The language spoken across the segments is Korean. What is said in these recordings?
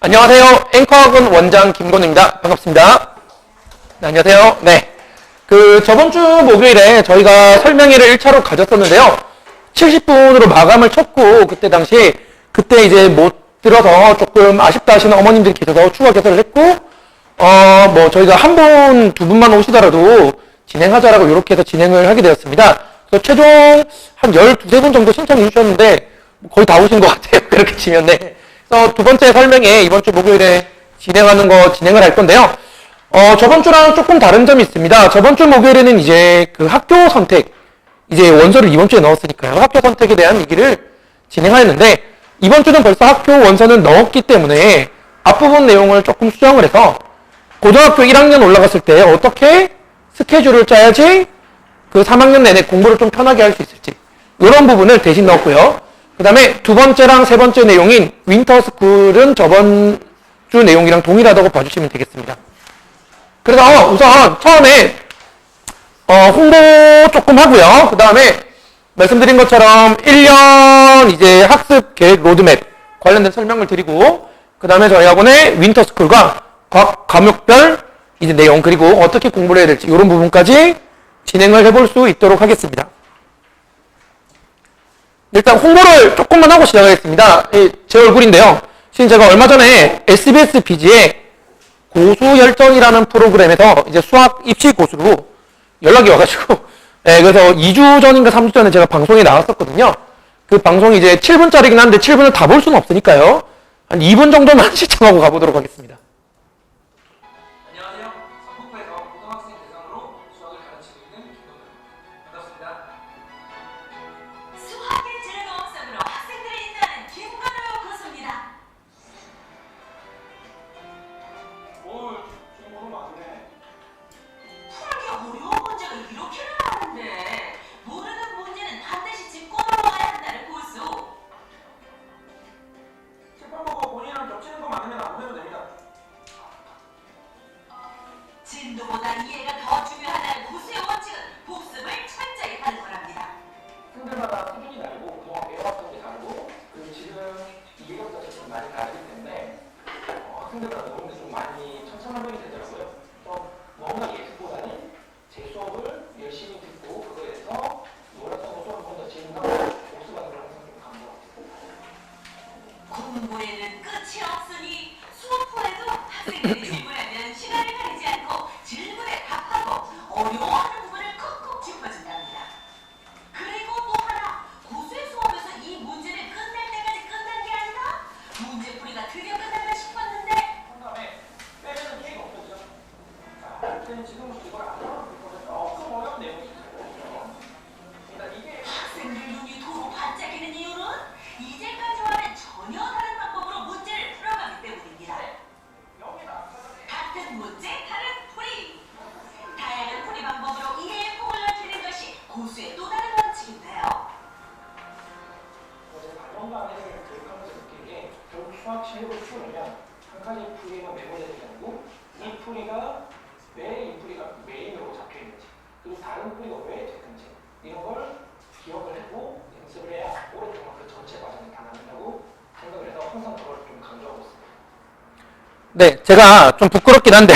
안녕하세요. 앵커학원 원장 김건우입니다. 반갑습니다. 네, 안녕하세요. 네. 저번 주 목요일에 저희가 설명회를 1차로 가졌었는데요. 70분으로 마감을 쳤고, 그때 이제 못 들어서 조금 아쉽다 하시는 어머님들이 계셔서 추가 개설을 했고, 저희가 한 분, 두 분만 오시더라도 진행하자라고 이렇게 해서 진행을 하게 되었습니다. 그래서 최종 한 12분 정도 신청해 주셨는데, 거의 다 오신 것 같아요. 그렇게 치면, 네. 그래서 두 번째 설명회 이번 주 목요일에 진행을 할 건데요. 저번 주랑 조금 다른 점이 있습니다. 저번 주 목요일에는 이제 학교 선택, 이제 원서를 이번 주에 넣었으니까요. 학교 선택에 대한 얘기를 진행하였는데, 이번 주는 벌써 학교 원서는 넣었기 때문에 앞부분 내용을 조금 수정을 해서 고등학교 1학년 올라갔을 때 어떻게 스케줄을 짜야지 3학년 내내 공부를 좀 편하게 할 수 있을지, 이런 부분을 대신 넣었고요. 그 다음에 두 번째랑 세 번째 내용인 윈터스쿨은 저번 주 내용이랑 동일하다고 봐주시면 되겠습니다. 그래서 우선 처음에 홍보 조금 하고요. 그 다음에 말씀드린 것처럼 1년 이제 학습 계획 로드맵 관련된 설명을 드리고, 그 다음에 저희 학원의 윈터스쿨과 각 과목별 이제 내용, 그리고 어떻게 공부를 해야 될지 이런 부분까지 진행을 해볼 수 있도록 하겠습니다. 일단 홍보를 조금만 하고 시작하겠습니다. 제 얼굴인데요. 지금 제가 얼마 전에 SBS 비지의 고수혈전이라는 프로그램에서 이제 수학 입시 고수로 연락이 와가지고, 그래서 2주 전인가 3주 전에 제가 방송에 나왔었거든요. 그 방송이 이제 7분짜리긴 한데 7분을 다 볼 수는 없으니까요. 한 2분 정도만 시청하고 가보도록 하겠습니다. 안녕하세요. 성북구에서 고등학생 대상으로 수학을 가르치고 있는 김건우입니다. 반갑습니다. 수학의 즐거움성으로 학생들을 인도하는 김건우 교수입니다. 지금 너무 많네. 풀기 어려운 문제가 이렇게 나오는데 모르는 문제는 반드시 짚고 넘어가야 한다는 고수. 책방 보고 본인이랑 겹치는 거 많으면 안 해도 됩니다. 진도보다 이해가 더 중요하다는 고수의 원칙은 복습을 철저히 하는 거랍니다. 학생들마다 수준이 다르고 그동안 배워왔던 게 다르고, 그리고 지금 이해력자가 좀 많이 다르기 때문에 학생들마다 노는데 좀 많이 천차만별이 되더라고요. 그래서 너무나 예습보다는 제 수업을 열심히 듣고 그거에 대해서 놀아서 수업 한번 더 진행하고 복습하는 걸 항상 좀 강조하고. 공부에는 끝이 없으니 수업 후에도 학생들이 질문하면 시간을 가리지 않고 질문에 답하고 어려워하는 부분을 콕콕 짚어준답니다. 그리고 또 하나, 고수의 수업에서 이 문제를 끝낼 때까지 끝난 게 아니라 문제풀이가 드디어 끝난다 싶었는데 한 다음에 빼면은 K가 없어져. 자, 그때는 지금 이걸 안 하면 조금 어려운 내용이 있어요. 일단 이게 학생들 눈이 도로 반짝이는 이유는 이제까지와는 전혀 다른 방법으로 문제를 풀어가기 때문입니다. 여기다 같은 문제, 다른 풀이. 다양한 풀이 방법으로 이해의 폭을 넓히는 것이 고수의 또 다른 원칙인데요. 제가 발명가를 교육하면서 느낀 게, 결국 수학 실력을 키우려면 한 가지 풀이만 메모해야 되는 게 아니고 이 풀이가 왜 이 풀이가 메인으로 잡혀 있는지, 그리고 다른 풀이가 왜 됐는지 이런 걸 기억을 하고 연습을 해야 오랫동안 그 전체 과정이 다 남는다고 생각을 해서 항상 그걸 좀 강조하고 있습니다. 네, 제가 좀 부끄럽긴 한데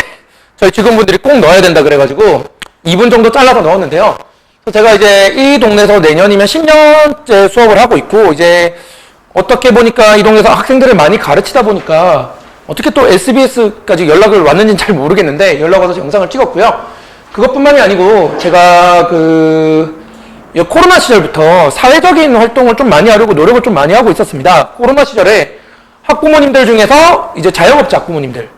저희 직원분들이 꼭 넣어야 된다 그래가지고 2분 정도 잘라서 넣었는데요. 그래서 제가 이제 이 동네에서 내년이면 10년째 수업을 하고 있고, 이제 어떻게 보니까 이 동네에서 학생들을 많이 가르치다 보니까 어떻게 또 SBS까지 연락을 왔는지는 잘 모르겠는데 연락 와서 영상을 찍었고요. 그것뿐만이 아니고 제가 코로나 시절부터 사회적인 활동을 좀 많이 하려고 노력을 좀 많이 하고 있었습니다. 코로나 시절에 학부모님들 중에서 이제 자영업자 학부모님들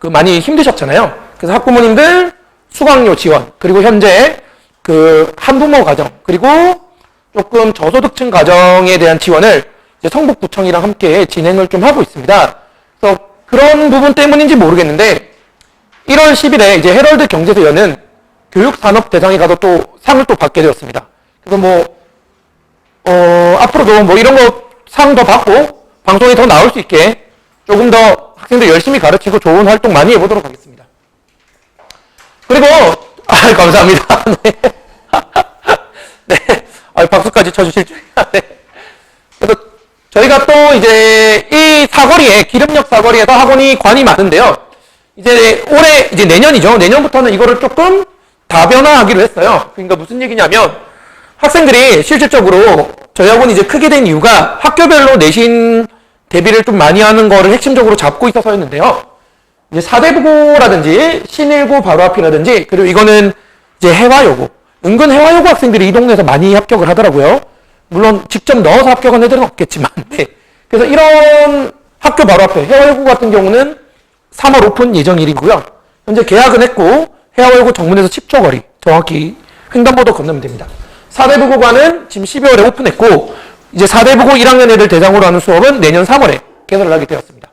많이 힘드셨잖아요. 그래서 학부모님들 수강료 지원, 그리고 현재 한부모 가정, 그리고 조금 저소득층 가정에 대한 지원을 이제 성북구청이랑 함께 진행을 좀 하고 있습니다. 그래서 그런 부분 때문인지 모르겠는데 1월 10일에 이제 헤럴드 경제에서 여는 교육산업대상에 가서 또 상을 또 받게 되었습니다. 그래서 앞으로도 이런 거 상 더 받고 방송이 더 나올 수 있게 조금 더 학생들 열심히 가르치고 좋은 활동 많이 해보도록 하겠습니다. 그리고 감사합니다. 네. 박수까지 쳐주실 줄이야. 네. 그래서 저희가 또 이제 이 여기 사거리에, 기름역 사거리에서 학원이 관이 많은데요. 이제 올해, 이제 내년이죠. 내년부터는 이거를 조금 다변화하기로 했어요. 그러니까 무슨 얘기냐면 학생들이 실질적으로 저희 학원이 이제 크게 된 이유가 학교별로 내신 대비를 좀 많이 하는 거를 핵심적으로 잡고 있어서였는데요. 이제 사대부고라든지 신일고 바로 앞이라든지 그리고 이거는 이제 해화여고, 은근 해화여고 학생들이 이 동네에서 많이 합격을 하더라고요. 물론 직접 넣어서 합격한 애들은 없겠지만, 네. 그래서 이런 학교 바로 앞에 해화여고 같은 경우는 3월 오픈 예정일이고요. 현재 계약은 했고 해화여고 정문에서 10초 거리, 정확히 횡단보도 건너면 됩니다. 사대부고관은 지금 12월에 오픈했고 이제 사대부고 1학년 애들 대상으로 하는 수업은 내년 3월에 개설을 하게 되었습니다.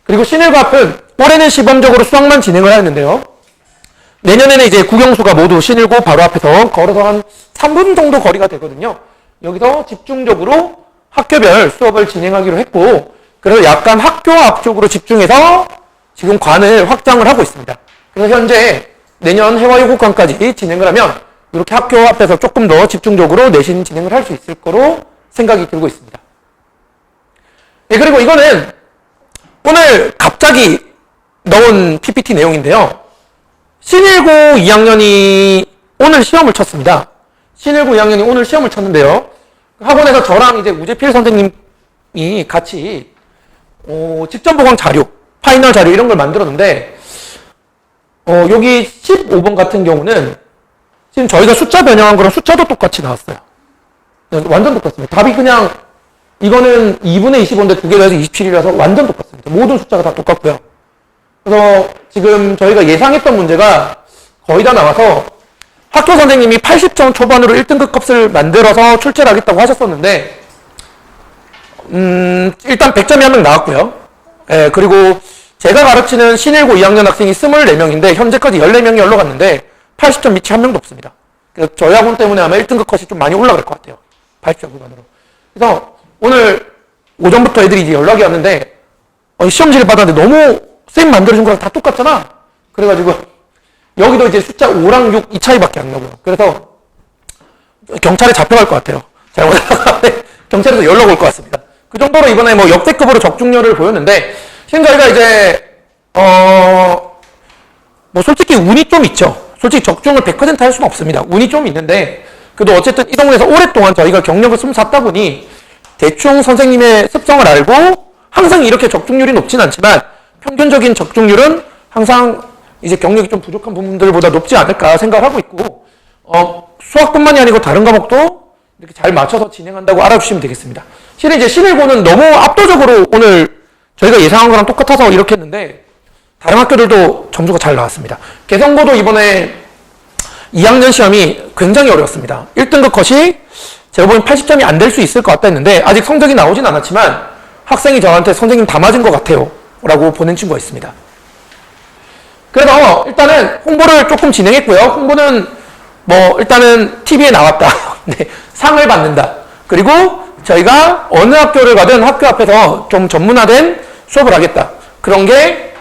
그리고 신일고 앞은 올해는 시범적으로 수학만 진행을 하였는데요. 내년에는 이제 국영수가 모두 신일고 바로 앞에서 걸어서 한 3분 정도 거리가 되거든요. 여기서 집중적으로 학교별 수업을 진행하기로 했고, 그래서 약간 학교 앞쪽으로 집중해서 지금 관을 확장을 하고 있습니다. 그래서 현재 내년 해화여고관까지 진행을 하면 이렇게 학교 앞에서 조금 더 집중적으로 내신 진행을 할 수 있을 거로 생각이 들고 있습니다. 예, 그리고 이거는 오늘 갑자기 넣은 PPT 내용인데요. 신일고 2학년이 오늘 시험을 쳤습니다. 신일고 2학년이 오늘 시험을 쳤는데요. 학원에서 저랑 이제 우재필 선생님이 같이 직전 보강 자료, 파이널 자료 이런 걸 만들었는데 여기 15번 같은 경우는 지금 저희가 숫자 변형한 거랑 숫자도 똑같이 나왔어요. 완전 똑같습니다. 답이 그냥 이거는 2분의 25인데 두 개로 해서 27이라서 완전 똑같습니다. 모든 숫자가 다 똑같고요. 그래서 지금 저희가 예상했던 문제가 거의 다 나와서 학교 선생님이 80점 초반으로 1등급 값을 만들어서 출제를 하겠다고 하셨었는데 일단 100점이 한 명 나왔고요. 예, 그리고 제가 가르치는 신일고 2학년 학생이 24명인데 현재까지 14명이 올라갔는데 80점 밑이 한 명도 없습니다. 그래서 저희 학원 때문에 아마 1등급 컷이 좀 많이 올라갈 것 같아요. 80점 후반으로. 그래서 오늘 오전부터 애들이 이제 연락이 왔는데 시험지를 받았는데 너무 쌤 만들어준 거랑 다 똑같잖아. 그래가지고 여기도 이제 숫자 5랑 6 이 차이밖에 안 나고요. 그래서 경찰에 잡혀갈 것 같아요. 잘못하면 경찰에서 연락 올 것 같습니다. 그 정도로 이번에 뭐 역대급으로 적중률을 보였는데 실은 저희가 이제 뭐 솔직히 운이 좀 있죠. 솔직히 적중을 100% 할 수는 없습니다. 운이 좀 있는데 그래도 어쨌든 이 동네에서 오랫동안 저희가 경력을 좀 쌓다 보니 대충 선생님의 습성을 알고 항상 이렇게 적중률이 높진 않지만 평균적인 적중률은 항상 이제 경력이 좀 부족한 부분들보다 높지 않을까 생각을 하고 있고 수학뿐만이 아니고 다른 과목도 이렇게 잘 맞춰서 진행한다고 알아주시면 되겠습니다. 실은 이제 신일고는 너무 압도적으로 오늘 저희가 예상한 거랑 똑같아서 이렇게 했는데 다른 학교들도 점수가 잘 나왔습니다. 개성고도 이번에 2학년 시험이 굉장히 어려웠습니다. 1등급 컷이 제가 보기엔 80점이 안 될 수 있을 것 같다 했는데 아직 성적이 나오진 않았지만 학생이 저한테 선생님 다 맞은 것 같아요 라고 보낸 친구가 있습니다. 그래서 일단은 홍보를 조금 진행했고요. 홍보는 뭐 일단은 TV에 나왔다. 네, 상을 받는다. 그리고 저희가 어느 학교를 가든 학교 앞에서 좀 전문화된 수업을 하겠다. 그런 게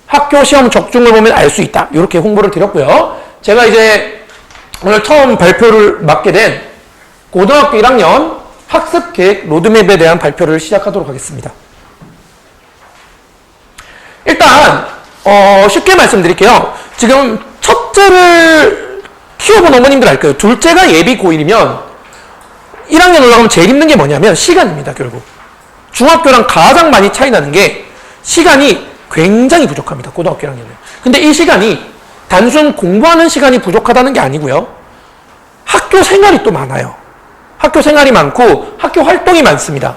학교 시험 적중을 보면 알 수 있다. 이렇게 홍보를 드렸고요. 제가 이제 오늘 처음 발표를 맡게 된 고등학교 1학년 학습 계획 로드맵에 대한 발표를 시작하도록 하겠습니다. 일단 쉽게 말씀드릴게요. 지금 첫째를 키워본 어머님들 알 거예요. 둘째가 예비 고1이면 1학년 올라가면 제일 힘든 게 뭐냐면 시간입니다. 결국 중학교랑 가장 많이 차이 나는 게 시간이 굉장히 부족합니다. 고등학교 1학년은. 근데 이 시간이 단순 공부하는 시간이 부족하다는 게 아니고요. 학교 생활이 또 많아요. 학교 생활이 많고 학교 활동이 많습니다.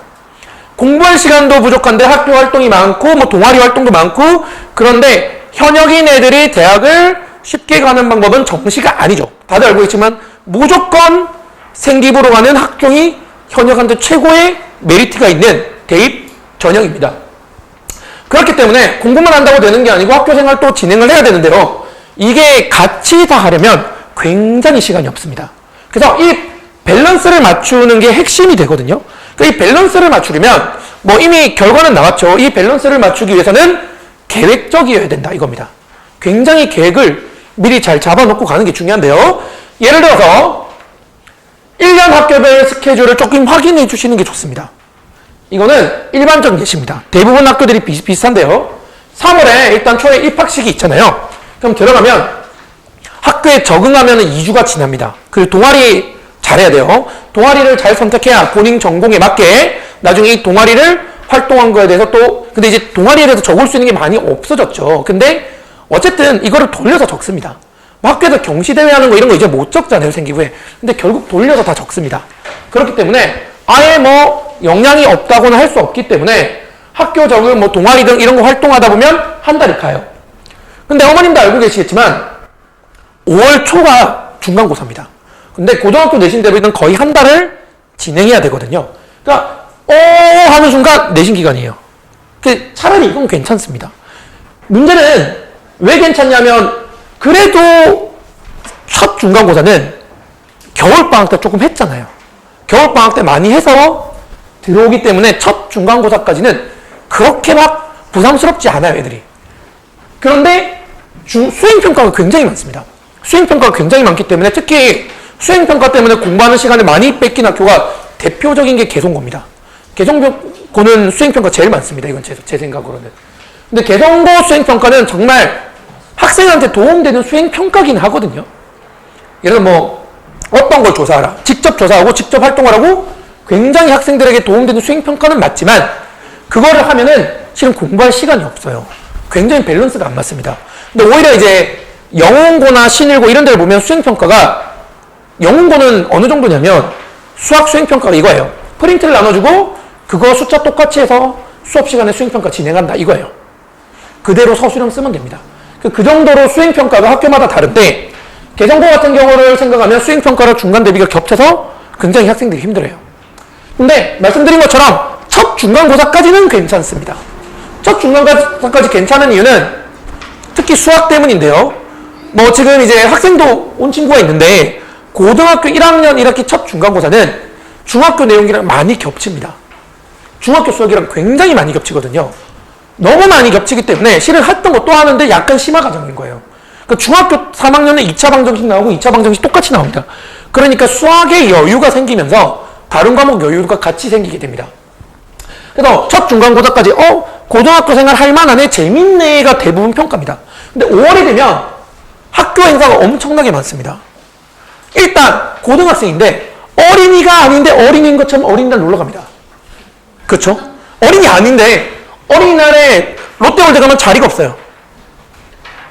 공부할 시간도 부족한데 학교 활동이 많고 뭐 동아리 활동도 많고 그런데 현역인 애들이 대학을 쉽게 가는 방법은 정시가 아니죠. 다들 알고 있지만 무조건 생기부로 가는 학종이 현역한테 최고의 메리트가 있는 대입 전형입니다. 그렇기 때문에 공부만 한다고 되는 게 아니고 학교 생활도 진행을 해야 되는데요. 이게 같이 다 하려면 굉장히 시간이 없습니다. 그래서 이 밸런스를 맞추는 게 핵심이 되거든요. 이 밸런스를 맞추려면 뭐 이미 결과는 나왔죠. 이 밸런스를 맞추기 위해서는 계획적이어야 된다 이겁니다. 굉장히 계획을 미리 잘 잡아놓고 가는 게 중요한데요. 예를 들어서 1년 학교별 스케줄을 조금 확인해 주시는 게 좋습니다. 이거는 일반적인 예시입니다. 대부분 학교들이 비슷한데요. 3월에 일단 초에 입학식이 있잖아요. 그럼 들어가면 학교에 적응하면 2주가 지납니다. 그리고 동아리 잘해야 돼요. 동아리를 잘 선택해야 본인 전공에 맞게 나중에 이 동아리를 활동한 거에 대해서 또, 근데 이제 동아리에 대해서 적을 수 있는 게 많이 없어졌죠. 근데 어쨌든 이거를 돌려서 적습니다. 뭐 학교에서 경시대회 하는 거 이런 거 이제 못 적잖아요, 생기 후에. 근데 결국 돌려서 다 적습니다. 그렇기 때문에 아예 뭐 영향이 없다고는 할 수 없기 때문에 학교 적응, 뭐 동아리 등 이런 거 활동하다 보면 한 달이 가요. 근데 어머님도 알고 계시겠지만 5월 초가 중간고사입니다. 근데 고등학교 내신대로는 거의 한 달을 진행해야 되거든요. 그러니까 하는 순간 내신 기간이에요. 차라리 이건 괜찮습니다. 문제는 왜 괜찮냐면 그래도 첫 중간고사는 겨울방학 때 조금 했잖아요. 겨울방학 때 많이 해서 들어오기 때문에 첫 중간고사까지는 그렇게 막 부담스럽지 않아요, 애들이. 그런데 수행평가가 굉장히 많습니다. 수행평가가 굉장히 많기 때문에 특히 수행평가 때문에 공부하는 시간을 많이 뺏긴 학교가 대표적인 게 개성고입니다. 개성고는 수행평가 제일 많습니다. 이건 제 생각으로는. 근데 개성고 수행평가는 정말 학생한테 도움되는 수행평가긴 하거든요. 예를 들어 뭐 어떤 걸 조사하라. 직접 조사하고 직접 활동하라고 굉장히 학생들에게 도움되는 수행평가는 맞지만 그거를 하면은 실은 공부할 시간이 없어요. 굉장히 밸런스가 안 맞습니다. 근데 오히려 이제 영문고나 신일고 이런 데를 보면 수행평가가 영문고는 어느 정도냐면 수학 수행평가가 이거예요. 프린트를 나눠주고 그거 숫자 똑같이 해서 수업 시간에 수행평가 진행한다 이거예요. 그대로 서술형 쓰면 됩니다. 그 정도로 수행평가가 학교마다 다른데 개성고 같은 경우를 생각하면 수행평가랑 중간 대비가 겹쳐서 굉장히 학생들이 힘들어요. 근데 말씀드린 것처럼 첫 중간고사까지는 괜찮습니다. 첫 중간고사까지 괜찮은 이유는 특히 수학 때문인데요. 뭐 지금 이제 학생도 온 친구가 있는데 고등학교 1학년 1학기 첫 중간고사는 중학교 내용이랑 많이 겹칩니다. 중학교 수학이랑 굉장히 많이 겹치거든요. 너무 많이 겹치기 때문에 실은 했던 거 또 하는데 약간 심화 과정인 거예요. 그러니까 중학교 3학년에 2차 방정식 나오고 2차 방정식 똑같이 나옵니다. 그러니까 수학에 여유가 생기면서 다른 과목 여유가 같이 생기게 됩니다. 그래서 첫 중간고사까지 고등학교 생활 할만하네, 재밌네가 대부분 평가입니다. 근데 5월이 되면 학교 행사가 엄청나게 많습니다. 일단 고등학생인데 어린이가 아닌데 어린이인 것처럼 어린이날 놀러 갑니다. 그렇죠? 어린이 아닌데 어린이날에 롯데월드 가면 자리가 없어요.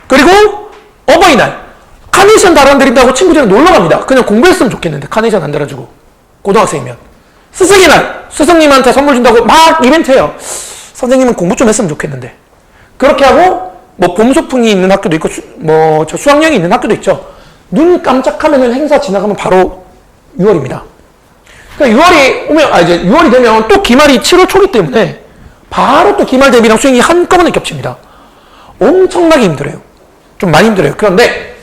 그리고 어버이날 카네이션 달아드린다고 친구들이랑 놀러 갑니다. 그냥 공부했으면 좋겠는데 카네이션 안 달아주고 고등학생이면. 스승의 날 스승님한테 선물 준다고 막 이벤트해요. 선생님은 공부 좀 했으면 좋겠는데. 그렇게 하고 뭐 봄소풍이 있는 학교도 있고 뭐 저 수학여행이 있는 학교도 있죠. 눈 깜짝하면 행사 지나가면 바로 6월입니다. 그러니까 6월이 오면 이제 6월이 되면 또 기말이 7월 초기 때문에 바로 또 기말 대비랑 수행이 한꺼번에 겹칩니다. 엄청나게 힘들어요. 좀 많이 힘들어요. 그런데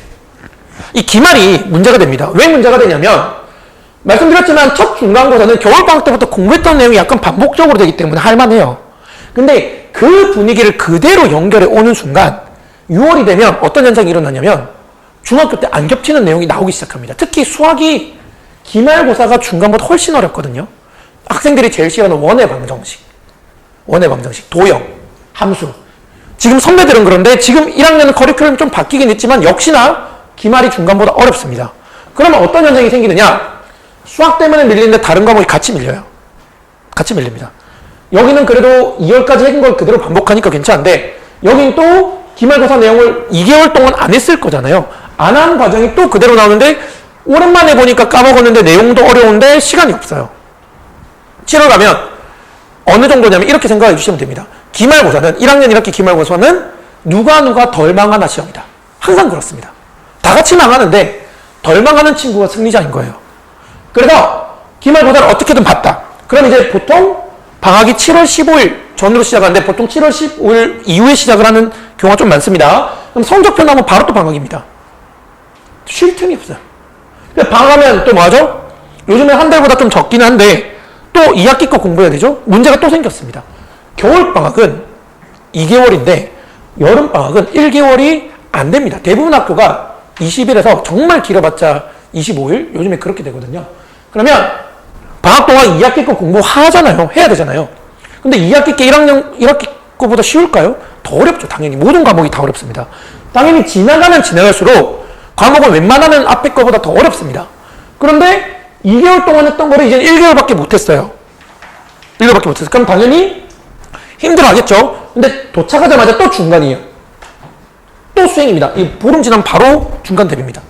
이 기말이 문제가 됩니다. 왜 문제가 되냐면 말씀드렸지만 첫 중간고사는 겨울방학 때부터 공부했던 내용이 약간 반복적으로 되기 때문에 할만해요. 근데 그 분위기를 그대로 연결해 오는 순간 6월이 되면 어떤 현상이 일어나냐면 중학교 때 안 겹치는 내용이 나오기 시작합니다. 특히 수학이 기말고사가 중간보다 훨씬 어렵거든요. 학생들이 제일 싫어하는 원의 방정식, 도형, 함수. 지금 선배들은 그런데 지금 1학년은 커리큘럼이 좀 바뀌긴 했지만 역시나 기말이 중간보다 어렵습니다. 그러면 어떤 현상이 생기느냐? 수학 때문에 밀리는데 다른 과목이 같이 밀려요. 같이 밀립니다. 여기는 그래도 2월까지 해준 걸 그대로 반복하니까 괜찮은데 여기는 또 기말고사 내용을 2개월 동안 안 했을 거잖아요. 안 한 과정이 또 그대로 나오는데 오랜만에 보니까 까먹었는데 내용도 어려운데 시간이 없어요. 7월 가면 어느 정도냐면 이렇게 생각해 주시면 됩니다. 기말고사는 1학년 1학기 기말고사는 누가 덜 망하나 시험이다. 항상 그렇습니다. 다 같이 망하는데 덜 망하는 친구가 승리자인 거예요. 그래서 기말고사를 어떻게든 봤다. 그럼 이제 보통 방학이 7월 15일 전으로 시작하는데 보통 7월 15일 이후에 시작을 하는 경우가 좀 많습니다. 그럼 성적표 나오면 바로 또 방학입니다. 쉴 틈이 없어요. 방학하면 또 뭐하죠? 요즘에 한 달보다 좀 적긴 한데 또 2학기 거 공부해야 되죠? 문제가 또 생겼습니다. 겨울방학은 2개월인데 여름방학은 1개월이 안 됩니다. 대부분 학교가 20일에서 정말 길어봤자 25일? 요즘에 그렇게 되거든요. 그러면 방학 동안 2학기 거 공부하잖아요. 해야 되잖아요. 근데 2학기 게 1학기 거보다 쉬울까요? 더 어렵죠. 당연히. 모든 과목이 다 어렵습니다. 당연히 지나가면 지나갈수록 과목은 웬만하면 앞에 거보다 더 어렵습니다. 그런데 2개월 동안 했던 거를 이제 1개월밖에 못했어요. 1개월밖에 못했어요. 그럼 당연히 힘들어 하겠죠. 근데 도착하자마자 또 중간이에요. 또 수행입니다. 이 보름 지나면 바로 중간 대비입니다.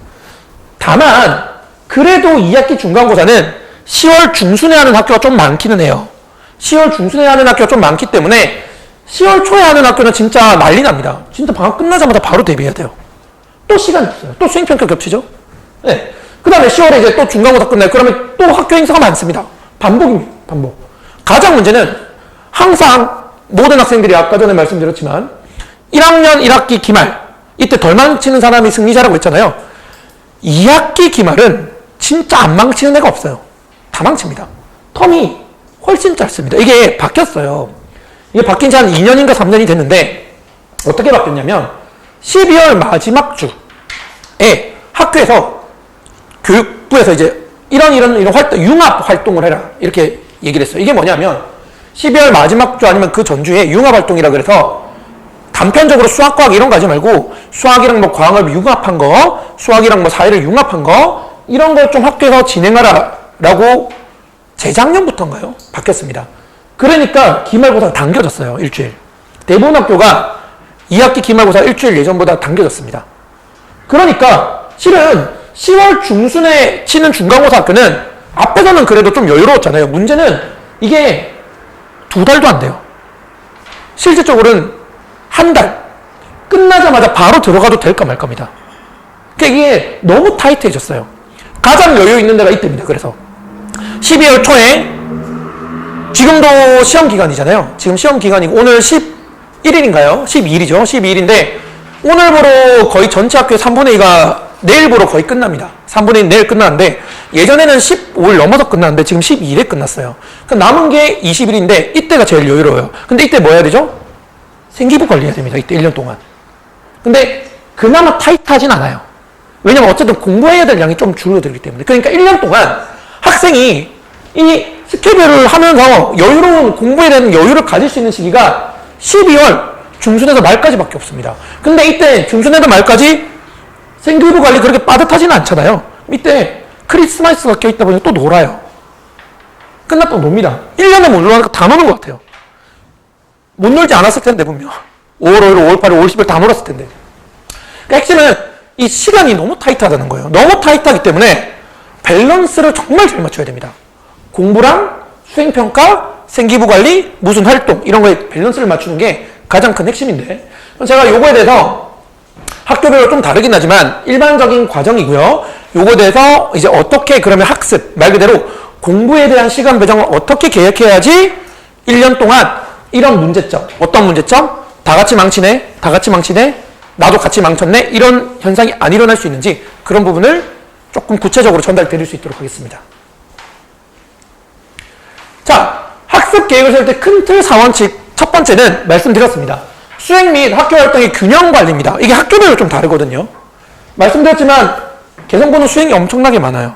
다만 그래도 2학기 중간고사는 10월 중순에 하는 학교가 좀 많기는 해요. 10월 중순에 하는 학교가 좀 많기 때문에 10월 초에 하는 학교는 진짜 난리 납니다. 진짜 방학 끝나자마자 바로 대비해야 돼요. 또 시간이 없어요. 또 수행평가 겹치죠? 네. 그 다음에 10월에 이제 또 중간고사 끝나요. 그러면 또 학교 행사가 많습니다. 반복입니다. 반복. 가장 문제는 항상 모든 학생들이 아까 전에 말씀드렸지만 1학년 1학기 기말 이때 덜 망치는 사람이 승리자라고 했잖아요. 2학기 기말은 진짜 안 망치는 애가 없어요. 다 망칩니다. 텀이 훨씬 짧습니다. 이게 바뀌었어요. 이게 바뀐 지 한 2년인가 3년이 됐는데 어떻게 바뀌었냐면 12월 마지막 주에 학교에서 교육부에서 이제 이런 활동, 융합 활동을 해라 이렇게 얘기를 했어요. 이게 뭐냐면 12월 마지막 주 아니면 그 전주에 융합 활동이라 그래서 단편적으로 수학, 과학 이런 거 하지 말고 수학이랑 뭐 과학을 융합한 거, 수학이랑 뭐 사회를 융합한 거 이런 걸 좀 학교에서 진행하라 라고 재작년부터인가요? 바뀌었습니다. 그러니까 기말고사가 당겨졌어요. 일주일. 대부분 학교가 2학기 기말고사 일주일 예전보다 당겨졌습니다. 그러니까 실은 10월 중순에 치는 중간고사 학교는 앞에서는 그래도 좀 여유로웠잖아요. 문제는 이게 2달도 안 돼요. 실질적으로는 한 달 끝나자마자 바로 들어가도 될까 말까입니다. 그러니까 이게 너무 타이트해졌어요. 가장 여유 있는 데가 이때입니다. 그래서 12월 초에 지금도 시험 기간이잖아요. 지금 시험 기간이고 오늘 11일인가요? 12일이죠. 12일인데 오늘부로 거의 전체 학교의 3분의 2가 내일부로 거의 끝납니다. 3분의 2 내일 끝나는데 예전에는 15일 넘어서 끝났는데 지금 12일에 끝났어요. 그러니까 남은 게 20일인데 이때가 제일 여유로워요. 근데 이때 뭐 해야 되죠? 생기부 관리해야 됩니다. 이때 1년 동안. 근데 그나마 타이트하진 않아요. 왜냐면 어쨌든 공부해야 될 양이 좀 줄어들기 때문에. 그러니까 1년 동안 학생이 이 스케줄을 하면서 여유로운 공부에 대한 여유를 가질 수 있는 시기가 12월 중순에서 말까지밖에 없습니다. 근데 이때 중순에서 말까지 생기부 관리 그렇게 빠듯하지는 않잖아요. 이때 크리스마스가 껴있다 보니 또 놀아요. 끝났다고 놉니다. 1년에 못 놀아니까 다 노는 것 같아요. 못 놀지 않았을 텐데 분명 5월 5일, 5월 8일, 5월 10일 다 놀았을 텐데. 그러니까 핵심은 이 시간이 너무 타이트하다는 거예요. 너무 타이트하기 때문에 밸런스를 정말 잘 맞춰야 됩니다. 공부랑 수행평가, 생기부관리, 무슨 활동 이런 거에 밸런스를 맞추는 게 가장 큰 핵심인데 제가 요거에 대해서 학교별로 좀 다르긴 하지만 일반적인 과정이고요. 요거에 대해서 이제 어떻게 그러면 학습, 말 그대로 공부에 대한 시간 배정을 어떻게 계획해야지 1년 동안 이런 문제점, 어떤 문제점? 다 같이 망치네, 다 같이 망치네, 나도 같이 망쳤네 이런 현상이 안 일어날 수 있는지 그런 부분을 조금 구체적으로 전달 드릴 수 있도록 하겠습니다. 자, 학습 계획을 세울 때 큰 틀 4원칙 첫 번째는 말씀드렸습니다. 수행 및 학교 활동의 균형 관리입니다. 이게 학교별로 좀 다르거든요. 말씀드렸지만 개성고는 수행이 엄청나게 많아요.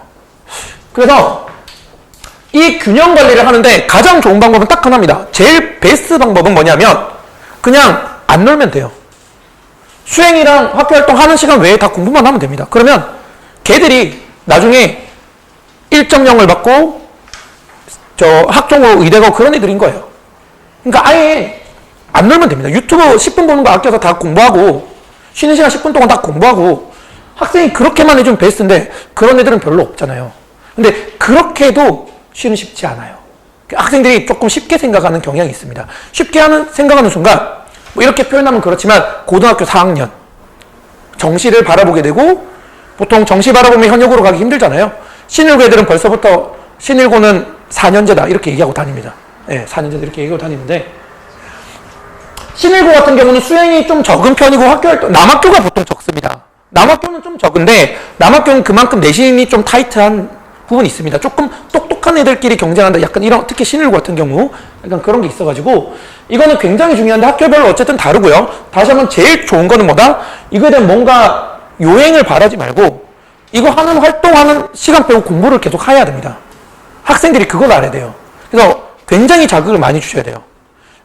그래서 이 균형 관리를 하는데 가장 좋은 방법은 딱 하나입니다. 제일 베스트 방법은 뭐냐면 그냥 안 놀면 돼요. 수행이랑 학교 활동 하는 시간 외에 다 공부만 하면 됩니다. 그러면 걔들이 나중에 1.0을 받고 저 학종으로 의대고 그런 애들인 거예요. 그러니까 아예 안 놀면 됩니다. 유튜브 10분 보는 거 아껴서 다 공부하고 쉬는 시간 10분 동안 다 공부하고 학생이 그렇게만 해주면 베스트인데 그런 애들은 별로 없잖아요. 근데 그렇게 해도 쉬는 쉽지 않아요. 학생들이 조금 쉽게 생각하는 경향이 있습니다. 쉽게 생각하는 순간 뭐 이렇게 표현하면 그렇지만 고등학교 4학년 정시를 바라보게 되고 보통 정시 바라보면 현역으로 가기 힘들잖아요. 신일고 애들은 벌써부터 신일고는 4년제다 이렇게 얘기하고 다닙니다. 네, 4년제 이렇게 얘기하고 다니는데 신일고 같은 경우는 수행이 좀 적은 편이고 학교 활동 남학교가 보통 적습니다. 남학교는 좀 적은데 남학교는 그만큼 내신이 좀 타이트한 부분이 있습니다. 조금 똑똑한 애들끼리 경쟁한다. 약간 이런 특히 신일고 같은 경우 약간 그런 게 있어가지고 이거는 굉장히 중요한데 학교별로 어쨌든 다르고요. 다시 한번 제일 좋은 거는 뭐다? 이거에 대한 뭔가 요행을 바라지 말고 이거 하는 활동하는 시간 빼고 공부를 계속 해야 됩니다. 학생들이 그걸 알아야 돼요. 그래서 굉장히 자극을 많이 주셔야 돼요.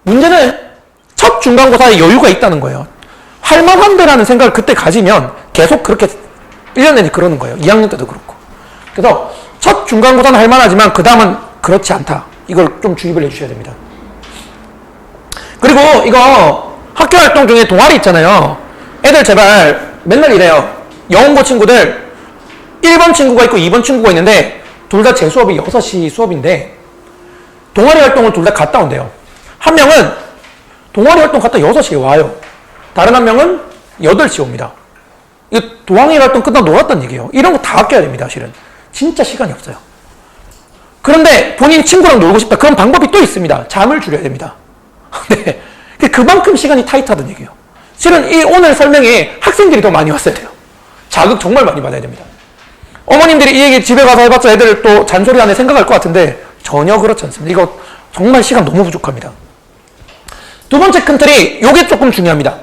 문제는 첫 중간고사에 여유가 있다는 거예요. 할만한데라는 생각을 그때 가지면 계속 그렇게 1년 내내 그러는 거예요. 2학년 때도 그렇고. 그래서 첫 중간고사는 할만하지만 그 다음은 그렇지 않다. 이걸 좀 주입을 해주셔야 됩니다. 그리고 이거 학교활동 중에 동아리 있잖아요. 애들 제발 맨날 이래요. 영어고 친구들 1번 친구가 있고 2번 친구가 있는데 둘 다 제 수업이 6시 수업인데 동아리 활동을 둘 다 갔다 온대요. 한 명은 동아리 활동 갔다 6시에 와요. 다른 한 명은 8시에 옵니다. 이거 동아리 활동 끝나고 놀았다는 얘기예요. 이런 거 다 아껴야 됩니다. 실은 진짜 시간이 없어요. 그런데 본인 친구랑 놀고 싶다. 그런 방법이 또 있습니다. 잠을 줄여야 됩니다. 네. 그만큼 시간이 타이트하다는 얘기예요. 실은 이 오늘 설명에 학생들이 더 많이 왔어야 돼요. 자극 정말 많이 받아야 됩니다. 어머님들이 이 얘기 집에 가서 해봤자 애들 또 잔소리 안에 생각할 것 같은데 전혀 그렇지 않습니다. 이거 정말 시간 너무 부족합니다. 두 번째 큰 틀이 요게 조금 중요합니다.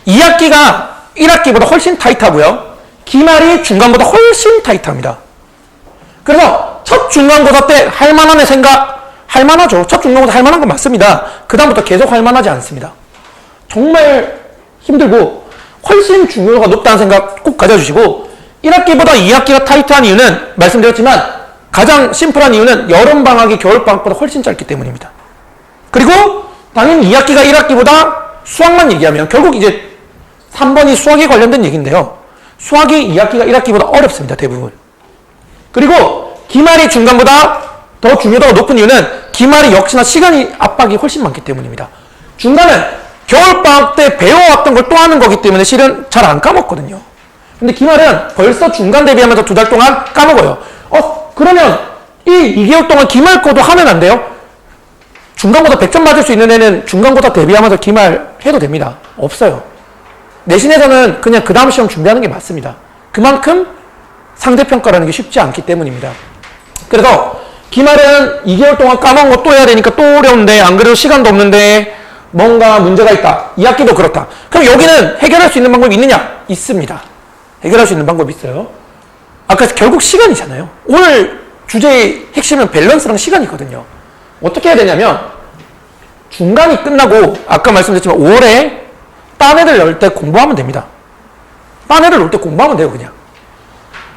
2학기가 1학기보다 훨씬 타이트하고요. 기말이 중간보다 훨씬 타이트합니다. 그래서 첫 중간고사 때 할만한 애 생각 할만하죠. 첫 중간고사 할만한 건 맞습니다. 그 다음부터 계속 할만하지 않습니다. 정말 힘들고 훨씬 중요도가 높다는 생각 꼭 가져주시고 1학기보다 2학기가 타이트한 이유는 말씀드렸지만 가장 심플한 이유는 여름방학이 겨울방학보다 훨씬 짧기 때문입니다. 그리고 당연히 2학기가 1학기보다 수학만 얘기하면 결국 이제 3번이 수학에 관련된 얘기인데요. 수학이 2학기가 1학기보다 어렵습니다. 대부분. 그리고 기말이 중간보다 더 중요도가 높은 이유는 기말이 역시나 시간이 압박이 훨씬 많기 때문입니다. 중간은 겨울방학 때 배워왔던 걸 또 하는 거기 때문에 실은 잘 안 까먹거든요. 근데 기말은 벌써 중간 대비하면서 2달 동안 까먹어요. 그러면 이 2개월 동안 기말 거도 하면 안 돼요? 중간고사 100점 맞을 수 있는 애는 중간고사 대비하면서 기말 해도 됩니다. 없어요. 내신에서는 그냥 그 다음 시험 준비하는 게 맞습니다. 그만큼 상대평가라는 게 쉽지 않기 때문입니다. 그래서 기말은 2개월 동안 까먹은 거 또 해야 되니까 또 어려운데 안 그래도 시간도 없는데 뭔가 문제가 있다. 2학기도 그렇다. 그럼 여기는 해결할 수 있는 방법이 있느냐? 있습니다. 해결할 수 있는 방법이 있어요. 아까 결국 시간이잖아요. 오늘 주제의 핵심은 밸런스랑 시간이거든요. 어떻게 해야 되냐면 중간이 끝나고 아까 말씀드렸지만 5월에 딴 애들 넣을 때 공부하면 됩니다. 딴 애들 넣을 때 공부하면 돼요. 그냥.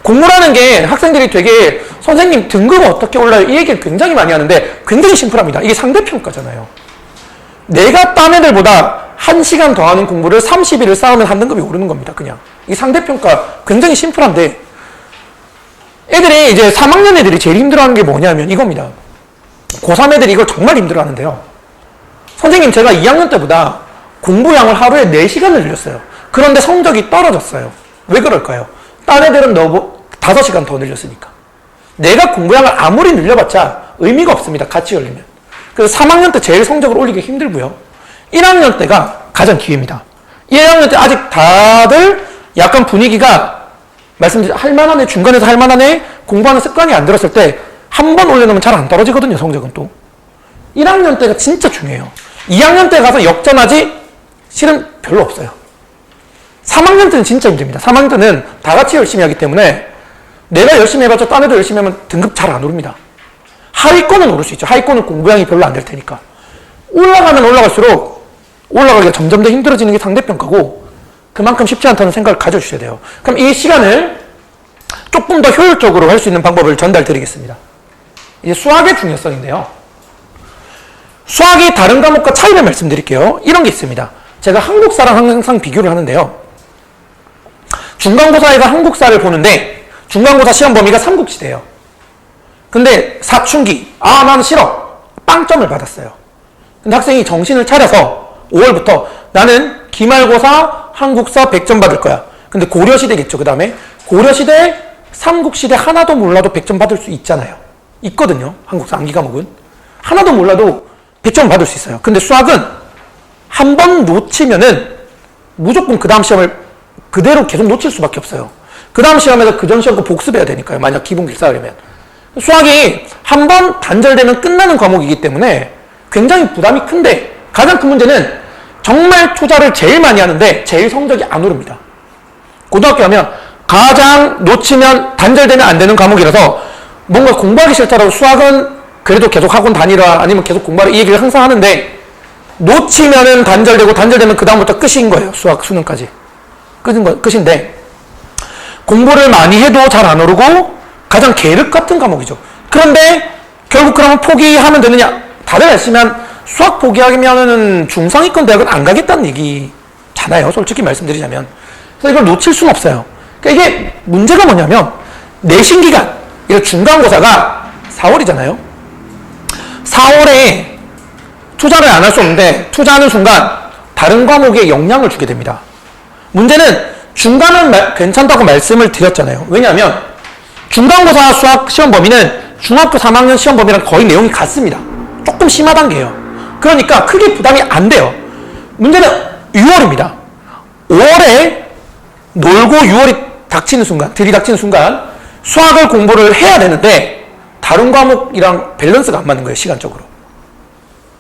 공부라는 게 학생들이 되게 선생님 등급 어떻게 올라요? 이 얘기를 굉장히 많이 하는데 굉장히 심플합니다. 이게 상대평가잖아요. 내가 딴 애들보다 1시간 더 하는 공부를 30일을 쌓으면 한 등급이 오르는 겁니다. 그냥. 이 상대평가 굉장히 심플한데 애들이 이제 3학년 애들이 제일 힘들어하는 게 뭐냐면 이겁니다. 고3 애들이 이걸 정말 힘들어하는데요. 선생님 제가 2학년 때보다 공부량을 하루에 4시간을 늘렸어요. 그런데 성적이 떨어졌어요. 왜 그럴까요? 딴 애들은 5시간 더 늘렸으니까. 내가 공부량을 아무리 늘려봤자 의미가 없습니다. 같이 열리면. 그래서 3학년 때 제일 성적을 올리기 힘들고요. 1학년 때가 가장 기회입니다. 1학년 때 아직 다들 약간 분위기가 말씀드린 할만한 애, 중간에서 할만한 애 공부하는 습관이 안 들었을 때 한 번 올려놓으면 잘 안 떨어지거든요. 성적은 또. 1학년 때가 진짜 중요해요. 2학년 때 가서 역전하지 실은 별로 없어요. 3학년 때는 진짜 힘듭니다. 3학년 때는 다 같이 열심히 하기 때문에 내가 열심히 해봤자 딴 애도 열심히 하면 등급 잘 안 오릅니다. 하위권은 오를 수 있죠. 하위권은 공부량이 별로 안 될 테니까. 올라가면 올라갈수록 올라가기가 점점 더 힘들어지는 게 상대평가고 그만큼 쉽지 않다는 생각을 가져주셔야 돼요. 그럼 이 시간을 조금 더 효율적으로 할 수 있는 방법을 전달드리겠습니다. 이제 수학의 중요성인데요. 수학이 다른 과목과 차이를 말씀드릴게요. 이런 게 있습니다. 제가 한국사랑 항상 비교를 하는데요. 중간고사에서 한국사를 보는데 중간고사 시험 범위가 삼국시대예요. 근데 사춘기, 나는 싫어. 빵점을 받았어요. 근데 학생이 정신을 차려서 5월부터 나는 기말고사 한국사 100점 받을 거야. 근데 고려시대겠죠. 그 다음에 고려시대, 삼국시대 하나도 몰라도 100점 받을 수 있잖아요. 있거든요. 한국사 암기 과목은. 하나도 몰라도 100점 받을 수 있어요. 근데 수학은 한 번 놓치면은 무조건 그 다음 시험을 그대로 계속 놓칠 수밖에 없어요. 그 다음 시험에서 그 전 시험 거 복습해야 되니까요. 만약 기본기를 쌓으려면. 수학이 한 번 단절되면 끝나는 과목이기 때문에 굉장히 부담이 큰데 가장 큰 문제는 정말 투자를 제일 많이 하는데 제일 성적이 안 오릅니다. 고등학교 하면 가장 놓치면 단절되면 안 되는 과목이라서 뭔가 공부하기 싫다라고 수학은 그래도 계속 학원 다니라 아니면 계속 공부하라 이 얘기를 항상 하는데 놓치면은 단절되고 단절되면 그 다음부터 끝인 거예요. 수학 수능까지. 끝인데 공부를 많이 해도 잘 안 오르고 가장 계륵 같은 과목이죠. 그런데 결국 그러면 포기하면 되느냐? 다들 열심히 한 수학 포기하면은 중상위권 대학은 안 가겠다는 얘기잖아요. 솔직히 말씀드리자면. 그래서 이걸 놓칠 수는 없어요. 그러니까 이게 문제가 뭐냐면 내신 기간, 이 중간고사가 4월이잖아요. 4월에 투자를 안 할 수 없는데 투자하는 순간 다른 과목에 영향을 주게 됩니다. 문제는 중간은 괜찮다고 말씀을 드렸잖아요. 왜냐하면 중간고사 수학 시험 범위는 중학교 3학년 시험 범위랑 거의 내용이 같습니다. 조금 심하단 게요. 그러니까 크게 부담이 안 돼요. 문제는 6월입니다. 5월에 놀고 6월이 닥치는 순간, 들이닥치는 순간 수학을 공부를 해야 되는데 다른 과목이랑 밸런스가 안 맞는 거예요. 시간적으로.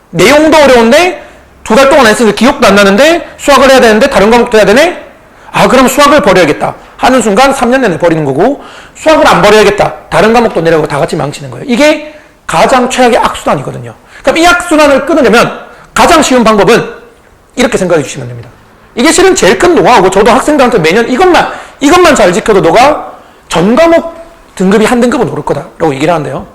내용도 어려운데 2달 동안 했으니까 기억도 안 나는데 수학을 해야 되는데 다른 과목도 해야 되네? 아, 그럼 수학을 버려야겠다 하는 순간 3년 내내 버리는 거고, 수학을 안 버려야겠다 다른 과목도 내려가고 다 같이 망치는 거예요. 이게 가장 최악의 악순환이거든요. 그럼 이 악순환을 끊으려면 가장 쉬운 방법은 이렇게 생각해 주시면 됩니다. 이게 실은 제일 큰 노하우고, 저도 학생들한테 매년 이것만 잘 지켜도 너가 전 과목 등급이 한 등급은 오를 거다라고 얘기를 하는데요.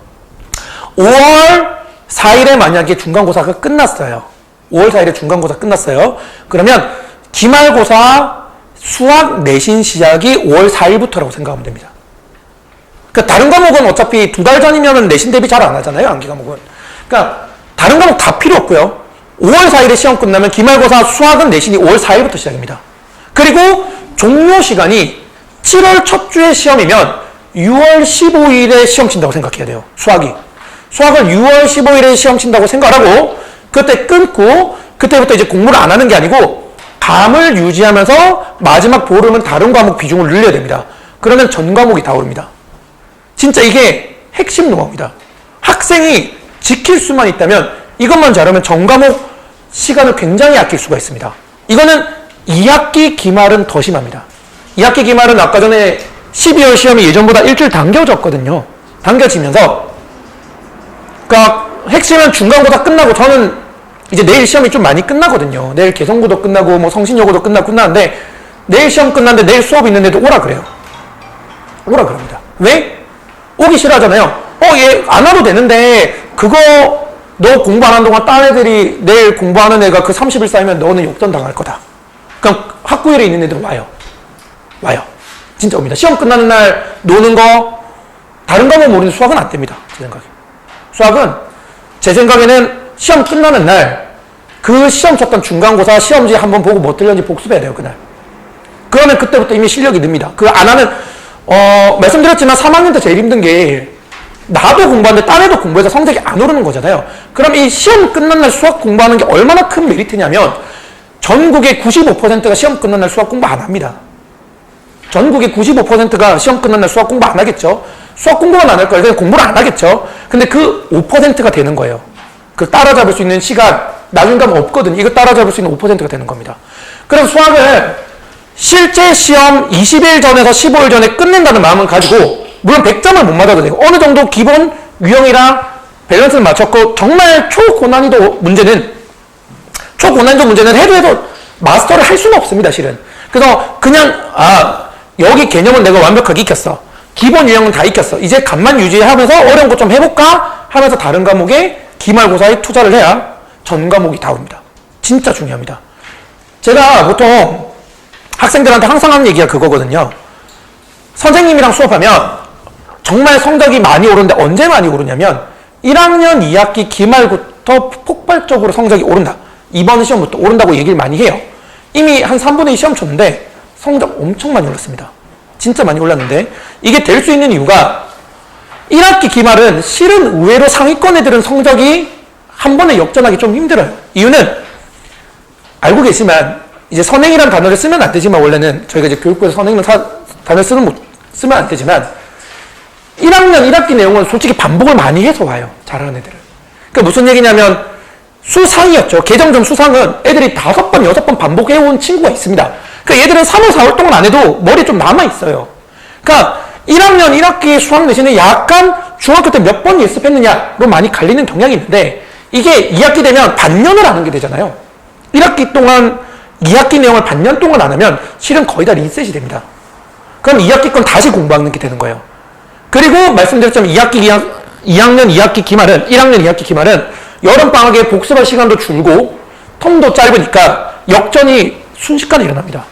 5월 4일에 만약에 중간고사가 끝났어요. 5월 4일에 중간고사 끝났어요. 그러면 기말고사 수학 내신 시작이 5월 4일부터라고 생각하면 됩니다. 그러니까 다른 과목은 어차피 2달 전이면 내신 대비 잘 안 하잖아요. 암기 과목은. 그러니까 다른 과목 다 필요 없고요. 5월 4일에 시험 끝나면 기말고사 수학은 내신이 5월 4일부터 시작입니다. 그리고 종료 시간이 7월 첫 주에 시험이면 6월 15일에 시험 친다고 생각해야 돼요. 수학을 6월 15일에 시험 친다고 생각하고 그때 끊고 그때부터 이제 공부를 안 하는 게 아니고 감을 유지하면서 마지막 보름은 다른 과목 비중을 늘려야 됩니다. 그러면 전 과목이 다 오릅니다. 진짜 이게 핵심 노하우입니다. 학생이 지킬 수만 있다면 이것만 잘하면 전 과목 시간을 굉장히 아낄 수가 있습니다. 이거는 2학기 기말은 더 심합니다. 2학기 기말은 아까 전에 12월 시험이 예전보다 일주일 당겨졌거든요. 당겨지면서 그러니까 핵심은 중간고사 끝나고, 저는 이제 내일 시험이 좀 많이 끝나거든요. 내일 개성고도 끝나고 뭐 성신여고도 끝나는데 내일 시험 끝났는데 내일 수업 있는데도 오라 그래요. 오라 그럽니다. 왜? 오기 싫어하잖아요. 얘 안 와도 되는데 그거 너 공부 안 하는 동안 딴 애들이 내일 공부하는 애가 그 30일 쌓이면 너는 역전 당할 거다. 그럼 학구열에 있는 애들은 와요. 진짜 옵니다. 시험 끝나는 날 노는 거, 다른 과목 모르는 수학은 안 됩니다. 제 생각에. 수학은 제 생각에는 시험 끝나는 날 그 시험 쳤던 중간고사 시험지 한번 보고 뭐 틀렸는지 복습해야 돼요. 그날. 그러면 그때부터 이미 실력이 늡니다. 그 안 하는 말씀드렸지만 3학년 때 제일 힘든 게 나도 공부하는데 딴 애도 공부해서 성적이 안 오르는 거잖아요. 그럼 이 시험 끝난 날 수학 공부하는 게 얼마나 큰 메리트냐면 전국의 95%가 시험 끝난 날 수학 공부 안 합니다. 전국의 95%가 시험 끝난 날 수학 공부 안 하겠죠. 수학 공부만 안 할 거예요. 그냥 공부를 안 하겠죠. 근데 그 5%가 되는 거예요. 그 따라잡을 수 있는 시간, 나중에 가면 없거든요. 이거 따라잡을 수 있는 5%가 되는 겁니다. 그럼 수학을 실제 시험 20일 전에서 15일 전에 끝낸다는 마음을 가지고, 물론 100점을 못 맞아도 되고 어느 정도 기본 유형이랑 밸런스를 맞췄고, 정말 초고난이도 문제는 해도 마스터를 할 수는 없습니다. 실은. 그래서 그냥 여기 개념은 내가 완벽하게 익혔어. 기본 유형은 다 익혔어. 이제 감만 유지하면서 어려운 거 좀 해볼까 하면서 다른 과목에 기말고사에 투자를 해야 전 과목이 다 옵니다. 진짜 중요합니다. 제가 보통 학생들한테 항상 하는 얘기가 그거거든요. 선생님이랑 수업하면 정말 성적이 많이 오르는데 언제 많이 오르냐면 1학년 2학기 기말부터 폭발적으로 성적이 오른다. 이번 시험부터 오른다고 얘기를 많이 해요. 이미 한 3분의 2 시험 쳤는데 성적 엄청 많이 올랐습니다. 진짜 많이 올랐는데 이게 될 수 있는 이유가 1학기 기말은 실은 의외로 상위권 애들은 성적이 한 번에 역전하기 좀 힘들어요. 이유는 알고 계시지만 이제 선행이라는 단어를 쓰면 안 되지만, 원래는 저희가 이제 교육부에서 선행이라는 단어를 쓰면 안 되지만 1학년 1학기 내용은 솔직히 반복을 많이 해서 와요. 잘하는 애들은. 그러니까 무슨 얘기냐면 수상이었죠. 개정점 수상은 애들이 5번, 6번 반복해온 친구가 있습니다. 그러니까 얘들은 3월, 4월 동안 안 해도 머리에 좀 남아있어요. 그러니까 1학년 1학기 수학 내신에 약간 중학교 때 몇 번 예습했느냐로 많이 갈리는 경향이 있는데 이게 2학기 되면 반년을 안 하게 되잖아요. 1학기 동안 2학기 내용을 반년 동안 안 하면 실은 거의 다 리셋이 됩니다. 그럼 2학기 건 다시 공부하는 게 되는 거예요. 그리고 말씀드렸지만 2학년 2학기 기말은 1학년 2학기 기말은 여름방학에 복습할 시간도 줄고 텀도 짧으니까 역전이 순식간에 일어납니다.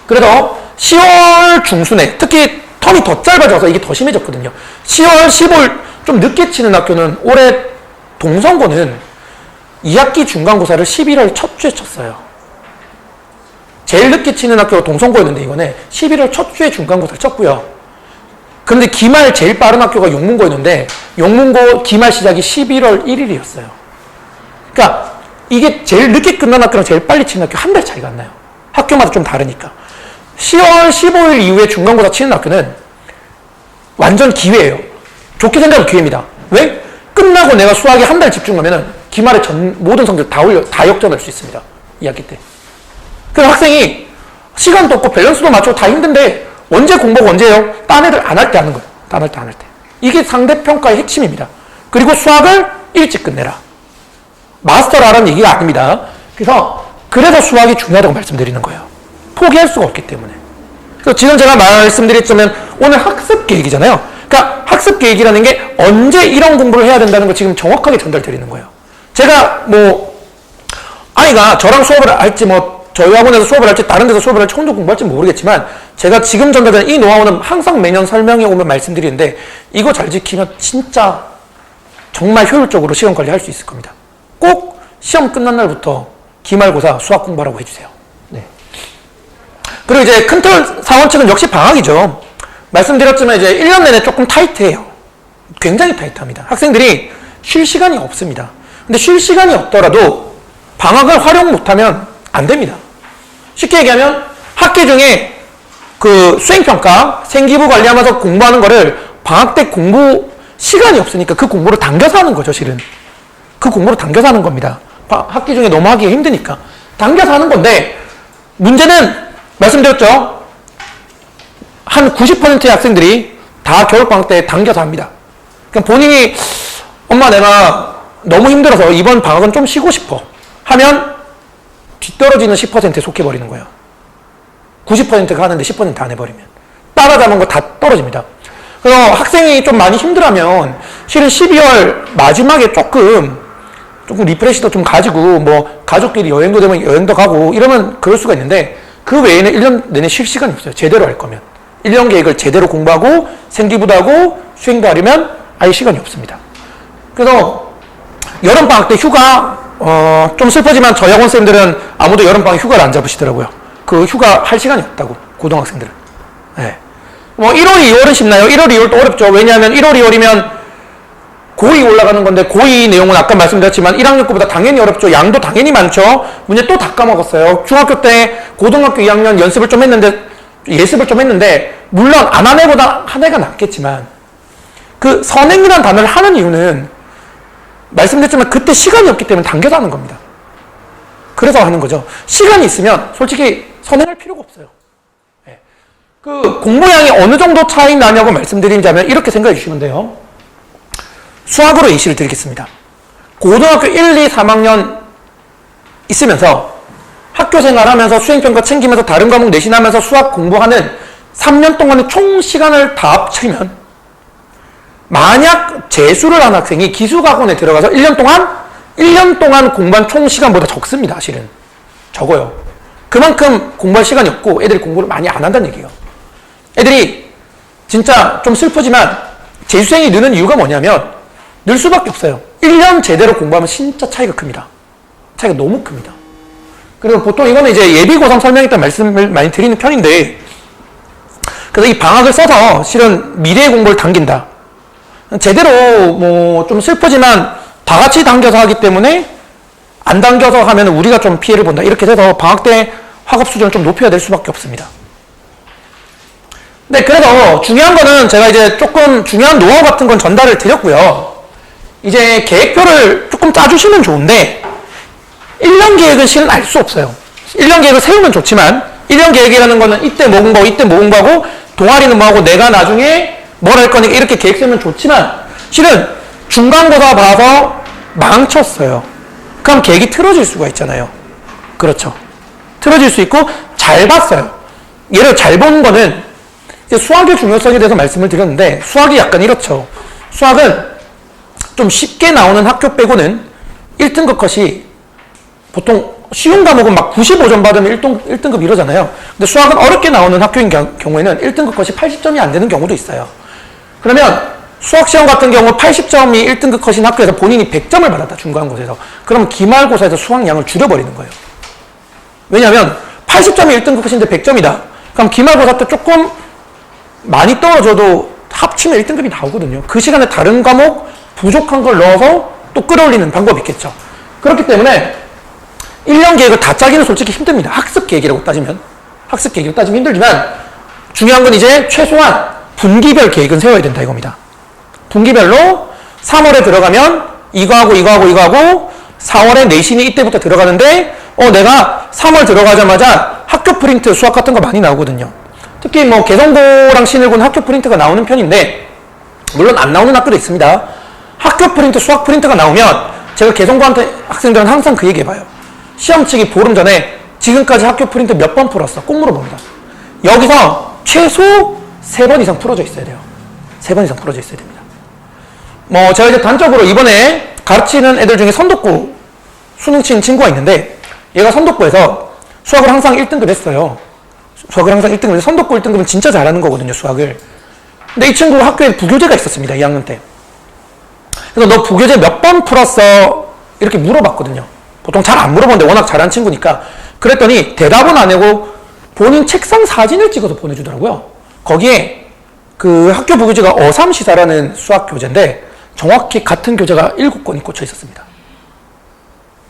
그래서 10월 중순에 특히 텀이 더 짧아져서 이게 더 심해졌거든요. 10월 15일 좀 늦게 치는 학교는 올해 동성고는 2학기 중간고사를 11월 첫 주에 쳤어요. 제일 늦게 치는 학교가 동성고였는데 이번에 11월 첫 주에 중간고사를 쳤고요. 그런데 기말 제일 빠른 학교가 용문고였는데 용문고 기말 시작이 11월 1일이었어요. 그러니까 이게 제일 늦게 끝난 학교랑 제일 빨리 치는 학교 한 달 차이가 안 나요. 학교마다 좀 다르니까. 10월 15일 이후에 중간고사 치는 학교는 완전 기회예요. 좋게 생각하면 기회입니다. 왜? 끝나고 내가 수학에 한 달 집중하면은 기말에 모든 성적 다 역전할 수 있습니다. 2학기 때. 그래서 학생이 시간도 없고 밸런스도 맞추고 다 힘든데 언제 공부하고 언제 해요? 딴 애들 안 할 때 하는 거예요. 딴 할 때 안 할 때. 이게 상대평가의 핵심입니다. 그리고 수학을 일찍 끝내라. 마스터를 하라는 얘기가 아닙니다. 그래서 수학이 중요하다고 말씀드리는 거예요. 포기할 수가 없기 때문에. 그래서 지금 제가 말씀드렸자면 오늘 학습 계획이잖아요. 그러니까 학습 계획이라는 게 언제 이런 공부를 해야 된다는 거 지금 정확하게 전달드리는 거예요. 제가 아이가 저랑 수업을 할지 저희 학원에서 수업을 할지 다른 데서 수업을 할지 혼자 공부할지 모르겠지만 제가 지금 전달되는 이 노하우는 항상 매년 설명해 오면 말씀드리는데 이거 잘 지키면 진짜 정말 효율적으로 시간 관리할 수 있을 겁니다. 꼭 시험 끝난 날부터 기말고사 수학 공부하라고 해주세요. 네. 그리고 이제 큰틀 사원칙은 역시 방학이죠. 말씀드렸지만 이제 1년 내내 조금 타이트해요. 굉장히 타이트합니다. 학생들이 쉴 시간이 없습니다. 근데 쉴 시간이 없더라도 방학을 활용 못하면 안 됩니다. 쉽게 얘기하면 학기 중에 그 수행평가, 생기부 관리하면서 공부하는 거를 방학 때 공부 시간이 없으니까 그 공부를 당겨서 하는 거죠, 실은. 그 공부를 당겨서 하는 겁니다. 학기 중에 너무 하기가 힘드니까. 당겨서 하는 건데, 문제는 말씀드렸죠? 한 90%의 학생들이 다 겨울방학 때 당겨서 합니다. 그러니까 본인이 엄마 내가 너무 힘들어서 이번 방학은 좀 쉬고 싶어 하면 뒤떨어지는 10%에 속해버리는 거예요. 90%가 하는데 10% 안 해버리면. 따라잡은 거 다 떨어집니다. 그래서 학생이 좀 많이 힘들어하면 실은 12월 마지막에 조금 리프레시도 좀 가지고 가족끼리 여행도 되면 여행도 가고 이러면 그럴 수가 있는데 그 외에는 1년 내내 쉴 시간이 없어요. 제대로 할 거면. 1년 계획을 제대로 공부하고 생기부도 하고 수행도 하려면 아예 시간이 없습니다. 그래서 여름방학 때 휴가 좀 슬프지만 저희 학원 쌤들은 아무도 여름방학 휴가를 안 잡으시더라고요. 그 휴가 할 시간이 없다고 고등학생들은. 네. 1월, 2월은 쉽나요? 1월, 2월도 어렵죠. 왜냐하면 1월, 2월이면 고2 올라가는 건데 고2 내용은 아까 말씀드렸지만 1학년 거보다 당연히 어렵죠. 양도 당연히 많죠. 문제 또 다 까먹었어요. 중학교 때 고등학교 2학년 예습을 좀 했는데 물론 안 한 애보다 한 애가 낫겠지만 그 선행이라는 단어를 하는 이유는 말씀드렸지만 그때 시간이 없기 때문에 당겨서 하는 겁니다. 그래서 하는 거죠. 시간이 있으면 솔직히 선행할 필요가 없어요. 네. 그 공부량이 어느 정도 차이 나냐고 말씀드리자면 이렇게 생각해 주시면 돼요. 수학으로 예시를 드리겠습니다. 고등학교 1, 2, 3학년 있으면서 학교 생활하면서 수행평가 챙기면서 다른 과목 내신하면서 수학 공부하는 3년 동안의 총 시간을 다 합치면 만약 재수를 한 학생이 기숙학원에 들어가서 1년 동안 공부한 총 시간보다 적습니다. 실은. 적어요. 그만큼 공부할 시간이 없고 애들이 공부를 많이 안 한다는 얘기예요. 애들이 진짜 좀 슬프지만 재수생이 느는 이유가 뭐냐면 늘 수밖에 없어요. 1년 제대로 공부하면 진짜 차이가 큽니다. 차이가 너무 큽니다. 그리고 보통 이거는 이제 예비고3 설명회 때 말씀을 많이 드리는 편인데 그래서 이 방학을 써서 실은 미래의 공부를 당긴다. 제대로 좀 슬프지만 다 같이 당겨서 하기 때문에 안 당겨서 하면 우리가 좀 피해를 본다. 이렇게 해서 방학 때 학업 수준을 좀 높여야 될 수밖에 없습니다. 네, 그래서 중요한 거는 제가 이제 조금 중요한 노하우 같은 건 전달을 드렸고요. 이제 계획표를 조금 짜주시면 좋은데 1년 계획은 실은 알 수 없어요. 1년 계획을 세우면 좋지만 1년 계획이라는 거는 이때 뭐 공부하고 이때 뭐 공부하고 동아리는 뭐 하고 내가 나중에 뭘 할 거니까 이렇게 계획 세우면 좋지만 실은 중간고사 봐서 망쳤어요. 그럼 계획이 틀어질 수가 있잖아요. 그렇죠. 틀어질 수 있고 잘 봤어요. 예를 잘 보는 거는 이제 수학의 중요성에 대해서 말씀을 드렸는데 수학이 약간 이렇죠. 수학은 좀 쉽게 나오는 학교 빼고는 1등급 컷이 보통 쉬운 과목은 막 95점 받으면 1등급 이러잖아요. 근데 수학은 어렵게 나오는 학교인 경우에는 1등급 컷이 80점이 안 되는 경우도 있어요. 그러면 수학 시험 같은 경우 80점이 1등급 컷인 학교에서 본인이 100점을 받았다. 중간고사에서. 그럼 기말고사에서 수학량을 줄여버리는 거예요. 왜냐하면 80점이 1등급 컷인데 100점이다. 그럼 기말고사 때 조금 많이 떨어져도 합치면 1등급이 나오거든요. 그 시간에 다른 과목 부족한 걸 넣어서 또 끌어올리는 방법이 있겠죠. 그렇기 때문에 1년 계획을 다 짜기는 솔직히 힘듭니다. 학습 계획이라고 따지면 힘들지만 중요한 건 이제 최소한 분기별 계획은 세워야 된다 이겁니다. 분기별로 3월에 들어가면 이거 하고 4월에 내신이 이때부터 들어가는데 내가 3월 들어가자마자 학교 프린트 수학 같은 거 많이 나오거든요. 특히 뭐 개성고랑 신일고는 학교 프린트가 나오는 편인데 물론 안 나오는 학교도 있습니다. 학교 프린트 수학 프린트가 나오면 제가 개성고한테 학생들은 항상 그 얘기 해봐요. 시험 치기 보름 전에 지금까지 학교 프린트 몇 번 풀었어? 꼭 물어봅니다. 여기서 최소 3번 이상 풀어져 있어야 돼요. 3번 이상 풀어져 있어야 됩니다. 뭐 제가 이제 단적으로 이번에 가르치는 애들 중에 선독고 수능 친 친구가 있는데 얘가 선독고에서 수학을 항상 1등급 했어요. 수학을 항상 1등급 해서 선독고 1등급은 진짜 잘하는 거거든요. 수학을. 근데 이 친구 학교에 부교재가 있었습니다. 2학년 때. 그래서 너 부교재 몇 번 풀었어? 이렇게 물어봤거든요. 보통 잘 안 물어보는데 워낙 잘하는 친구니까. 그랬더니 대답은 안 하고 본인 책상 사진을 찍어서 보내주더라고요. 거기에 그 학교 부교재가 어삼시사라는 수학 교재인데 정확히 같은 교재가 7권이 꽂혀 있었습니다.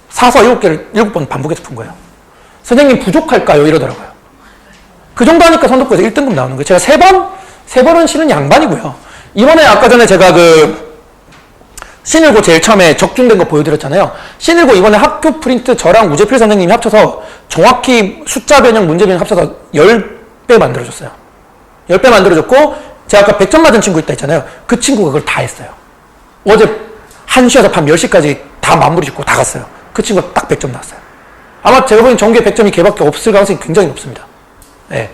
사서 7번 반복해서 푼 거예요. 선생님 부족할까요? 이러더라고요. 그 정도 하니까 선독부에서 1등급 나오는 거예요. 제가 3번은 실은 양반이고요. 이번에 아까 전에 제가 신일고 제일 처음에 적중된 거 보여드렸잖아요. 신일고 이번에 학교 프린트 저랑 우재필 선생님이 합쳐서 정확히 숫자 변형, 문제 변형 합쳐서 10배 만들어줬어요. 10배 만들어줬고 제가 아까 100점 맞은 친구 있다 했잖아요. 그 친구가 그걸 다 했어요. 어제 1시에서 밤 10시까지 다 마무리 짓고 다 갔어요. 그 친구가 딱 100점 나왔어요. 아마 제가 보기엔 전교에 100점이 걔밖에 없을 가능성이 굉장히 높습니다. 네.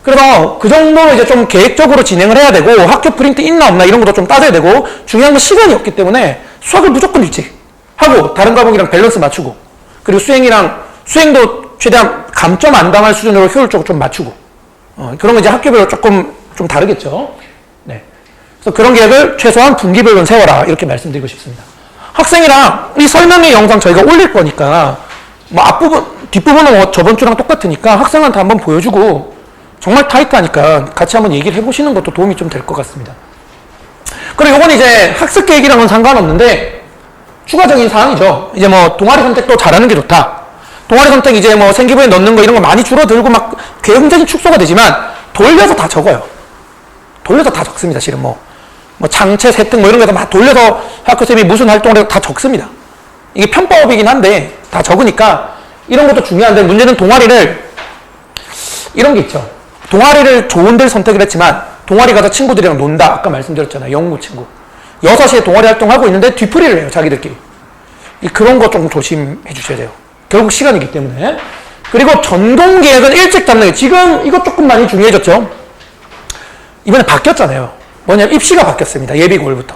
그래서 그 정도 이제 좀 계획적으로 진행을 해야 되고 학교 프린트 있나 없나 이런 것도 좀 따져야 되고 중요한 건 시간이 없기 때문에 수학을 무조건 일찍 하고 다른 과목이랑 밸런스 맞추고 그리고 수행도 최대한 감점 안 당할 수준으로 효율적으로 좀 맞추고 그런 거 이제 학교별로 조금 좀 다르겠죠. 네. 그래서 그런 계획을 최소한 분기별로 세워라 이렇게 말씀드리고 싶습니다. 학생이랑 이 설명회 영상 저희가 올릴 거니까 뭐 앞부분 뒷부분은 뭐 저번 주랑 똑같으니까 학생한테 한번 보여주고 정말 타이트하니까 같이 한번 얘기를 해보시는 것도 도움이 좀 될 것 같습니다. 그리고 이건 이제 학습 계획이랑은 상관없는데 추가적인 사항이죠. 이제 뭐 동아리 선택도 잘하는 게 좋다. 동아리 선택 이제 뭐 생기부에 넣는 거 이런 거 많이 줄어들고 막 굉장히 축소가 되지만 돌려서 다 적어요. 돌려서 다 적습니다. 실은 뭐 장체, 세특 뭐 이런 거다 막 돌려서 학교쌤이 무슨 활동을 해도 다 적습니다. 이게 편법이긴 한데 다 적으니까 이런 것도 중요한데 문제는 동아리를 이런 게 있죠. 동아리를 좋은 데를 선택을 했지만 동아리 가서 친구들이랑 논다. 아까 말씀드렸잖아요. 영구 친구. 6시에 동아리 활동하고 있는데 뒤풀이를 해요. 자기들끼리. 그런 거 좀 조심해 주셔야 돼요. 결국 시간이기 때문에. 그리고 전공 계획은 일찍 잡는 게 지금 이거 조금 많이 중요해졌죠. 이번에 바뀌었잖아요. 뭐냐면 입시가 바뀌었습니다. 예비 9월부터.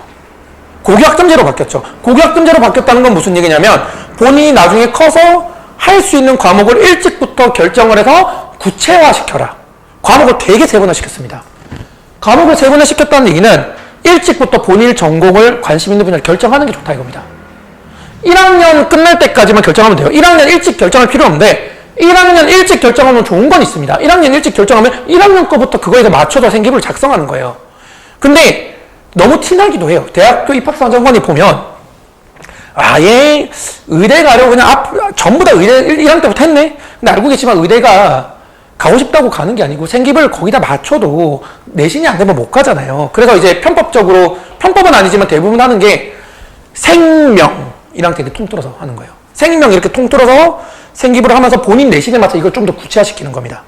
고교학점제로 바뀌었죠. 고교학점제로 바뀌었다는 건 무슨 얘기냐면 본인이 나중에 커서 할 수 있는 과목을 일찍부터 결정을 해서 구체화시켜라. 과목을 되게 세분화시켰습니다. 과목을 세분화시켰다는 얘기는 일찍부터 본인 전공을 관심 있는 분야를 결정하는 게 좋다 이겁니다. 1학년 끝날 때까지만 결정하면 돼요. 1학년 일찍 결정할 필요 없는데 1학년 일찍 결정하면 좋은 건 있습니다. 1학년 일찍 결정하면 1학년 거부터 그거에 맞춰서 생기부를 작성하는 거예요. 근데 너무 티나기도 해요. 대학교 입학사정관이 보면 얘 의대 가려고 그냥 전부 다 의대 1학년 때부터 했네? 근데 알고 계시지만 의대가 가고 싶다고 가는 게 아니고 생기부를 거기다 맞춰도 내신이 안 되면 못 가잖아요. 그래서 이제 편법은 아니지만 대부분 하는 게 생명이랑 되게 통틀어서 하는 거예요. 생명 이렇게 통틀어서 생기부를 하면서 본인 내신에 맞춰 이걸 좀 더 구체화시키는 겁니다.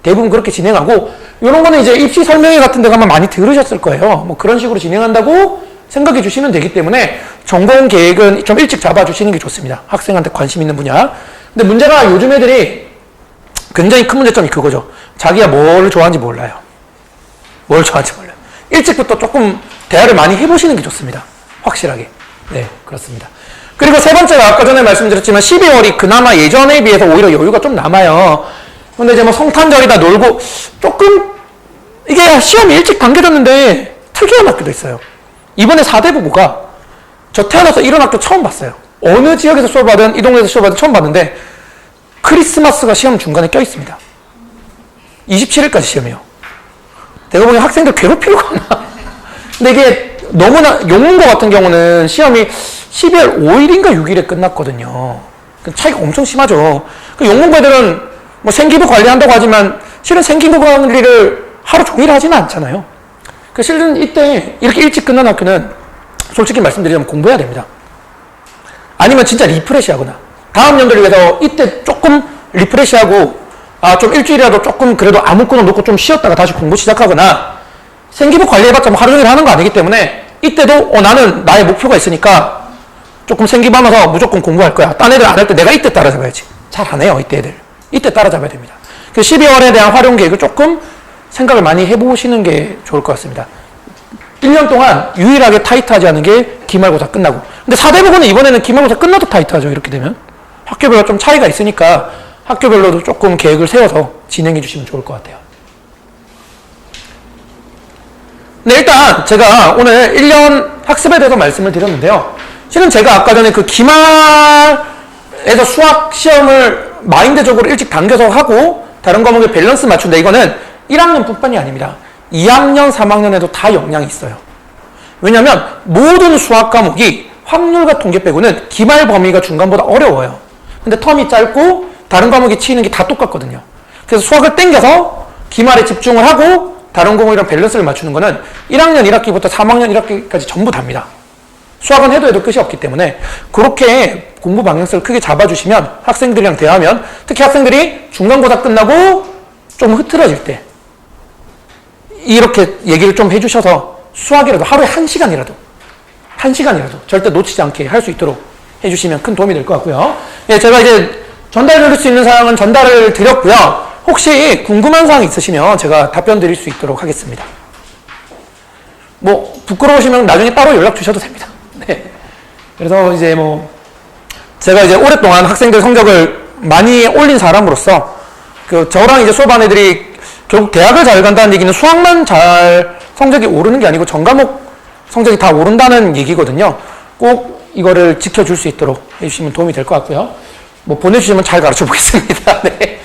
대부분 그렇게 진행하고 이런 거는 이제 입시 설명회 같은 데 가면 많이 들으셨을 거예요. 뭐 그런 식으로 진행한다고 생각해 주시면 되기 때문에 전공 계획은 좀 일찍 잡아주시는 게 좋습니다. 학생한테 관심 있는 분야. 근데 문제가 요즘 애들이 굉장히 큰 문제점이 그거죠. 자기가 뭘 좋아하는지 몰라요. 뭘 좋아하는지 몰라요. 일찍부터 조금 대화를 많이 해보시는 게 좋습니다. 확실하게. 네, 그렇습니다. 그리고 세 번째가 아까 전에 말씀드렸지만 12월이 그나마 예전에 비해서 오히려 여유가 좀 남아요. 근데 이제 뭐 성탄절이다 놀고 조금 이게 시험이 일찍 당겨졌는데 특이한 학교도 있어요. 이번에 4대 부고가 저 태어나서 이런 학교 처음 봤어요. 어느 지역에서 수업하든 이 동네에서 수업하든 처음 봤는데 크리스마스가 시험 중간에 껴 있습니다. 27일까지 시험이에요. 내가 보기엔 학생들 괴롭히려고 하나. 근데 이게 너무나 용문고 같은 경우는 시험이 12월 5일인가 6일에 끝났거든요. 차이가 엄청 심하죠. 그 용문고 애들은 뭐 생기부 관리한다고 하지만 실은 생기부 관리를 하루 종일 하지는 않잖아요. 그 실은 이때 이렇게 일찍 끝난 학교는 솔직히 말씀드리자면 공부해야 됩니다. 아니면 진짜 리프레시 하거나 다음 연도를 위해서 이때 조금 리프레시하고 좀 일주일이라도 조금 그래도 아무거나 놓고 좀 쉬었다가 다시 공부 시작하거나 생기부 관리해봤자 뭐 하루 종일 하는 거 아니기 때문에 이때도 나는 나의 목표가 있으니까 조금 생기부하면서 무조건 공부할 거야. 딴 애들 안 할 때 내가 이때 따라잡아야지. 잘 안 해요 이때 애들. 이때 따라잡아야 됩니다. 그 12월에 대한 활용 계획을 조금 생각을 많이 해보시는 게 좋을 것 같습니다. 1년 동안 유일하게 타이트하지 않은 게 기말고사 끝나고. 근데 4대 부고는 이번에는 기말고사 끝나도 타이트하죠. 이렇게 되면. 학교별로 좀 차이가 있으니까 학교별로도 조금 계획을 세워서 진행해 주시면 좋을 것 같아요. 네, 일단 제가 오늘 1년 학습에 대해서 말씀을 드렸는데요. 실은 제가 아까 전에 그 기말에서 수학 시험을 마인드적으로 일찍 당겨서 하고 다른 과목에 밸런스 맞춘다. 이거는 1학년 뿐만이 아닙니다. 2학년, 3학년에도 다 영향이 있어요. 왜냐하면 모든 수학 과목이 확률과 통계 빼고는 기말 범위가 중간보다 어려워요. 근데 텀이 짧고 다른 과목이 치이는 게 다 똑같거든요. 그래서 수학을 땡겨서 기말에 집중을 하고 다른 과목이랑 밸런스를 맞추는 거는 1학년 1학기부터 3학년 1학기까지 전부 답니다. 수학은 해도 끝이 없기 때문에 그렇게 공부 방향성을 크게 잡아주시면 학생들이랑 대화하면 특히 학생들이 중간고사 끝나고 좀 흐트러질 때 이렇게 얘기를 좀 해주셔서 수학이라도 하루에 1시간이라도 절대 놓치지 않게 할 수 있도록 해주시면 큰 도움이 될 것 같고요. 예, 제가 이제 전달드릴 수 있는 사항은 전달을 드렸고요. 혹시 궁금한 사항 있으시면 제가 답변 드릴 수 있도록 하겠습니다. 뭐 부끄러우시면 나중에 따로 연락 주셔도 됩니다. 네. 그래서 이제 뭐 제가 이제 오랫동안 학생들 성적을 많이 올린 사람으로서 그 저랑 이제 수업한 애들이 결국 대학을 잘 간다는 얘기는 수학만 잘 성적이 오르는 게 아니고 전 과목 성적이 다 오른다는 얘기거든요. 꼭 이거를 지켜줄 수 있도록 해주시면 도움이 될 것 같고요. 뭐 보내주시면 잘 가르쳐 보겠습니다. 네.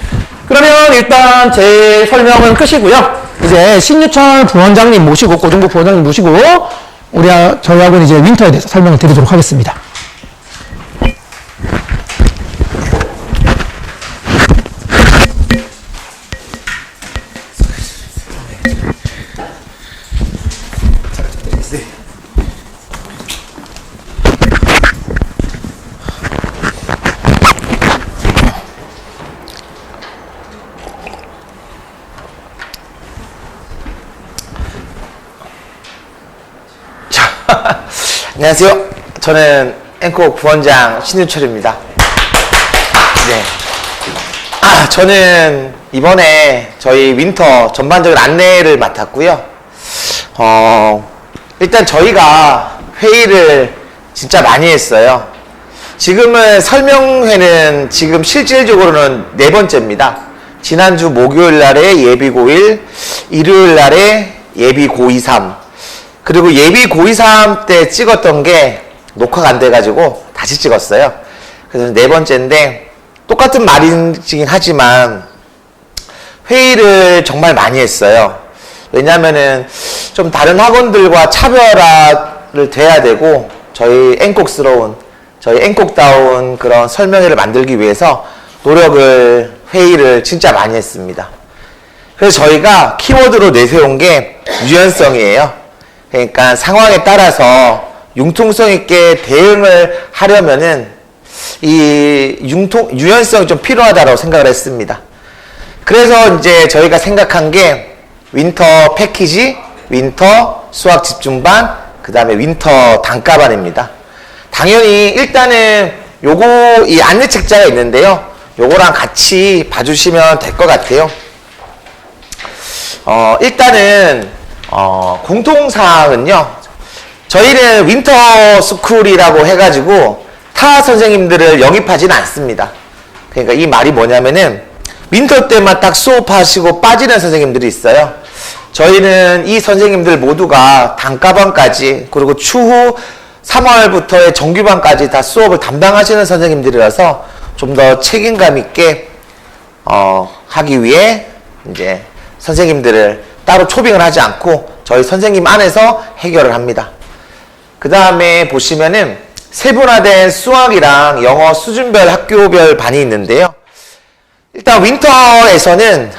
그러면 일단 제 설명은 끝이고요. 이제 신유철 부원장님 모시고 고등부 부원장님 모시고 저희 학원 이제 윈터에 대해서 설명을 드리도록 하겠습니다. 안녕하세요. 저는 앵콕 부원장 신윤철입니다. 네. 저는 이번에 저희 윈터 전반적인 안내를 맡았고요. 일단 저희가 회의를 진짜 많이 했어요. 지금은 설명회는 지금 실질적으로는 4번째입니다. 지난주 목요일 날에 예비 고1, 일요일 날에 예비 고2, 3. 그리고 예비 고2, 3 때 찍었던 게 녹화가 안 돼가지고 다시 찍었어요. 그래서 4번째인데 똑같은 말이긴 하지만 회의를 정말 많이 했어요. 왜냐면은 좀 다른 학원들과 차별화를 돼야 되고 저희 앵콕다운 그런 설명회를 만들기 위해서 회의를 진짜 많이 했습니다. 그래서 저희가 키워드로 내세운 게 유연성이에요. 그러니까 상황에 따라서 융통성 있게 대응을 하려면은 이 유연성이 좀 필요하다고 생각을 했습니다. 그래서 이제 저희가 생각한 게 윈터 패키지, 윈터 수학 집중반, 그 다음에 윈터 단가반입니다. 당연히 일단은 요거 이 안내책자가 있는데요. 요거랑 같이 봐주시면 될 것 같아요. 일단은 공통사항은요. 저희는 윈터 스쿨이라고 해가지고 타 선생님들을 영입하지는 않습니다. 그러니까 이 말이 뭐냐면은 윈터 때만 딱 수업하시고 빠지는 선생님들이 있어요. 저희는 이 선생님들 모두가 단가반까지 그리고 추후 3월부터의 정규반까지 다 수업을 담당하시는 선생님들이라서 좀 더 책임감 있게 하기 위해 이제 선생님들을 따로 초빙을 하지 않고 저희 선생님 안에서 해결을 합니다. 그 다음에 보시면은 세분화된 수학이랑 영어 수준별 학교별 반이 있는데요. 일단 윈터에서는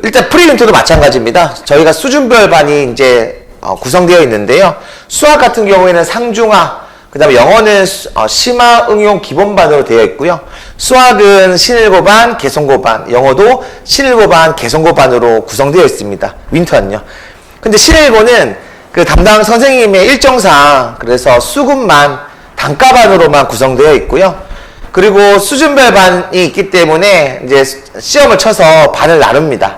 일단 프리윈터도 마찬가지입니다. 저희가 수준별 반이 이제 구성되어 있는데요. 수학 같은 경우에는 상중하, 그 다음에 영어는 심화 응용 기본반으로 되어 있고요. 수학은 신일고반, 개성고반, 영어도 신일고반, 개성고반으로 구성되어 있습니다. 윈터는요. 근데 신일고는 그 담당 선생님의 일정상 그래서 수급만 단가반으로만 구성되어 있고요. 그리고 수준별 반이 있기 때문에 이제 시험을 쳐서 반을 나눕니다.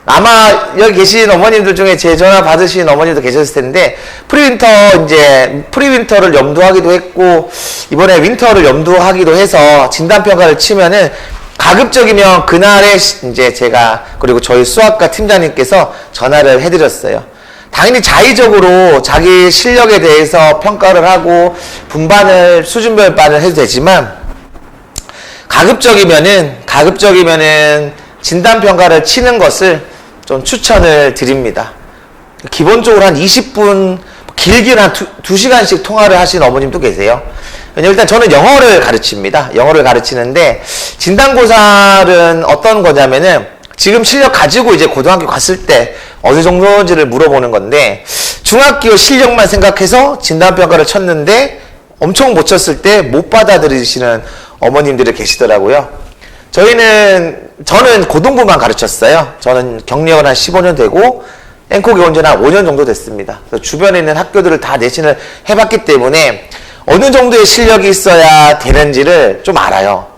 아마 여기 계신 어머님들 중에 제 전화 받으신 어머님도 계셨을 텐데 프리윈터를 염두하기도 했고 이번에 윈터를 염두하기도 해서 진단평가를 치면은 가급적이면 그날에 이제 제가 그리고 저희 수학과 팀장님께서 전화를 해드렸어요. 당연히 자의적으로 자기 실력에 대해서 평가를 하고 분반을 수준별 반을 해도 되지만 가급적이면은 진단평가를 치는 것을 좀 추천을 드립니다. 기본적으로 한 20분, 길게는 한 2시간씩 통화를 하신 어머님도 계세요. 왜냐면 일단 저는 영어를 가르칩니다. 영어를 가르치는데 진단고사는 어떤 거냐면은 지금 실력 가지고 이제 고등학교 갔을 때 어느 정도인지를 물어보는 건데 중학교 실력만 생각해서 진단평가를 쳤는데 엄청 못 쳤을 때 못 받아들이시는 어머님들이 계시더라고요. 저는 고등부만 가르쳤어요. 저는 경력은 한 15년 되고 앵콕에 온 지는 한 5년 정도 됐습니다. 그래서 주변에 있는 학교들을 다 내신을 해봤기 때문에 어느 정도의 실력이 있어야 되는지를 좀 알아요.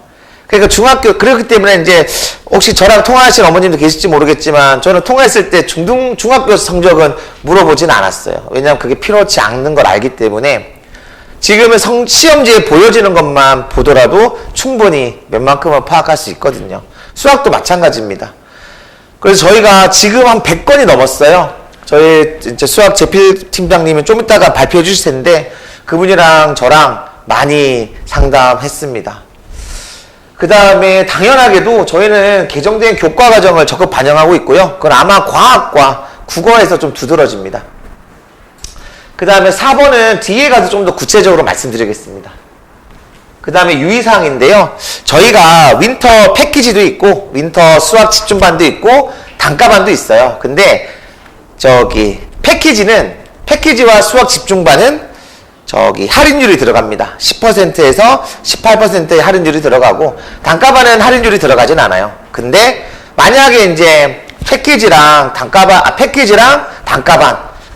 그러니까 그렇기 때문에 이제 혹시 저랑 통화하신 어머님도 계실지 모르겠지만 저는 통화했을 때 중학교 성적은 물어보진 않았어요. 왜냐하면 그게 필요치 않는 걸 알기 때문에 지금은 시험지에 보여지는 것만 보더라도 충분히 몇 만큼은 파악할 수 있거든요. 수학도 마찬가지입니다. 그래서 저희가 지금 한 100건이 넘었어요. 저희 이제 수학 제필 팀장님은 좀 이따가 발표해 주실 텐데 그분이랑 저랑 많이 상담했습니다. 그 다음에 당연하게도 저희는 개정된 교과 과정을 적극 반영하고 있고요. 그건 아마 과학과 국어에서 좀 두드러집니다. 그 다음에 4번은 뒤에 가서 좀 더 구체적으로 말씀드리겠습니다. 그 다음에 유의사항인데요. 저희가 윈터 패키지도 있고 윈터 수학 집중반도 있고 단가반도 있어요. 근데 패키지와 수학 집중반은 할인율이 들어갑니다. 10%에서 18%의 할인율이 들어가고 단가반은 할인율이 들어가진 않아요. 근데 만약에 이제 패키지랑 단가반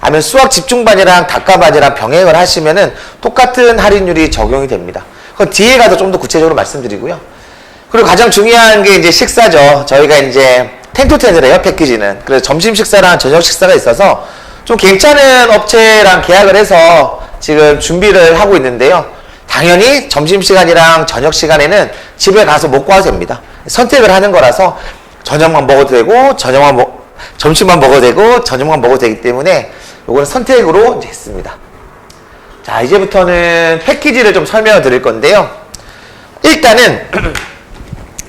아니면 수학 집중반이랑 단가반이랑 병행을 하시면은 똑같은 할인율이 적용이 됩니다. 그건 뒤에 가서 좀 더 구체적으로 말씀드리고요. 그리고 가장 중요한 게 이제 식사죠. 저희가 이제 10-10을 해요, 패키지는. 그래서 점심 식사랑 저녁 식사가 있어서 좀 괜찮은 업체랑 계약을 해서 지금 준비를 하고 있는데요. 당연히 점심시간이랑 저녁시간에는 집에 가서 먹고 와도 됩니다. 선택을 하는 거라서 저녁만 먹어도 되고 점심만 먹어도 되고 저녁만 먹어도 되기 때문에 요거는 선택으로 이제 했습니다. 자, 이제부터는 패키지를 좀 설명을 드릴 건데요. 일단은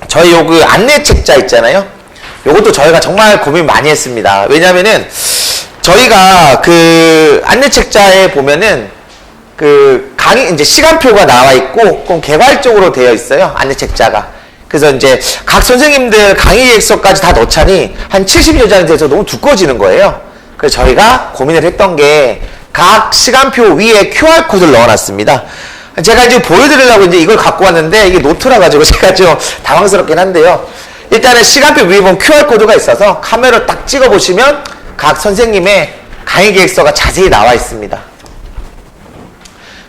저희 요그 안내책자 있잖아요. 요것도 저희가 정말 고민 많이 했습니다. 왜냐면은 저희가 그 안내책자에 보면은 그 강의 이제 시간표가 나와 있고 좀 개괄적으로 되어 있어요. 안내책자가. 그래서 이제 각 선생님들 강의 계획서까지 다 넣자니 한 70여 장이 돼서 너무 두꺼워지는 거예요. 그래서 저희가 고민을 했던 게 각 시간표 위에 QR코드를 넣어놨습니다. 제가 이제 보여드리려고 이제 이걸 갖고 왔는데 이게 노트라 가지고 제가 좀 당황스럽긴 한데요. 일단은 시간표 위에 보면 QR코드가 있어서 카메라를 딱 찍어보시면 각 선생님의 강의 계획서가 자세히 나와 있습니다.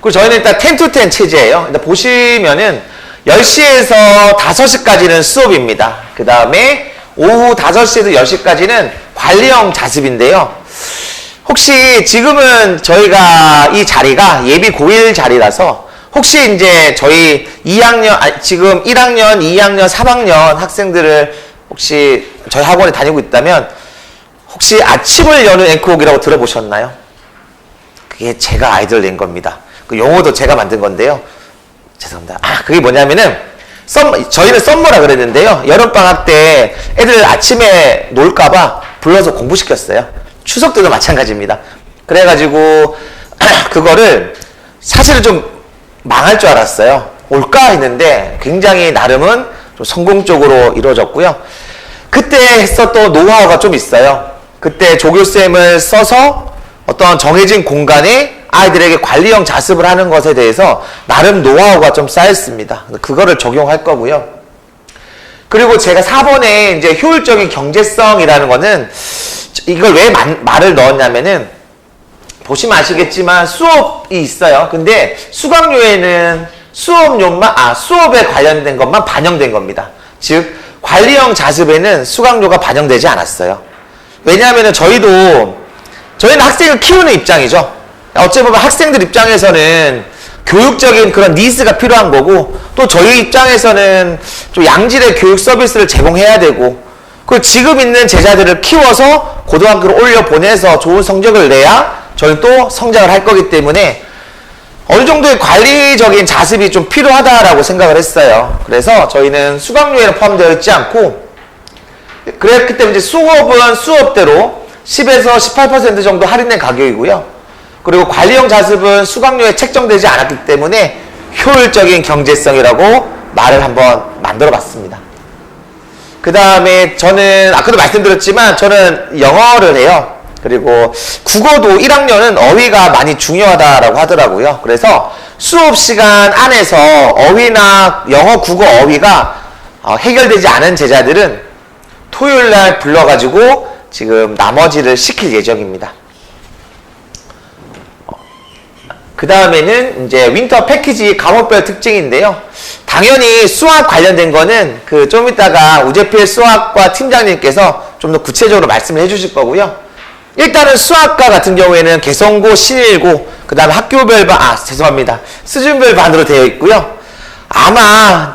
그리고 저희는 일단 10-10 체제예요. 일단 보시면은 10시에서 5시까지는 수업입니다. 그 다음에 오후 5시에서 10시까지는 관리형 자습인데요. 혹시 지금은 저희가 이 자리가 예비 고1 자리라서 혹시 이제 저희 2학년, 지금 1학년, 2학년, 3학년 학생들을 혹시 저희 학원에 다니고 있다면 혹시 아침을 여는 앵커곡이라고 들어보셨나요? 그게 제가 아이디어를 낸 겁니다. 그 용어도 제가 만든 건데요. 죄송합니다. 그게 뭐냐면은 저희는 썸머라 그랬는데요. 여름방학 때 애들 아침에 놀까봐 불러서 공부시켰어요. 추석 때도 마찬가지입니다. 그래가지고 그거를 사실은 좀 망할 줄 알았어요. 올까 했는데 굉장히 나름은 좀 성공적으로 이루어졌고요. 그때 했었던 노하우가 좀 있어요. 그때 조교쌤을 써서 어떤 정해진 공간에 아이들에게 관리형 자습을 하는 것에 대해서 나름 노하우가 좀 쌓였습니다. 그거를 적용할 거고요. 그리고 제가 4번에 이제 효율적인 경제성이라는 거는 이걸 왜 말을 넣었냐면은 보시면 아시겠지만 수업이 있어요. 근데 수강료에는 수업에 관련된 것만 반영된 겁니다. 즉 관리형 자습에는 수강료가 반영되지 않았어요. 왜냐하면 저희는 학생을 키우는 입장이죠. 어찌 보면 학생들 입장에서는 교육적인 그런 니즈가 필요한 거고 또 저희 입장에서는 좀 양질의 교육 서비스를 제공해야 되고 그리고 지금 있는 제자들을 키워서 고등학교로 올려보내서 좋은 성적을 내야 저희는 또 성장을 할 거기 때문에 어느 정도의 관리적인 자습이 좀 필요하다라고 생각을 했어요. 그래서 저희는 수강료에는 포함되어 있지 않고 그랬기 때문에 이제 수업은 수업대로 10에서 18% 정도 할인된 가격이고요. 그리고 관리형 자습은 수강료에 책정되지 않았기 때문에 효율적인 경제성이라고 말을 한번 만들어 봤습니다. 그 다음에 저는 아까도 말씀드렸지만 저는 영어를 해요. 그리고 국어도 1학년은 어휘가 많이 중요하다라고 하더라고요. 그래서 수업 시간 안에서 어휘나 영어, 국어 어휘가 해결되지 않은 제자들은 토요일날 불러가지고 지금 나머지를 시킬 예정입니다. 그 다음에는 이제 윈터 패키지 과목별 특징인데요. 당연히 수학 관련된 거는 좀 이따가 우재필 수학과 팀장님께서 좀 더 구체적으로 말씀을 해주실 거고요. 일단은 수학과 같은 경우에는 개성고, 신일고, 그 다음에 학교별 죄송합니다. 수준별 반으로 되어 있고요. 아마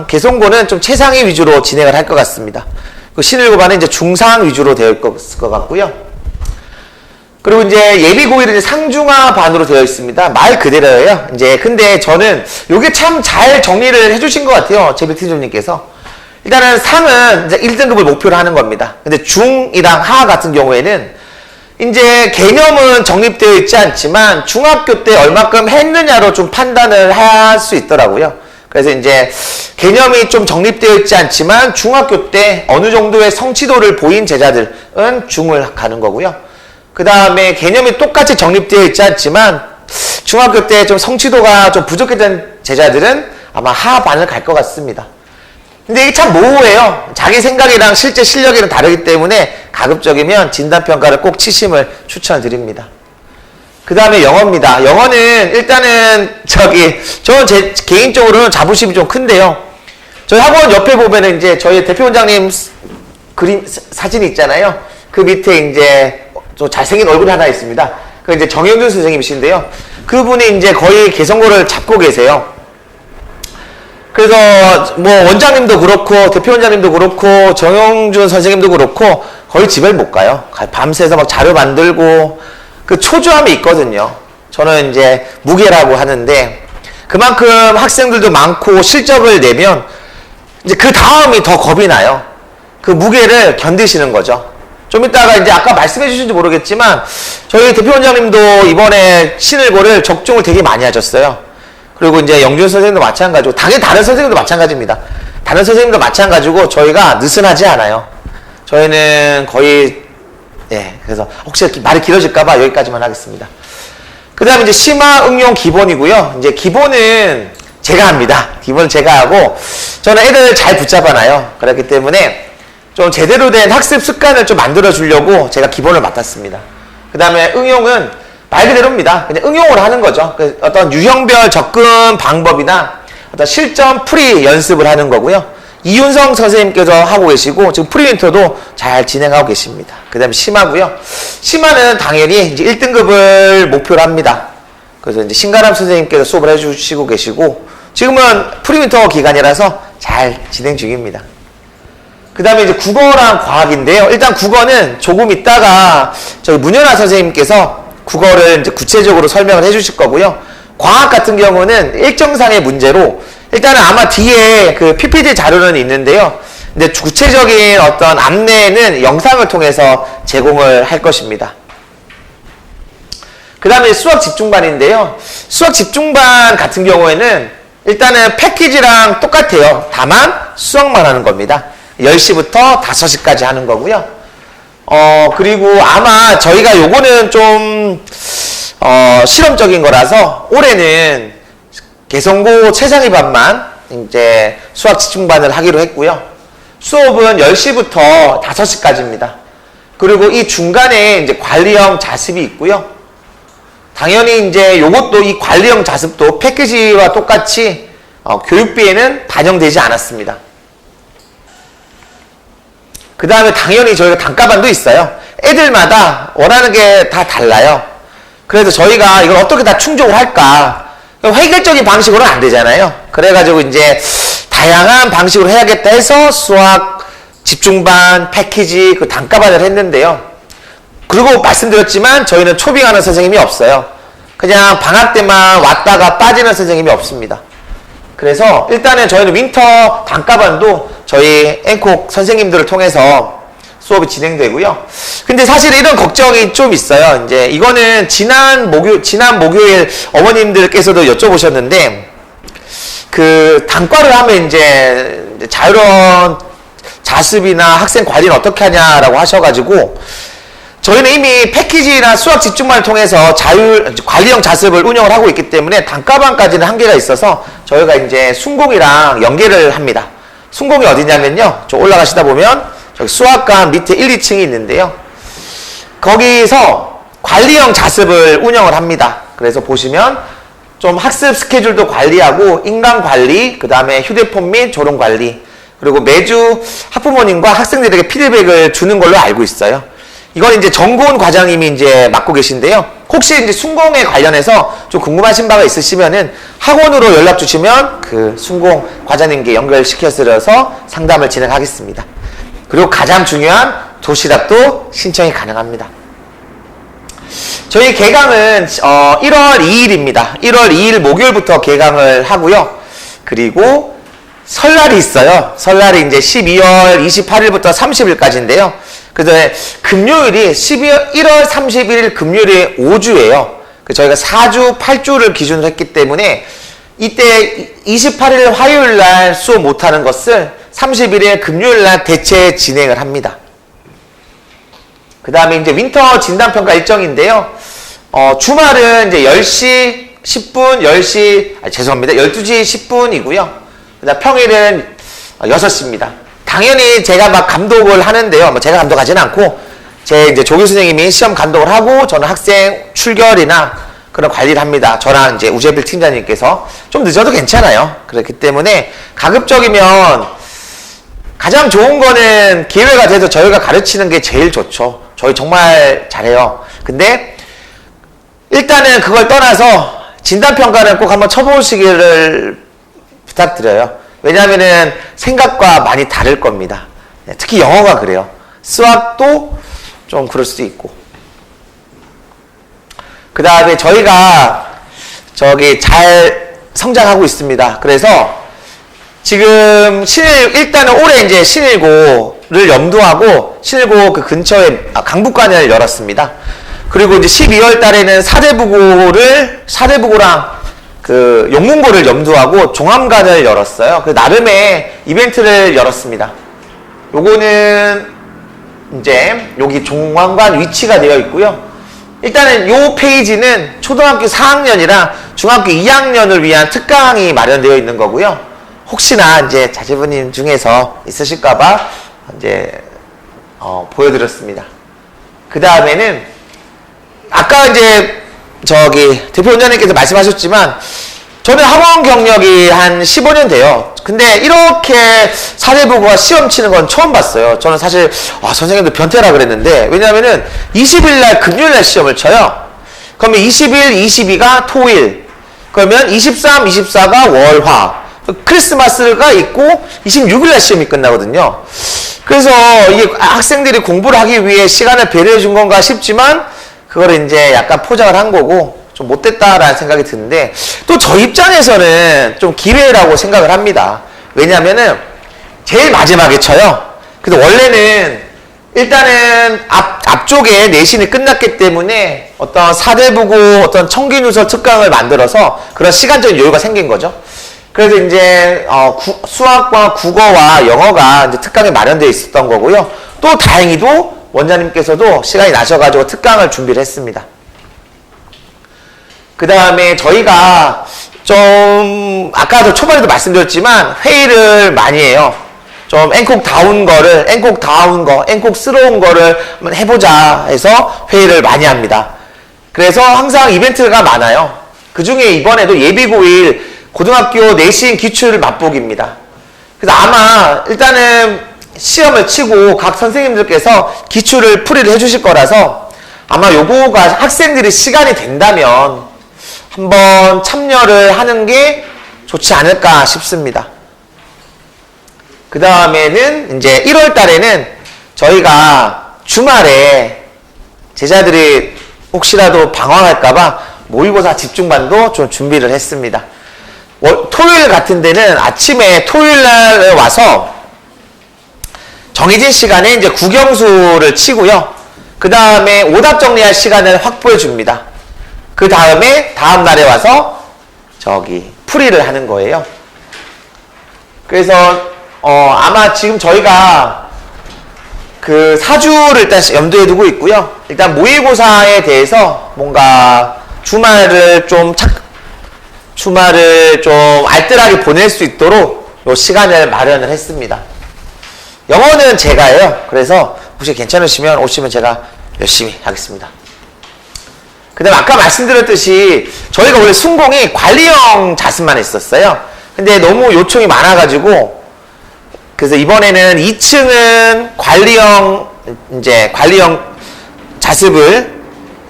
개성고는 좀 최상위 위주로 진행을 할 것 같습니다. 그 신일고 반은 이제 중상 위주로 되어 있을 것 같고요. 그리고 이제 예비고1은 이제 상중하 반으로 되어 있습니다. 말 그대로예요. 근데 저는 요게 참 잘 정리를 해주신 것 같아요. 제백팀장님께서. 일단은 상은 이제 1등급을 목표로 하는 겁니다. 근데 중이랑 하 같은 경우에는 이제 개념은 정립되어 있지 않지만 중학교 때 얼마큼 했느냐로 좀 판단을 할 수 있더라고요. 그래서 이제 개념이 좀 정립되어 있지 않지만 중학교 때 어느 정도의 성취도를 보인 제자들은 중을 가는 거고요. 그 다음에 개념이 똑같이 정립되어 있지 않지만 중학교 때 좀 성취도가 좀 부족했던 제자들은 아마 하반을 갈 것 같습니다. 근데 이게 참 모호해요. 자기 생각이랑 실제 실력이랑 다르기 때문에 가급적이면 진단평가를 꼭 치심을 추천드립니다. 그 다음에 영어입니다. 영어는 일단은 저는 제 개인적으로는 자부심이 좀 큰데요. 저희 학원 옆에 보면은 이제 저희 대표원장님 그림 사진이 있잖아요. 그 밑에 이제 좀 잘생긴 얼굴이 하나 있습니다. 그 이제 정영준 선생님이신데요. 그분이 이제 거의 개성고를 잡고 계세요. 그래서 뭐 원장님도 그렇고 대표원장님도 그렇고 정영준 선생님도 그렇고 거의 집을 못 가요. 밤새서 막 자료 만들고 그 초조함이 있거든요. 저는 이제 무게라고 하는데 그만큼 학생들도 많고 실적을 내면 이제 그 다음이 더 겁이 나요. 그 무게를 견디시는 거죠. 좀 이따가 이제 아까 말씀해 주신지 모르겠지만 저희 대표원장님도 이번에 신일고를 적중을 되게 많이 하셨어요. 그리고 이제 영준 선생님도 마찬가지고 당연히 다른 선생님도 마찬가지입니다. 다른 선생님도 마찬가지고 저희가 느슨하지 않아요. 저희는 거의 그래서 혹시 말이 길어질까봐 여기까지만 하겠습니다. 그 다음에 이제 심화 응용 기본이고요. 이제 기본은 제가 합니다. 기본은 제가 하고 저는 애들 잘 붙잡아놔요. 그렇기 때문에 좀 제대로 된 학습 습관을 좀 만들어 주려고 제가 기본을 맡았습니다. 그 다음에 응용은 말 그대로입니다. 그냥 응용을 하는 거죠. 어떤 유형별 접근 방법이나 어떤 실전 풀이 연습을 하는 거고요. 이윤성 선생님께서 하고 계시고 지금 프리윈터도 잘 진행하고 계십니다. 그 다음에 심화고요. 심화는 당연히 이제 1등급을 목표로 합니다. 그래서 이제 신가람 선생님께서 수업을 해주시고 계시고 지금은 프리윈터 기간이라서 잘 진행 중입니다. 그 다음에 이제 국어랑 과학인데요. 일단 국어는 조금 있다가 저희 문현아 선생님께서 국어를 이제 구체적으로 설명을 해주실 거고요. 과학 같은 경우는 일정상의 문제로 일단은 아마 뒤에 그 PPT 자료는 있는데요. 근데 구체적인 어떤 안내는 영상을 통해서 제공을 할 것입니다. 그 다음에 수학 집중반인데요. 수학 집중반 같은 경우에는 일단은 패키지랑 똑같아요. 다만 수학만 하는 겁니다. 10시부터 5시까지 하는 거고요. 그리고 아마 저희가 요거는 좀 실험적인 거라서 올해는 개성고 최상위반만 이제 수학 집중반을 하기로 했고요. 수업은 10시부터 5시까지입니다. 그리고 이 중간에 이제 관리형 자습이 있고요. 당연히 이제 요것도 이 관리형 자습도 패키지와 똑같이 교육비에는 반영되지 않았습니다. 그 다음에 당연히 저희가 단가반도 있어요. 애들마다 원하는 게 다 달라요. 그래서 저희가 이걸 어떻게 다 충족을 할까? 획일적인 방식으로는 안 되잖아요. 그래가지고 이제 다양한 방식으로 해야겠다 해서 수학 집중반, 패키지, 그 단가반을 했는데요. 그리고 말씀드렸지만 저희는 초빙하는 선생님이 없어요. 그냥 방학 때만 왔다가 빠지는 선생님이 없습니다. 그래서 일단은 저희는 윈터 단가반도 저희 앵콕 선생님들을 통해서 수업이 진행되고요. 근데 사실 이런 걱정이 좀 있어요. 이제 이거는 지난 목요일 어머님들께서도 여쭤보셨는데 그 단과를 하면 이제 자유로운 자습이나 학생 관리는 어떻게 하냐라고 하셔가지고 저희는 이미 패키지나 수학 집중반을 통해서 관리형 자습을 운영을 하고 있기 때문에 단과반까지는 한계가 있어서 저희가 이제 순공이랑 연계를 합니다. 순공이 어디냐면요. 저 올라가시다 보면 저기 수학관 밑에 1, 2층이 있는데요. 거기서 관리형 자습을 운영을 합니다. 그래서 보시면 좀 학습 스케줄도 관리하고 인강 관리, 그 다음에 휴대폰 및 졸음 관리, 그리고 매주 학부모님과 학생들에게 피드백을 주는 걸로 알고 있어요. 이건 이제 정고은 과장님이 이제 맡고 계신데요. 혹시 이제 순공에 관련해서 좀 궁금하신 바가 있으시면은 학원으로 연락 주시면 그 순공 과장님께 연결시켜드려서 상담을 진행하겠습니다. 그리고 가장 중요한 도시락도 신청이 가능합니다. 저희 개강은 1월 2일입니다. 1월 2일 목요일부터 개강을 하고요. 그리고 설날이 있어요. 설날이 이제 12월 28일부터 30일까지인데요. 그래서 금요일이 1월 31일 금요일이 5주예요. 저희가 4주, 8주를 기준으로 했기 때문에 이때 28일 화요일 날 수업 못하는 것을 31일 금요일 날 대체 진행을 합니다. 그 다음에 이제 윈터 진단평가 일정인데요. 주말은 이제 10시 10분, 12시 10분이고요. 그 다음 평일은 6시입니다. 당연히 제가 막 감독을 하는데요. 제가 감독하지는 않고, 제 이제 조교 선생님이 시험 감독을 하고, 저는 학생 출결이나 그런 관리를 합니다. 저랑 이제 우재필 팀장님께서 좀 늦어도 괜찮아요. 그렇기 때문에 가급적이면 가장 좋은 거는 기회가 돼서 저희가 가르치는 게 제일 좋죠. 저희 정말 잘해요. 근데 일단은 그걸 떠나서 진단평가는 꼭 한번 쳐보시기를 부탁드려요. 왜냐하면은 생각과 많이 다를 겁니다. 특히 영어가 그래요. 수학도 좀 그럴 수도 있고. 그 다음에 저희가 잘 성장하고 있습니다. 그래서 지금 일단은 올해 이제 신일고를 염두하고 신일고 그 근처에 강북관을 열었습니다. 그리고 이제 12월 달에는 사대부고랑 그 용문고를 염두하고 종암관을 열었어요. 그 나름의 이벤트를 열었습니다. 요거는 이제 여기 종암관 위치가 되어 있고요. 일단은 요 페이지는 초등학교 4학년이랑 중학교 2학년을 위한 특강이 마련되어 있는 거고요. 혹시나 이제 자제분님 중에서 있으실까봐 이제 보여드렸습니다. 그 다음에는 아까 이제 대표 원장님께서 말씀하셨지만 저는 학원 경력이 한 15년 돼요. 근데 이렇게 사대부고가 시험 치는 건 처음 봤어요. 저는 사실 선생님도 변태라 그랬는데, 왜냐면은 20일 날 금요일 날 시험을 쳐요. 그러면 20일, 22가 토일, 그러면 23, 24가 월화, 크리스마스가 있고 26일 날 시험이 끝나거든요. 그래서 이게 학생들이 공부를 하기 위해 시간을 배려해 준 건가 싶지만 그걸 이제 약간 포장을 한 거고 좀 못됐다라는 생각이 드는데, 또 저 입장에서는 좀 기회라고 생각을 합니다. 왜냐면은 제일 마지막에 쳐요. 근데 원래는 일단은 앞쪽에 내신이 끝났기 때문에 어떤 사대부고 어떤 청기누설 특강을 만들어서 그런 시간적인 여유가 생긴 거죠. 그래서 이제 수학과 국어와 영어가 이제 특강이 마련되어 있었던 거고요. 또 다행히도 원장님께서도 시간이 나셔가지고 특강을 준비를 했습니다. 그 다음에 저희가 좀 아까도 초반에도 말씀드렸지만 회의를 많이 해요. 좀 앵콕다운 거, 앵콕스러운 거를 한번 해보자 해서 회의를 많이 합니다. 그래서 항상 이벤트가 많아요. 그 중에 이번에도 예비고1 고등학교 내신 기출 맛보기입니다. 그래서 아마 일단은 시험을 치고 각 선생님들께서 기출을 풀이를 해주실 거라서 아마 요거가 학생들이 시간이 된다면 한번 참여를 하는 게 좋지 않을까 싶습니다. 그 다음에는 이제 1월 달에는 저희가 주말에 제자들이 혹시라도 방황할까봐 모의고사 집중반도 좀 준비를 했습니다. 토요일 같은 데는 아침에 토요일 날 와서 정해진 시간에 이제 국영수를 치고요. 그 다음에 오답 정리할 시간을 확보해 줍니다. 그 다음에 다음 날에 와서 풀이를 하는 거예요. 그래서 아마 지금 저희가 그 사주를 일단 염두에 두고 있고요. 일단 모의고사에 대해서 뭔가 주말을 좀 알뜰하게 보낼 수 있도록 요 시간을 마련을 했습니다. 영어는 제가 해요. 그래서 혹시 괜찮으시면 오시면 제가 열심히 하겠습니다. 그 다음 아까 말씀드렸듯이 저희가 원래 순공이 관리형 자습만 했었어요. 근데 너무 요청이 많아가지고 그래서 이번에는 2층은 관리형 자습을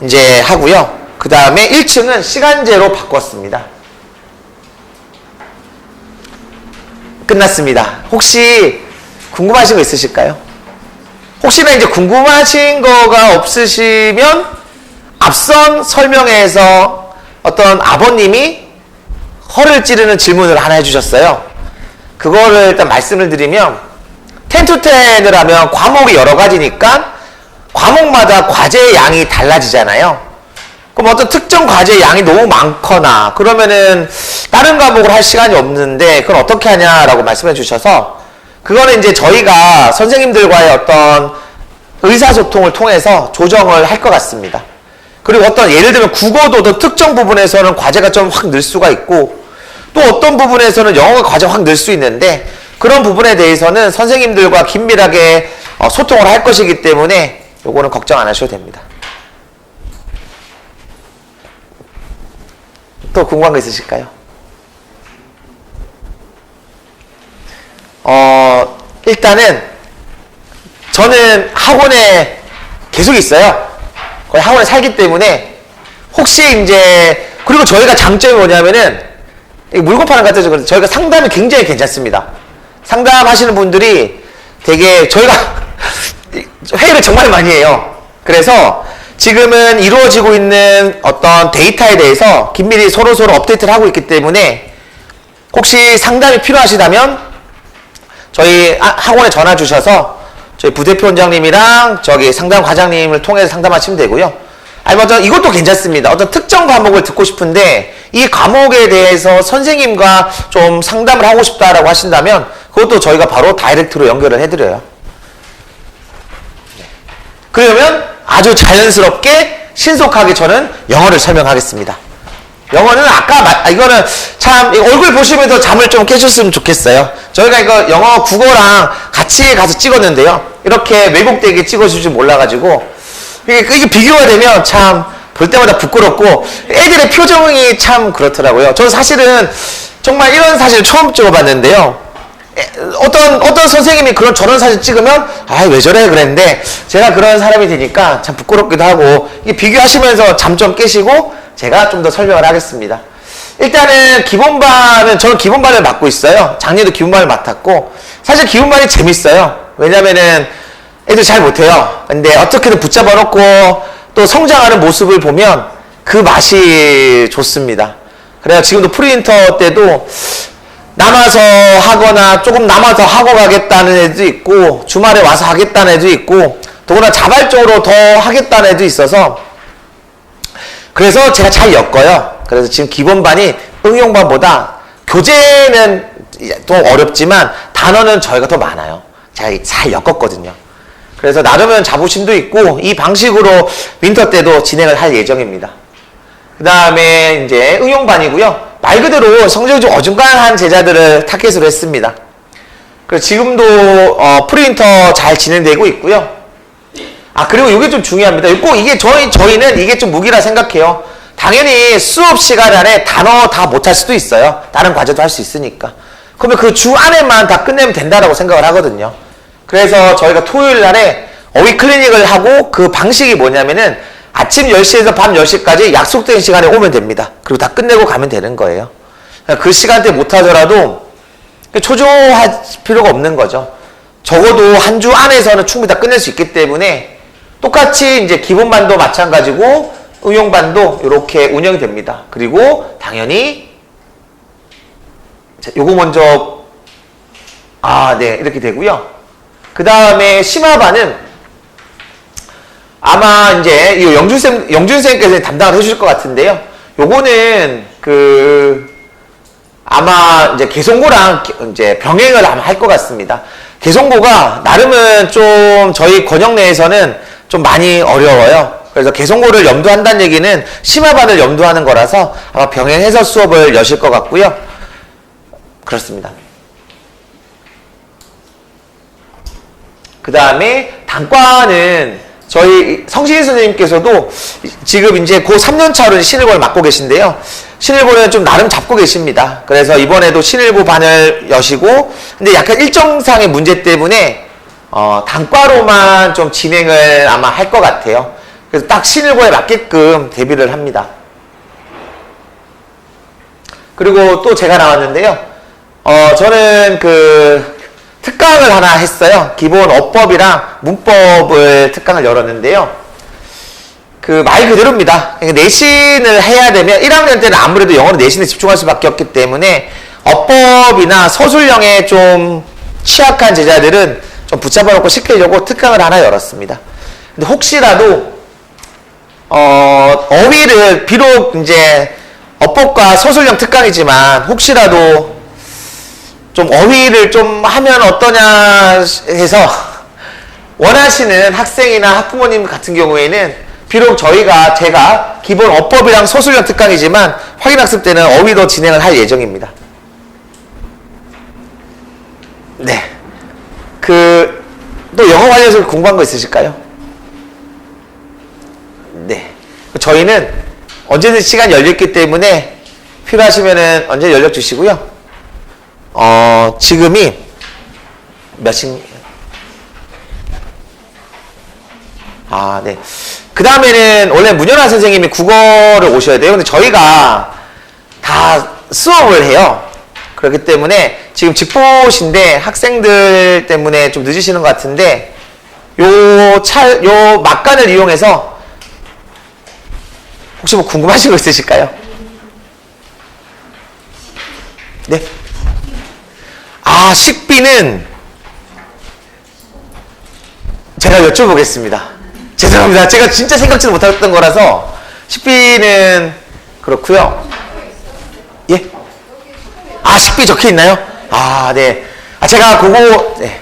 이제 하고요. 그 다음에 1층은 시간제로 바꿨습니다. 끝났습니다. 혹시 궁금하신 거 있으실까요? 혹시나 이제 궁금하신 거가 없으시면 앞선 설명회에서 어떤 아버님이 허를 찌르는 질문을 하나 해주셨어요. 그거를 일단 말씀을 드리면 10-10을 하면 과목이 여러 가지니까 과목마다 과제의 양이 달라지잖아요. 그럼 어떤 특정 과제의 양이 너무 많거나 그러면은 다른 과목을 할 시간이 없는데 그걸 어떻게 하냐라고 말씀해 주셔서 그거는 이제 저희가 선생님들과의 어떤 의사소통을 통해서 조정을 할 것 같습니다. 그리고 어떤 예를 들면 국어도 어떤 특정 부분에서는 과제가 좀 확 늘 수가 있고 또 어떤 부분에서는 영어가 과제가 확 늘 수 있는데 그런 부분에 대해서는 선생님들과 긴밀하게 소통을 할 것이기 때문에 요거는 걱정 안 하셔도 됩니다. 또 궁금한 거 있으실까요? 일단은 저는 학원에 계속 있어요. 거의 학원에 살기 때문에 혹시 이제 그리고 저희가 장점이 뭐냐면은 물건 파는 것 같아서 저희가 상담이 굉장히 괜찮습니다. 상담하시는 분들이 되게 저희가 회의를 정말 많이 해요. 그래서 지금은 이루어지고 있는 어떤 데이터에 대해서 긴밀히 서로서로 업데이트를 하고 있기 때문에 혹시 상담이 필요하시다면 저희 학원에 전화 주셔서 저희 부대표 원장님이랑 상담 과장님을 통해서 상담하시면 되고요. 아니면 이것도 괜찮습니다. 어떤 특정 과목을 듣고 싶은데 이 과목에 대해서 선생님과 좀 상담을 하고 싶다라고 하신다면 그것도 저희가 바로 다이렉트로 연결을 해드려요. 그러면 아주 자연스럽게 신속하게 저는 영어를 설명하겠습니다. 영어는 이거는 참 얼굴 보시면서 잠을 좀 깨셨으면 좋겠어요. 저희가 이거 영어 국어랑 같이 가서 찍었는데요. 이렇게 왜곡되게 찍어줄 줄 몰라가지고 이게 비교가 되면 참 볼 때마다 부끄럽고 애들의 표정이 참 그렇더라고요. 저는 사실은 정말 이런 사진을 처음 찍어봤는데요. 어떤 선생님이 저런 사진 찍으면 왜 저래 그랬는데 제가 그런 사람이 되니까 참 부끄럽기도 하고 이게 비교하시면서 잠 좀 깨시고 제가 좀 더 설명을 하겠습니다. 일단은 기본반은 저는 기본반을 맡고 있어요. 작년에도 기본반을 맡았고 사실 기본반이 재밌어요. 왜냐면은 애들 잘 못해요. 근데 어떻게든 붙잡아 놓고 또 성장하는 모습을 보면 그 맛이 좋습니다. 그래서 지금도 프리인터 때도 남아서 하거나 조금 남아서 하고 가겠다는 애도 있고 주말에 와서 하겠다는 애도 있고 더구나 자발적으로 더 하겠다는 애도 있어서 그래서 제가 잘 엮어요. 그래서 지금 기본반이 응용반보다 교재는 또 어렵지만 단어는 저희가 더 많아요. 제가 잘 엮었거든요. 그래서 나름은 자부심도 있고 이 방식으로 윈터 때도 진행을 할 예정입니다. 그 다음에 이제 응용반이고요. 말 그대로 성적이 좀 어중간한 제자들을 타겟으로 했습니다. 그래서 지금도 프리인터 잘 진행되고 있고요. 그리고 이게 좀 중요합니다. 꼭 이게 저희는 이게 좀 무기라 생각해요. 당연히 수업 시간 안에 단어 다 못할 수도 있어요. 다른 과제도 할 수 있으니까. 그러면 그 주 안에만 다 끝내면 된다라고 생각을 하거든요. 그래서 저희가 토요일 날에 어휘 클리닉을 하고 그 방식이 뭐냐면은 아침 10시에서 밤 10시까지 약속된 시간에 오면 됩니다. 그리고 다 끝내고 가면 되는 거예요. 그 시간대 못하더라도 초조할 필요가 없는 거죠. 적어도 한 주 안에서는 충분히 다 끝낼 수 있기 때문에 똑같이 이제 기본반도 마찬가지고 응용반도 이렇게 운영이 됩니다. 그리고 당연히 요거 먼저 네 이렇게 되고요. 그 다음에 심화반은 아마 이제 이 영준쌤께서 담당을 해주실 것 같은데요. 요거는 아마 이제 개송고랑 이제 병행을 아마 할 것 같습니다. 개송고가 나름은 좀 저희 권역 내에서는 좀 많이 어려워요. 그래서 개송고를 염두한다는 얘기는 심화반을 염두하는 거라서 아마 병행해서 수업을 여실 것 같고요. 그렇습니다. 그 다음에 단과는 저희 성신 선생님께서도 지금 이제 고 3년차로 신일고를 맡고 계신데요. 신일고는 좀 나름 잡고 계십니다. 그래서 이번에도 신일고 반을 여시고, 근데 약간 일정상의 문제 때문에, 단과로만 좀 진행을 아마 할 것 같아요. 그래서 딱 신일고에 맞게끔 대비를 합니다. 그리고 또 제가 나왔는데요. 저는 특강을 하나 했어요. 기본 어법이랑 문법을 특강을 열었는데요. 말 그대로입니다. 내신을 해야 되면 1학년 때는 아무래도 영어로 내신에 집중할 수밖에 없기 때문에 어법이나 서술형에 좀 취약한 제자들은 좀 붙잡아 놓고 시키려고 특강을 하나 열었습니다. 근데 혹시라도 어휘를 비록 이제 어법과 서술형 특강이지만 혹시라도 좀 어휘를 좀 하면 어떠냐 해서 원하시는 학생이나 학부모님 같은 경우에는 비록 제가 기본 어법이랑 서술형 특강이지만 확인학습 때는 어휘도 진행을 할 예정입니다. 네. 또 영어 관련해서 궁금한 거 있으실까요? 네. 저희는 언제든 시간 열렸기 때문에 필요하시면은 언제 연락 주시고요. 지금이 몇 시? 네. 그 다음에는 원래 문연아 선생님이 국어를 오셔야 돼요. 근데 저희가 다 수업을 해요. 그렇기 때문에 지금 직보신데 학생들 때문에 좀 늦으시는 것 같은데 요 막간을 이용해서 혹시 뭐 궁금하신 거 있으실까요? 네. 식비는 제가 여쭤보겠습니다. 죄송합니다. 제가 진짜 생각지도 못했던 거라서 식비는 그렇고요. 예? 식비 적혀 있나요? 네. 제가 그거 네.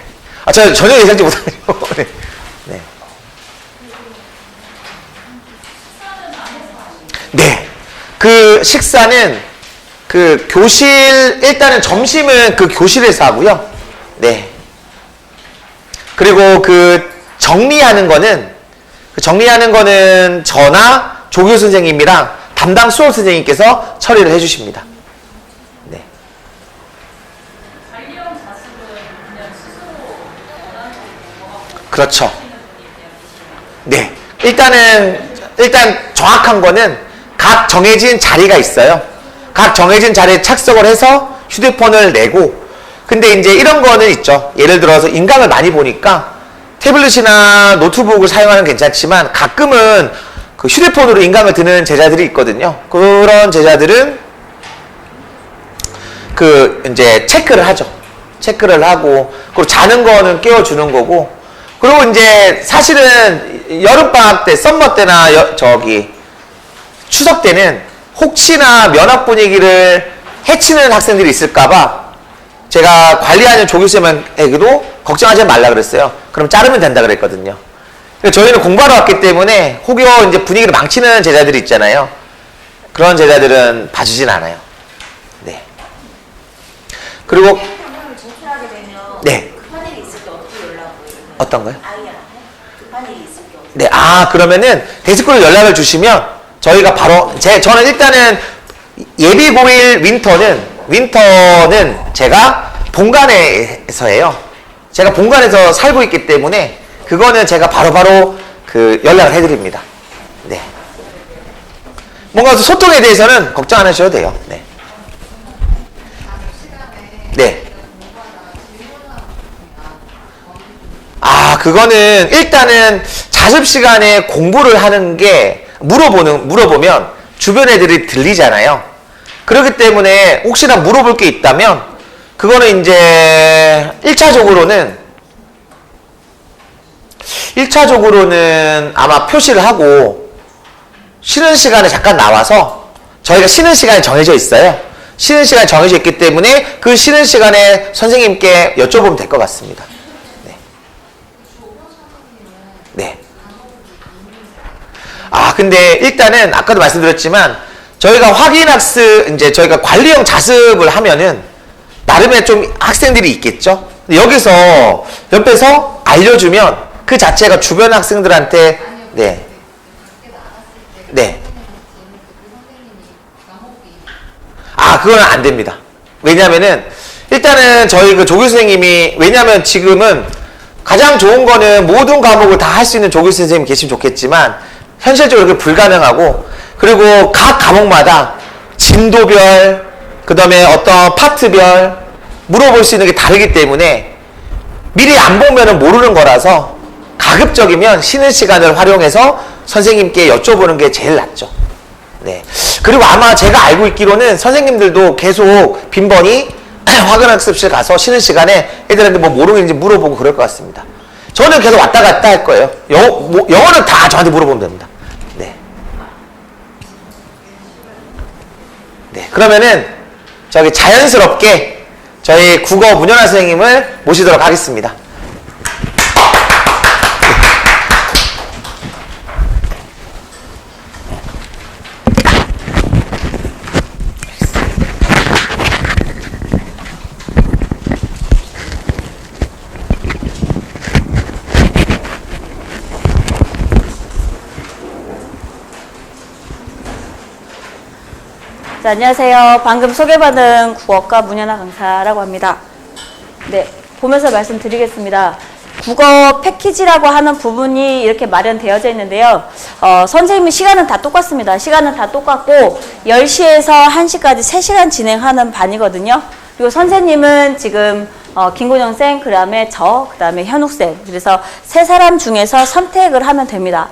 제가 전혀 예상치 못하고 네. 네. 그 식사는 그 교실, 일단은 점심은 그 교실에서 하고요. 네. 그리고 그 정리하는 거는 저나 조교 선생님이랑 담당 수업 선생님께서 처리를 해주십니다. 네. 그렇죠. 네. 일단 정확한 거는 각 정해진 자리가 있어요. 각 정해진 자리에 착석을 해서 휴대폰을 내고, 근데 이제 이런 거는 있죠. 예를 들어서 인강을 많이 보니까 태블릿이나 노트북을 사용하는 건 괜찮지만 가끔은 그 휴대폰으로 인강을 듣는 제자들이 있거든요. 그런 제자들은 그 이제 체크를 하죠. 체크를 하고, 그리고 자는 거는 깨워주는 거고, 그리고 이제 사실은 여름방학 때, 썸머 때나 추석 때는 혹시나 면학 분위기를 해치는 학생들이 있을까봐 제가 관리하는 조교쌤에게도 걱정하지 말라 그랬어요. 그럼 자르면 된다 그랬거든요. 저희는 공부하러 왔기 때문에 혹여 이제 분위기를 망치는 제자들이 있잖아요. 그런 제자들은 봐주진 않아요. 네. 그리고 방송을 제출하게 되면 네. 급한 일이 있을 때 어떻게 연락을 해요? 어떤 거요? 아이한테 급한 일이 있을 때 어떻게 네, 그러면은 데스크로 연락을 주시면 저희가 바로 저는 일단은 예비 고일 윈터는 제가 본관에서 해요. 제가 본관에서 살고 있기 때문에 그거는 제가 바로바로 그 연락을 해드립니다. 네. 뭔가 소통에 대해서는 걱정 안 하셔도 돼요. 네. 네. 그거는 일단은 자습 시간에 공부를 하는 게 물어보면 주변 애들이 들리잖아요. 그렇기 때문에 혹시나 물어볼 게 있다면 그거는 이제 1차적으로는 아마 표시를 하고 쉬는 시간에 잠깐 나와서 저희가 쉬는 시간이 정해져 있어요. 쉬는 시간이 정해져 있기 때문에 그 쉬는 시간에 선생님께 여쭤보면 될 것 같습니다. 네. 근데 일단은 아까도 말씀드렸지만 저희가 확인학습, 이제 저희가 관리형 자습을 하면은 나름의 좀 학생들이 있겠죠. 근데 여기서 옆에서 알려주면 그 자체가 주변 학생들한테 네. 네. 그거는 안 됩니다. 왜냐면은 일단은 저희 그 조교 선생님이, 왜냐면 지금은 가장 좋은 거는 모든 과목을 다 할 수 있는 조교 선생님이 계시면 좋겠지만 현실적으로 그게 불가능하고, 그리고 각 과목마다 진도별, 그 다음에 어떤 파트별 물어볼 수 있는 게 다르기 때문에 미리 안 보면은 모르는 거라서 가급적이면 쉬는 시간을 활용해서 선생님께 여쭤보는 게 제일 낫죠. 네. 그리고 아마 제가 알고 있기로는 선생님들도 계속 빈번히 화근학습실 가서 쉬는 시간에 애들한테 뭐 모르겠는지 물어보고 그럴 것 같습니다. 저는 계속 왔다 갔다 할 거예요. 영어는 다 저한테 물어보면 됩니다. 네. 네. 그러면은 저기 자연스럽게 저희 국어 문현아 선생님을 모시도록 하겠습니다. 자, 안녕하세요. 방금 소개받은 국어과 문현아 강사라고 합니다. 네, 보면서 말씀드리겠습니다. 국어 패키지라고 하는 부분이 이렇게 마련되어져 있는데요. 선생님의 시간은 다 똑같습니다. 시간은 다 똑같고 10시에서 1시까지 3시간 진행하는 반이거든요. 그리고 선생님은 지금 김곤영 쌤, 그 다음에 그 다음에 현욱 쌤. 그래서 세 사람 중에서 선택을 하면 됩니다.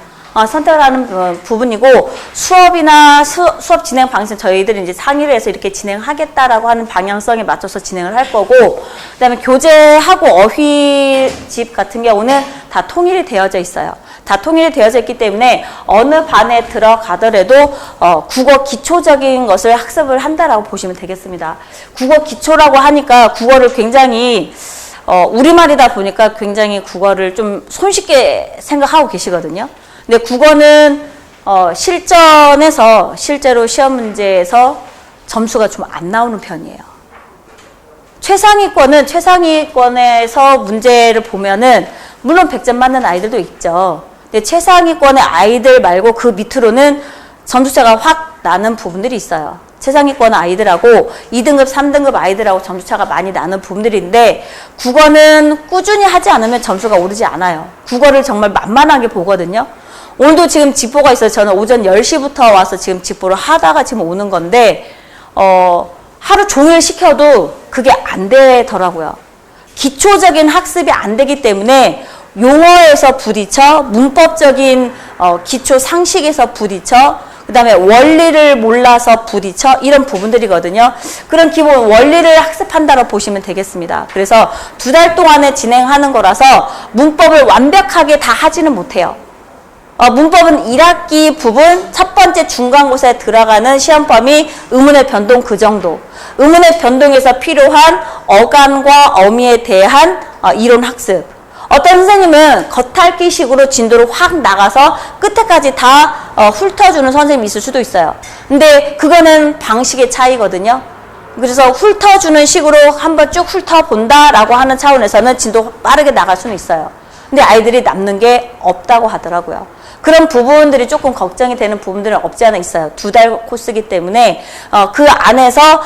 선택을 하는 부분이고, 수업이나 수업 진행 방식 저희들이 이제 상의를 해서 이렇게 진행하겠다라고 하는 방향성에 맞춰서 진행을 할 거고, 그 다음에 교재하고 어휘집 같은 경우는 다 통일이 되어져 있어요. 다 통일이 되어져 있기 때문에 어느 반에 들어가더라도 국어 기초적인 것을 학습을 한다라고 보시면 되겠습니다. 국어 기초라고 하니까 국어를 굉장히 우리말이다 보니까 굉장히 국어를 좀 손쉽게 생각하고 계시거든요. 근데 국어는 실전에서 실제로 시험 문제에서 점수가 좀 안 나오는 편이에요. 최상위권에서 문제를 보면은 물론 100점 맞는 아이들도 있죠. 근데 최상위권의 아이들 말고 그 밑으로는 점수차가 확 나는 부분들이 있어요. 최상위권 아이들하고 2등급, 3등급 아이들하고 점수차가 많이 나는 부분들인데 국어는 꾸준히 하지 않으면 점수가 오르지 않아요. 국어를 정말 만만하게 보거든요. 오늘도 지금 집보가 있어요. 저는 오전 10시부터 와서 지금 집보를 하다가 지금 오는 건데 하루 종일 시켜도 그게 안 되더라고요. 기초적인 학습이 안 되기 때문에 용어에서 부딪혀, 문법적인 기초 상식에서 부딪혀, 그 다음에 원리를 몰라서 부딪혀, 이런 부분들이거든요. 그런 기본 원리를 학습한다고 보시면 되겠습니다. 그래서 2달 동안에 진행하는 거라서 문법을 완벽하게 다 하지는 못해요. 문법은 1학기 부분 첫 번째 중간고사에 들어가는 시험 범위 의문의 변동 그 정도. 의문의 변동에서 필요한 어감과 어미에 대한 이론 학습. 어떤 선생님은 겉핥기식으로 진도를 확 나가서 끝에까지 다 훑어주는 선생님이 있을 수도 있어요. 근데 그거는 방식의 차이거든요. 그래서 훑어주는 식으로 한번 쭉 훑어본다라고 하는 차원에서는 진도 빠르게 나갈 수는 있어요. 근데 아이들이 남는 게 없다고 하더라고요. 그런 부분들이 조금 걱정이 되는 부분들은 없지 않아 있어요. 2달 코스이기 때문에 그 안에서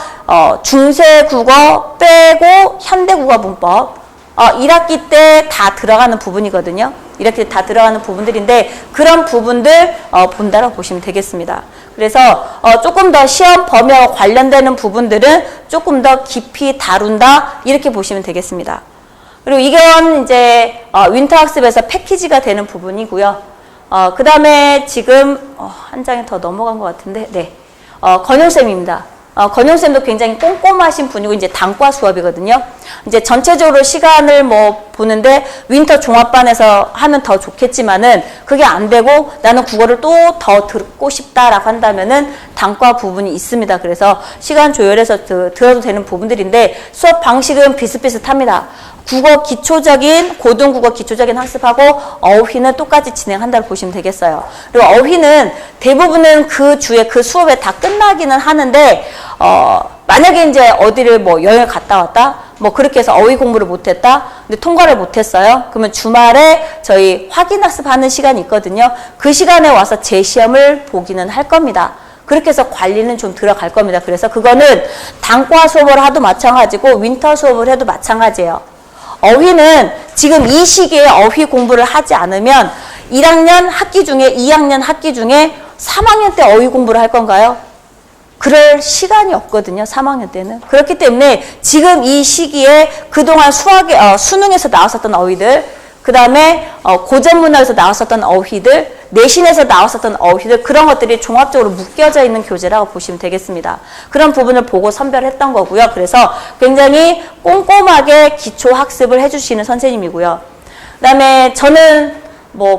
중세국어 빼고 현대국어 문법 1학기 때 다 들어가는 부분이거든요. 1학기 때 다 들어가는 부분들인데 그런 부분들 본다라고 보시면 되겠습니다. 그래서 조금 더 시험 범위와 관련되는 부분들은 조금 더 깊이 다룬다 이렇게 보시면 되겠습니다. 그리고 이건 이제 윈터 학습에서 패키지가 되는 부분이고요. 그 다음에 지금 한 장에 더 넘어간 것 같은데, 네, 건영쌤입니다. 건영쌤도 굉장히 꼼꼼하신 분이고 이제 단과 수업이거든요. 이제 전체적으로 시간을 보는데 윈터 종합반에서 하면 더 좋겠지만은 그게 안 되고 나는 국어를 또 더 듣고 싶다라고 한다면은 단과 부분이 있습니다. 그래서 시간 조율해서 들어도 되는 부분들인데 수업 방식은 비슷비슷합니다. 국어 기초적인, 고등국어 기초적인 학습하고 어휘는 똑같이 진행한다고 보시면 되겠어요. 그리고 어휘는 대부분은 그 주에 그 수업에 다 끝나기는 하는데, 만약에 이제 어디를 여행을 갔다 왔다? 그렇게 해서 어휘 공부를 못했다? 근데 통과를 못했어요? 그러면 주말에 저희 확인 학습하는 시간이 있거든요. 그 시간에 와서 제 시험을 보기는 할 겁니다. 그렇게 해서 관리는 좀 들어갈 겁니다. 그래서 그거는 단과 수업을 하도 마찬가지고 윈터 수업을 해도 마찬가지예요. 어휘는 지금 이 시기에 어휘 공부를 하지 않으면 1학년 학기 중에 2학년 학기 중에 3학년 때 어휘 공부를 할 건가요? 그럴 시간이 없거든요. 3학년 때는. 그렇기 때문에 지금 이 시기에 그동안 수능에서 나왔었던 어휘들, 그 다음에 고전문학에서 나왔었던 어휘들, 내신에서 나왔었던 어휘들, 그런 것들이 종합적으로 묶여져 있는 교재라고 보시면 되겠습니다. 그런 부분을 보고 선별했던 거고요. 그래서 굉장히 꼼꼼하게 기초 학습을 해주시는 선생님이고요. 그 다음에 저는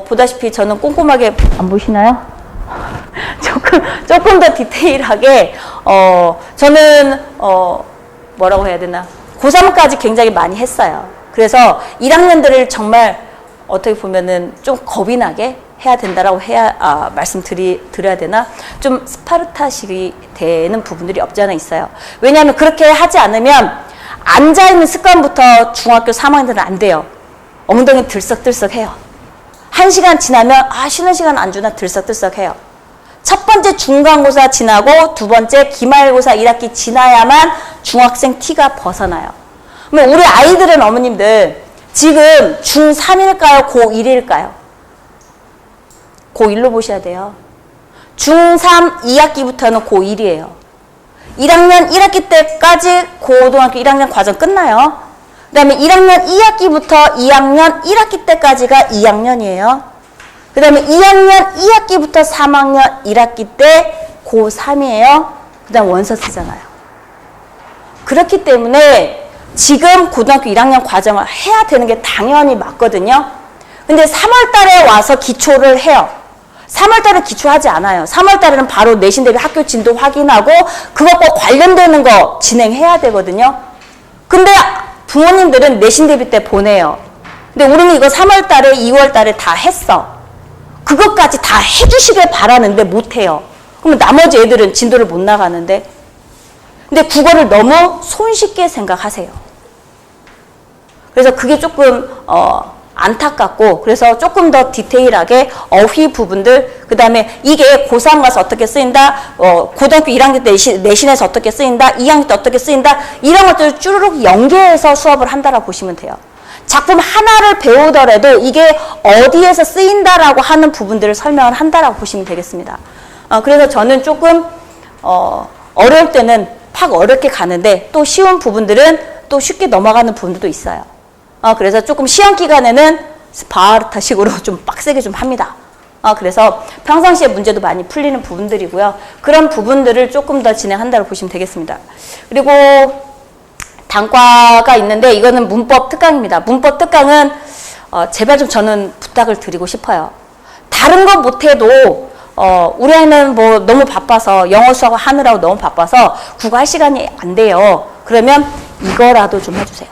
보다시피 저는 꼼꼼하게 안 보시나요? 조금 더 디테일하게 저는 뭐라고 해야 되나, 고3까지 굉장히 많이 했어요. 그래서 1학년들을 정말 어떻게 보면은 좀 겁이 나게 해야 된다라고 말씀드려야 되나? 좀 스파르타식이 되는 부분들이 없지 않아 있어요. 왜냐하면 그렇게 하지 않으면 앉아있는 습관부터 중학교 3학년들은 안 돼요. 엉덩이 들썩들썩 해요. 1시간 지나면 쉬는 시간 안 주나 들썩들썩 해요. 첫 번째 중간고사 지나고 두 번째 기말고사 1학기 지나야만 중학생 티가 벗어나요. 그러면 우리 아이들은 어머님들 지금 중3일까요? 고1일까요? 고1로 보셔야 돼요. 중3 2학기부터는 고1이에요. 1학년 1학기 때까지 고등학교 1학년 과정 끝나요. 그 다음에 1학년 2학기부터 2학년 1학기 때까지가 2학년이에요. 그 다음에 2학년 2학기부터 3학년 1학기 때 고3이에요. 그 다음 원서 쓰잖아요. 그렇기 때문에 지금 고등학교 1학년 과정을 해야 되는 게 당연히 맞거든요. 근데 3월 달에 와서 기초를 해요. 3월 달에 기초하지 않아요. 3월 달에는 바로 내신 대비 학교 진도 확인하고 그것과 관련되는 거 진행해야 되거든요. 근데 부모님들은 내신 대비 때 보내요. 근데 우리는 이거 3월 달에 2월 달에 다 했어. 그것까지 다 해주시길 바라는데 못해요. 그러면 나머지 애들은 진도를 못 나가는데. 근데 국어를 너무 손쉽게 생각하세요. 그래서 그게 조금 안타깝고, 그래서 조금 더 디테일하게 어휘 부분들, 그 다음에 이게 고3 가서 어떻게 쓰인다, 고등학교 1학년 때 내신에서 어떻게 쓰인다, 2학년 때 어떻게 쓰인다, 이런 것들을 쭈르륵 연계해서 수업을 한다라고 보시면 돼요. 작품 하나를 배우더라도 이게 어디에서 쓰인다라고 하는 부분들을 설명을 한다라고 보시면 되겠습니다. 그래서 저는 조금 어려울 때는 팍 어렵게 가는데, 또 쉬운 부분들은 또 쉽게 넘어가는 부분들도 있어요. 그래서 조금 시험 기간에는 스파르타식으로 좀 빡세게 좀 합니다. 그래서 평상시에 문제도 많이 풀리는 부분들이고요. 그런 부분들을 조금 더 진행한다고 보시면 되겠습니다. 그리고 단과가 있는데, 이거는 문법 특강입니다. 문법 특강은 제발 좀 저는 부탁을 드리고 싶어요. 다른 건 못해도 우리 애는 뭐 너무 바빠서 영어 수업 하느라고 너무 바빠서 국어 할 시간이 안 돼요. 그러면 이거라도 좀 해주세요.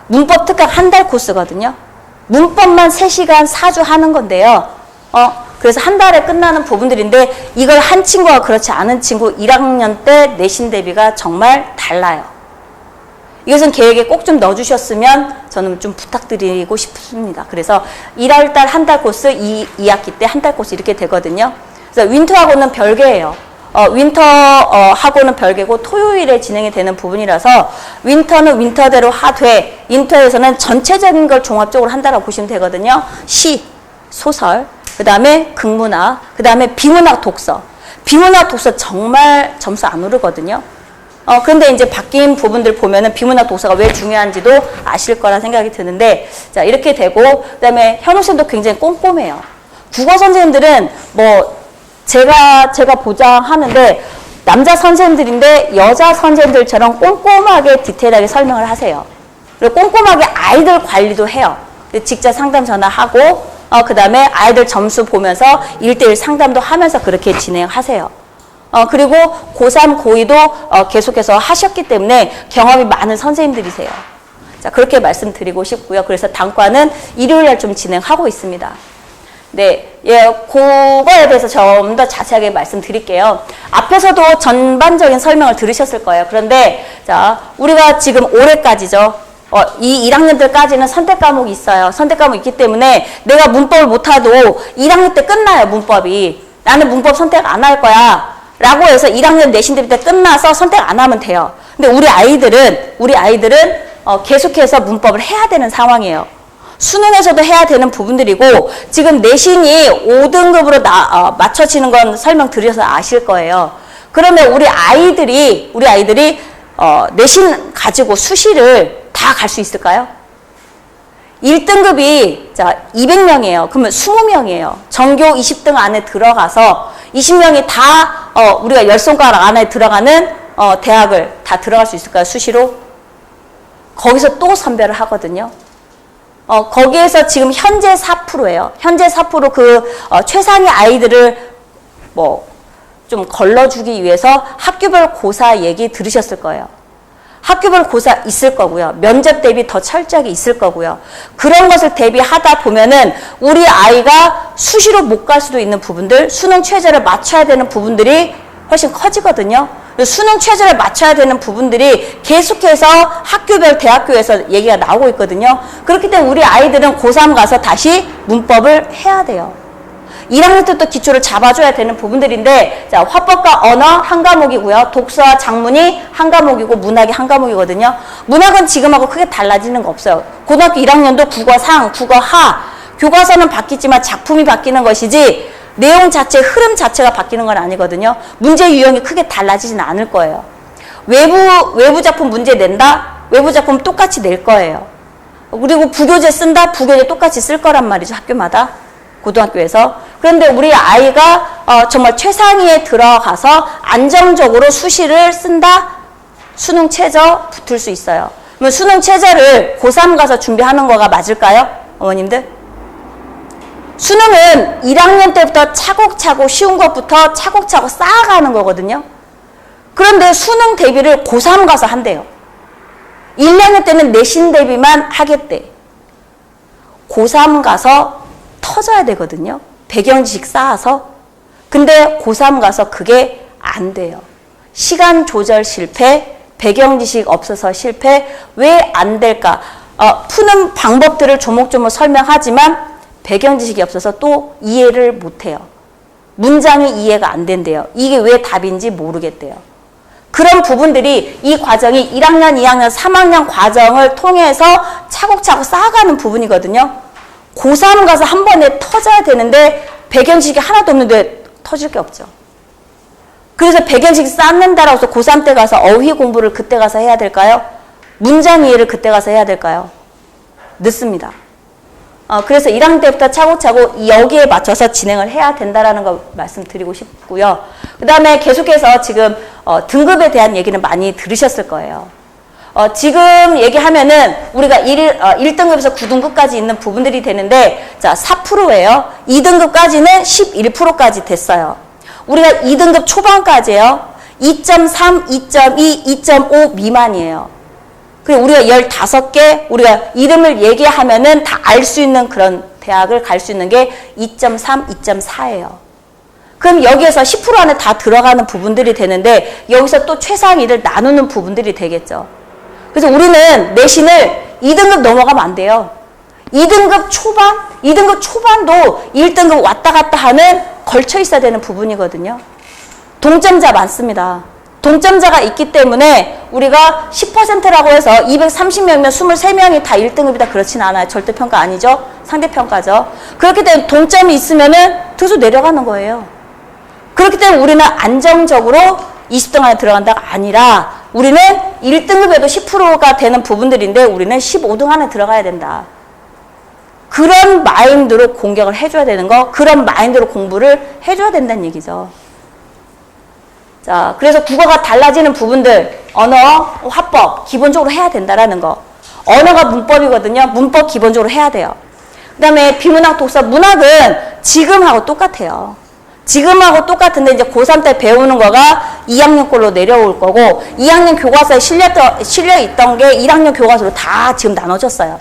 문법 특강 한 달 코스거든요. 문법만 3시간 4주 하는 건데요. 그래서 한 달에 끝나는 부분들인데, 이걸 한 친구와 그렇지 않은 친구 1학년 때 내신 대비가 정말 달라요. 이것은 계획에 꼭 좀 넣어주셨으면 저는 좀 부탁드리고 싶습니다. 그래서 1월달 한 달 코스, 2학기 때 한 달 코스 이렇게 되거든요. 그래서 윈터하고는 별개예요. 윈터하고는 별개고 토요일에 진행이 되는 부분이라서, 윈터는 윈터대로 하되, 윈터에서는 전체적인 걸 종합적으로 한다고 보시면 되거든요. 시, 소설, 그 다음에 극문학, 그 다음에 비문학 독서. 비문학 독서 정말 점수 안 오르거든요. 그런데 이제 바뀐 부분들 보면은 비문학 독서가 왜 중요한지도 아실 거라 생각이 드는데, 자, 이렇게 되고, 그 다음에 현우쌤도 굉장히 꼼꼼해요. 국어 선생님들은 뭐, 제가 보장하는데, 남자 선생님들인데 여자 선생님들처럼 꼼꼼하게 디테일하게 설명을 하세요. 그리고 꼼꼼하게 아이들 관리도 해요. 직접 상담 전화하고, 그 다음에 아이들 점수 보면서 1:1 상담도 하면서 그렇게 진행하세요. 그리고 고3, 고2도 계속해서 하셨기 때문에 경험이 많은 선생님들이세요. 자, 그렇게 말씀드리고 싶고요. 그래서 단과는 일요일날 좀 진행하고 있습니다. 네, 그거에 대해서 좀 더 자세하게 말씀드릴게요. 앞에서도 전반적인 설명을 들으셨을 거예요. 그런데, 자, 우리가 지금 올해까지죠. 이 1학년들까지는 선택 과목이 있어요. 선택 과목이 있기 때문에 내가 문법을 못해도 1학년 때 끝나요, 문법이. 나는 문법 선택 안 할 거야. 라고 해서 1학년 내신 대비 때 끝나서 선택 안 하면 돼요. 근데 우리 아이들은 계속해서 문법을 해야 되는 상황이에요. 수능에서도 해야 되는 부분들이고, 지금 내신이 5등급으로 맞춰지는 건 설명드려서 아실 거예요. 그러면 우리 아이들이 내신 가지고 수시를 다 갈 수 있을까요? 1등급이 200명이에요. 그러면 20명이에요. 전교 20등 안에 들어가서 20명이 다 우리가 10손가락 안에 들어가는 대학을 다 들어갈 수 있을까요? 수시로? 거기서 또 선별을 하거든요. 거기에서 지금 현재 4%예요. 현재 4% 최상위 아이들을 좀 걸러주기 위해서 학교별 고사 얘기 들으셨을 거예요. 학교별 고사 있을 거고요. 면접 대비 더 철저하게 있을 거고요. 그런 것을 대비하다 보면은 우리 아이가 수시로 못 갈 수도 있는 부분들, 수능 최저를 맞춰야 되는 부분들이 훨씬 커지거든요. 수능 최저를 맞춰야 되는 부분들이 계속해서 학교별 대학교에서 얘기가 나오고 있거든요. 그렇기 때문에 우리 아이들은 고3 가서 다시 문법을 해야 돼요. 1학년 때부터 기초를 잡아줘야 되는 부분들인데, 자, 화법과 언어 한 과목이고요. 독서와 작문이 한 과목이고 문학이 한 과목이거든요. 문학은 지금하고 크게 달라지는 거 없어요. 고등학교 1학년도 국어 상, 국어 하, 교과서는 바뀌지만 작품이 바뀌는 것이지 내용 자체, 흐름 자체가 바뀌는 건 아니거든요. 문제 유형이 크게 달라지지는 않을 거예요. 외부 작품 문제 낸다? 외부 작품 똑같이 낼 거예요. 그리고 부교재 쓴다? 부교재 똑같이 쓸 거란 말이죠. 학교마다. 고등학교에서. 그런데 우리 아이가 정말 최상위에 들어가서 안정적으로 수시를 쓴다? 수능 최저 붙을 수 있어요. 그러면 수능 최저를 고3 가서 준비하는 거가 맞을까요? 어머님들? 수능은 1학년 때부터 차곡차곡 쉬운 것부터 차곡차곡 쌓아가는 거거든요. 그런데 수능 대비를 고3 가서 한대요. 1학년 때는 내신 대비만 하겠대. 고3 가서 터져야 되거든요. 배경 지식 쌓아서. 근데 고3 가서 그게 안 돼요. 시간 조절 실패, 배경 지식 없어서 실패. 왜 안 될까? 푸는 방법들을 조목조목 설명하지만 배경 지식이 없어서 또 이해를 못 해요. 문장이 이해가 안 된대요. 이게 왜 답인지 모르겠대요. 그런 부분들이 이 과정이 1학년, 2학년, 3학년 과정을 통해서 차곡차곡 쌓아가는 부분이거든요. 고3 가서 한 번에 터져야 되는데 배경 지식이 하나도 없는데 터질 게 없죠. 그래서 배경 지식 쌓는다라고 해서 고3 때 가서 어휘 공부를 그때 가서 해야 될까요? 문장 이해를 그때 가서 해야 될까요? 늦습니다. 그래서 1학년 때부터 차곡차곡 여기에 맞춰서 진행을 해야 된다라는 거 말씀드리고 싶고요. 그 다음에 계속해서 지금 등급에 대한 얘기는 많이 들으셨을 거예요. 지금 얘기하면은 우리가 1등급에서 9등급까지 있는 부분들이 되는데, 자, 4%예요. 2등급까지는 11%까지 됐어요. 우리가 2등급 초반까지예요. 2.3, 2.2, 2.5 미만이에요. 그리고 우리가 15개, 우리가 이름을 얘기하면은 다 알 수 있는 그런 대학을 갈 수 있는 게 2.3, 2.4예요. 그럼 여기에서 10% 안에 다 들어가는 부분들이 되는데, 여기서 또 최상위를 나누는 부분들이 되겠죠. 그래서 우리는 내신을 2등급 넘어가면 안 돼요. 2등급 초반? 2등급 초반도 1등급 왔다 갔다 하는 걸쳐 있어야 되는 부분이거든요. 동점자 많습니다. 동점자가 있기 때문에 우리가 10%라고 해서 230명이면 23명이 다 1등급이다 그렇진 않아요. 절대평가 아니죠. 상대평가죠. 그렇기 때문에 동점이 있으면은 등수 내려가는 거예요. 그렇기 때문에 우리는 안정적으로 20등 안에 들어간다가 아니라 우리는 1등급에도 10%가 되는 부분들인데 우리는 15등 안에 들어가야 된다. 그런 마인드로 공격을 해줘야 되는 거, 그런 마인드로 공부를 해줘야 된다는 얘기죠. 자, 그래서 국어가 달라지는 부분들, 언어, 화법, 기본적으로 해야 된다라는 거. 언어가 문법이거든요. 문법 기본적으로 해야 돼요. 그 다음에 비문학, 독서, 문학은 지금하고 똑같아요. 지금하고 똑같은데 이제 고3 때 배우는 거가 2학년 꼴로 내려올 거고, 2학년 교과서에 실려 있던 게 1학년 교과서로 다 지금 나눠졌어요.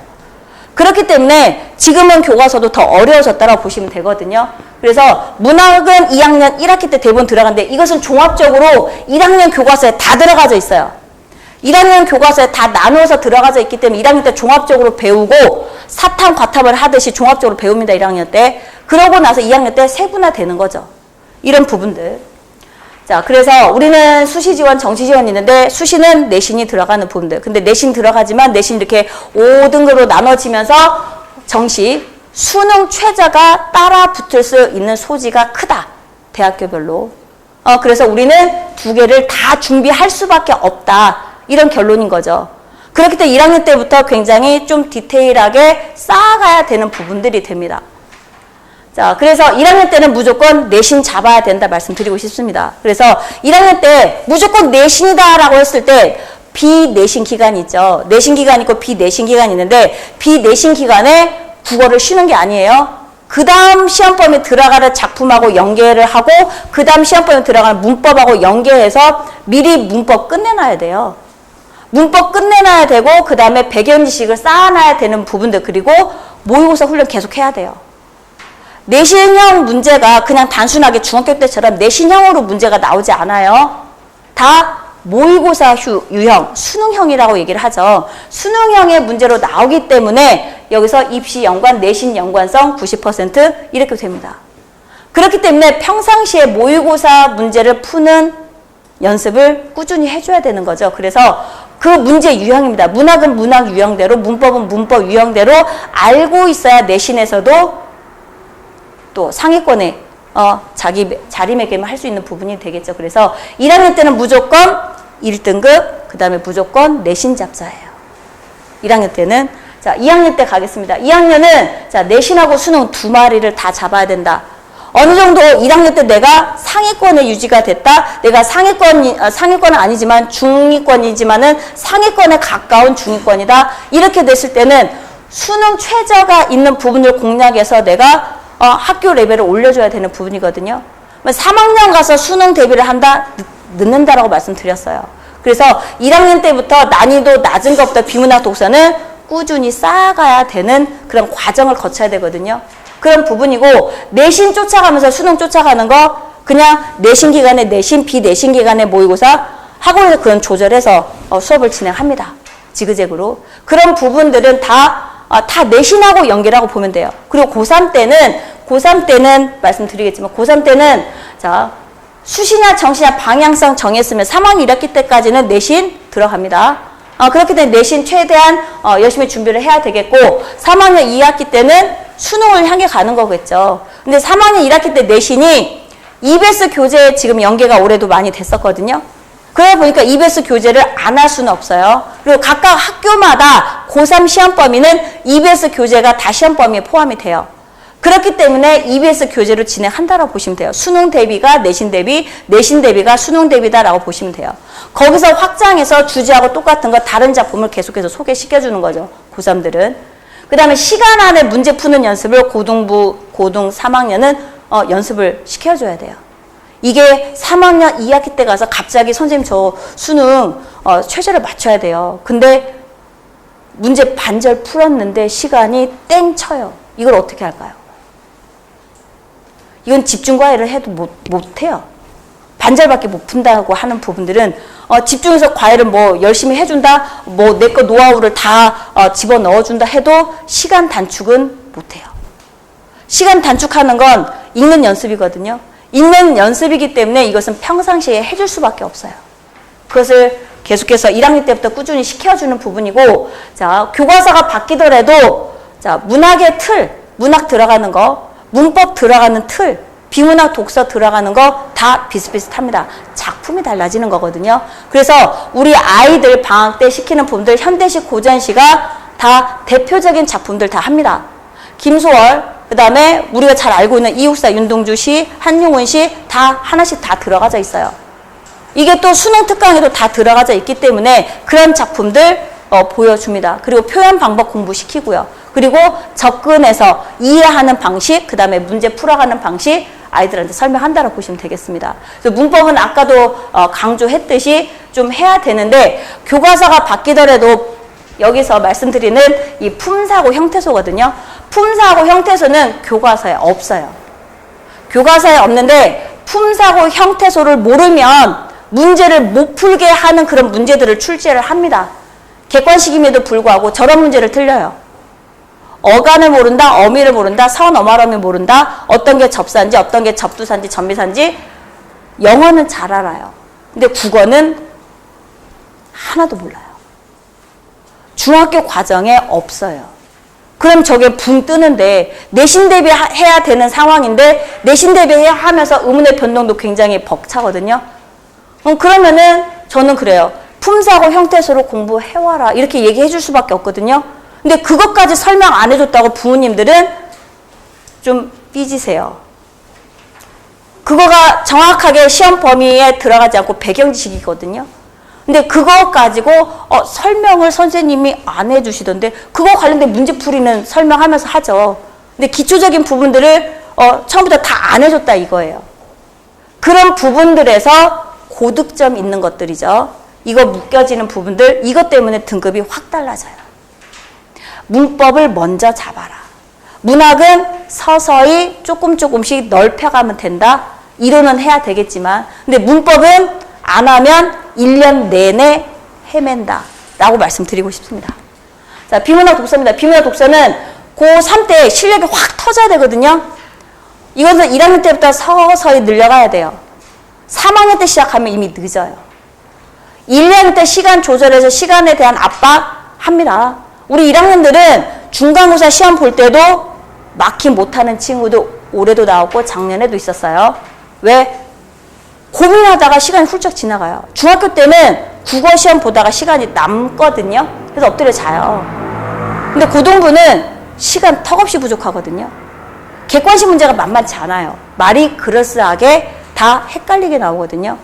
그렇기 때문에 지금은 교과서도 더 어려워졌다고 보시면 되거든요. 그래서 문학은 2학년 1학기 때 대부분 들어가는데 이것은 종합적으로 1학년 교과서에 다 들어가져 있어요. 1학년 교과서에 다 나누어서 들어가져 있기 때문에 1학년 때 종합적으로 배우고 사탐, 과탐을 하듯이 종합적으로 배웁니다. 1학년 때. 그러고 나서 2학년 때 세분화되는 거죠. 이런 부분들. 자, 그래서 우리는 수시 지원, 정시 지원이 있는데 수시는 내신이 들어가는 부분들. 근데 내신 들어가지만 내신 이렇게 5등급으로 나눠지면서 정시, 수능 최저가 따라 붙을 수 있는 소지가 크다. 대학교별로. 그래서 우리는 두 개를 다 준비할 수밖에 없다. 이런 결론인 거죠. 그렇기 때문에 1학년 때부터 굉장히 좀 디테일하게 쌓아가야 되는 부분들이 됩니다. 자, 그래서 1학년 때는 무조건 내신 잡아야 된다 말씀드리고 싶습니다. 그래서 1학년 때 무조건 내신이다라고 했을 때 비내신 기간이 있죠. 내신 기간이 있고 비내신 기간이 있는데 비내신 기간에 국어를 쉬는 게 아니에요. 그 다음 시험범위 들어가는 작품하고 연계를 하고 그 다음 시험범위 들어가는 문법하고 연계해서 미리 문법 끝내놔야 돼요. 문법 끝내놔야 되고 그 다음에 배경 지식을 쌓아놔야 되는 부분들, 그리고 모의고사 훈련 계속 해야 돼요. 내신형 문제가 그냥 단순하게 중학교 때처럼 내신형으로 문제가 나오지 않아요. 다 모의고사 유형, 수능형이라고 얘기를 하죠. 수능형의 문제로 나오기 때문에 여기서 입시 연관, 내신 연관성 90% 이렇게 됩니다. 그렇기 때문에 평상시에 모의고사 문제를 푸는 연습을 꾸준히 해줘야 되는 거죠. 그래서 그 문제 유형입니다. 문학은 문학 유형대로, 문법은 문법 유형대로 알고 있어야 내신에서도 또 상위권에 자기 자리매김을 할 수 있는 부분이 되겠죠. 그래서 1학년 때는 무조건 1등급, 그 다음에 무조건 내신 잡자예요. 1학년 때는. 자, 2학년 때 가겠습니다. 2학년은 자, 내신하고 수능 두 마리를 다 잡아야 된다. 어느 정도 1학년 때 내가 상위권에 유지가 됐다. 내가 상위권은 아니지만 중위권이지만은 상위권에 가까운 중위권이다. 이렇게 됐을 때는 수능 최저가 있는 부분을 공략해서 내가 학교 레벨을 올려줘야 되는 부분이거든요. 3학년 가서 수능 대비를 한다? 늦는다라고 말씀드렸어요. 그래서 1학년 때부터 난이도 낮은 것부터 비문학 독서는 꾸준히 쌓아가야 되는 그런 과정을 거쳐야 되거든요. 그런 부분이고, 내신 쫓아가면서 수능 쫓아가는 거 그냥 내신 기간에 내신, 비내신 기간에 모의고사 학원에서 그런 조절해서 수업을 진행합니다. 지그재그로. 그런 부분들은 다 내신하고 연계라고 보면 돼요. 그리고 고3 때는 말씀드리겠지만 고3 때는 자, 수시냐 정시냐 방향성 정했으면 3학년 1학기 때까지는 내신 들어갑니다. 그렇기 때문에 내신 최대한 열심히 준비를 해야 되겠고, 3학년 2학기 때는 수능을 향해 가는 거겠죠. 근데 3학년 1학기 때 내신이 EBS 교재에 지금 연계가 올해도 많이 됐었거든요. 그러다 보니까 EBS 교재를 안 할 수는 없어요. 그리고 각각 학교마다 고3 시험 범위는 EBS 교재가 다 시험 범위에 포함이 돼요. 그렇기 때문에 EBS 교재로 진행한다라고 보시면 돼요. 수능 대비가 내신 대비, 내신 대비가 수능 대비다라고 보시면 돼요. 거기서 확장해서 주제하고 똑같은 거 다른 작품을 계속해서 소개시켜주는 거죠. 고3들은. 그 다음에 시간 안에 문제 푸는 연습을 고등부, 고등 3학년은 연습을 시켜줘야 돼요. 이게 3학년 2학기 때 가서 갑자기 선생님 저 수능 최저를 맞춰야 돼요. 근데 문제 반절 풀었는데 시간이 땡 쳐요. 이걸 어떻게 할까요? 이건 집중과외를 해도 못해요. 반절밖에 못 푼다고 하는 부분들은 집중해서 과외를 뭐 열심히 해준다, 뭐 내 거 노하우를 다 집어넣어준다 해도 시간 단축은 못해요. 시간 단축하는 건 읽는 연습이거든요. 읽는 연습이기 때문에 이것은 평상시에 해줄 수밖에 없어요. 그것을 계속해서 1학년 때부터 꾸준히 시켜주는 부분이고, 자, 교과서가 바뀌더라도, 자, 문학의 틀, 문학 들어가는 거, 문법 들어가는 틀, 비문학 독서 들어가는 거 다 비슷비슷합니다. 작품이 달라지는 거거든요. 그래서 우리 아이들 방학 때 시키는 부분들, 현대시, 고전시가 다 대표적인 작품들 다 합니다. 김소월, 그 다음에 우리가 잘 알고 있는 이육사, 윤동주 시, 한용운 시 다 하나씩 다 들어가져 있어요. 이게 또 수능 특강에도 다 들어가져 있기 때문에 그런 작품들 보여줍니다. 그리고 표현 방법 공부시키고요. 그리고 접근해서 이해하는 방식, 그 다음에 문제 풀어가는 방식 아이들한테 설명한다고 보시면 되겠습니다. 그래서 문법은 아까도 강조했듯이 좀 해야 되는데, 교과서가 바뀌더라도 여기서 말씀드리는 이 품사고 형태소거든요. 품사고 형태소는 교과서에 없어요. 교과서에 없는데 품사고 형태소를 모르면 문제를 못 풀게 하는 그런 문제들을 출제를 합니다. 객관식임에도 불구하고 저런 문제를 틀려요. 어간을 모른다, 어미를 모른다, 선어말어미 모른다, 어떤 게 접사인지, 어떤 게 접두사인지, 전미사인지. 영어는 잘 알아요. 근데 국어는 하나도 몰라요. 중학교 과정에 없어요. 그럼 저게 붕 뜨는데, 내신 대비해야 되는 상황인데 내신 대비해야 하면서 의문의 변동도 굉장히 벅차거든요. 그러면은 저는 그래요. 품사고 형태소로 공부해와라 이렇게 얘기해 줄 수밖에 없거든요. 근데 그것까지 설명 안 해줬다고 부모님들은 좀 삐지세요. 그거가 정확하게 시험 범위에 들어가지 않고 배경지식이거든요. 근데 그거 가지고 설명을 선생님이 안 해주시던데, 그거 관련된 문제풀이는 설명하면서 하죠. 근데 기초적인 부분들을 처음부터 다 안 해줬다 이거예요. 그런 부분들에서 고득점 있는 것들이죠. 이거 묶여지는 부분들, 이것 때문에 등급이 확 달라져요. 문법을 먼저 잡아라. 문학은 서서히 조금씩 넓혀가면 된다. 이론은 해야 되겠지만, 근데 문법은 안 하면 1년 내내 헤맨다 라고 말씀드리고 싶습니다. 자, 비문학 독서입니다. 비문학 독서는 고3 때 실력이 확 터져야 되거든요. 이것은 1학년 때부터 서서히 늘려가야 돼요. 3학년 때 시작하면 이미 늦어요. 1학년 때 시간 조절해서 시간에 대한 압박합니다. 우리 1학년들은 중간고사 시험 볼 때도 막히 못하는 친구도 올해도 나왔고 작년에도 있었어요. 왜? 고민하다가 시간이 훌쩍 지나가요. 중학교 때는 국어 시험 보다가 시간이 남거든요. 그래서 엎드려 자요. 근데 고등부는 시간 턱없이 부족하거든요. 객관식 문제가 만만치 않아요. 말이 그럴싸하게 다 헷갈리게 나오거든요.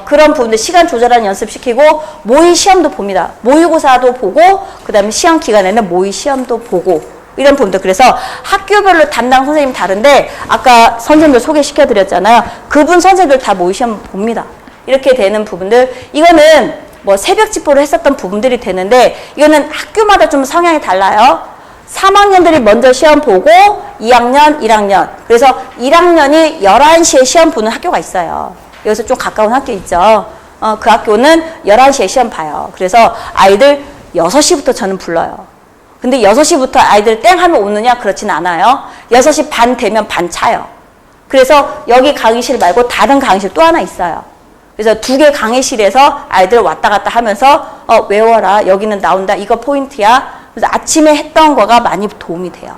그런 부분들 시간 조절하는 연습시키고, 모의 시험도 봅니다. 모의고사도 보고, 그 다음에 시험 기간에는 모의 시험도 보고, 이런 부분들. 그래서 학교별로 담당 선생님 다른데, 아까 선생님들 소개시켜드렸잖아요. 그분 선생님들 다 모의 시험 봅니다. 이렇게 되는 부분들. 이거는 뭐 새벽 집보를 했었던 부분들이 되는데, 이거는 학교마다 좀 성향이 달라요. 3학년들이 먼저 시험 보고 2학년, 1학년. 그래서 1학년이 11시에 시험 보는 학교가 있어요. 여기서 좀 가까운 학교 있죠. 그 학교는 11시에 시험 봐요. 그래서 아이들 6시부터 저는 불러요. 근데 6시부터 아이들 땡 하면 오느냐? 그렇진 않아요. 6시 반 되면 반 차요. 그래서 여기 강의실 말고 다른 강의실 또 하나 있어요. 그래서 2개 강의실에서 아이들 왔다 갔다 하면서 외워라. 여기는 나온다. 이거 포인트야. 그래서 아침에 했던 거가 많이 도움이 돼요.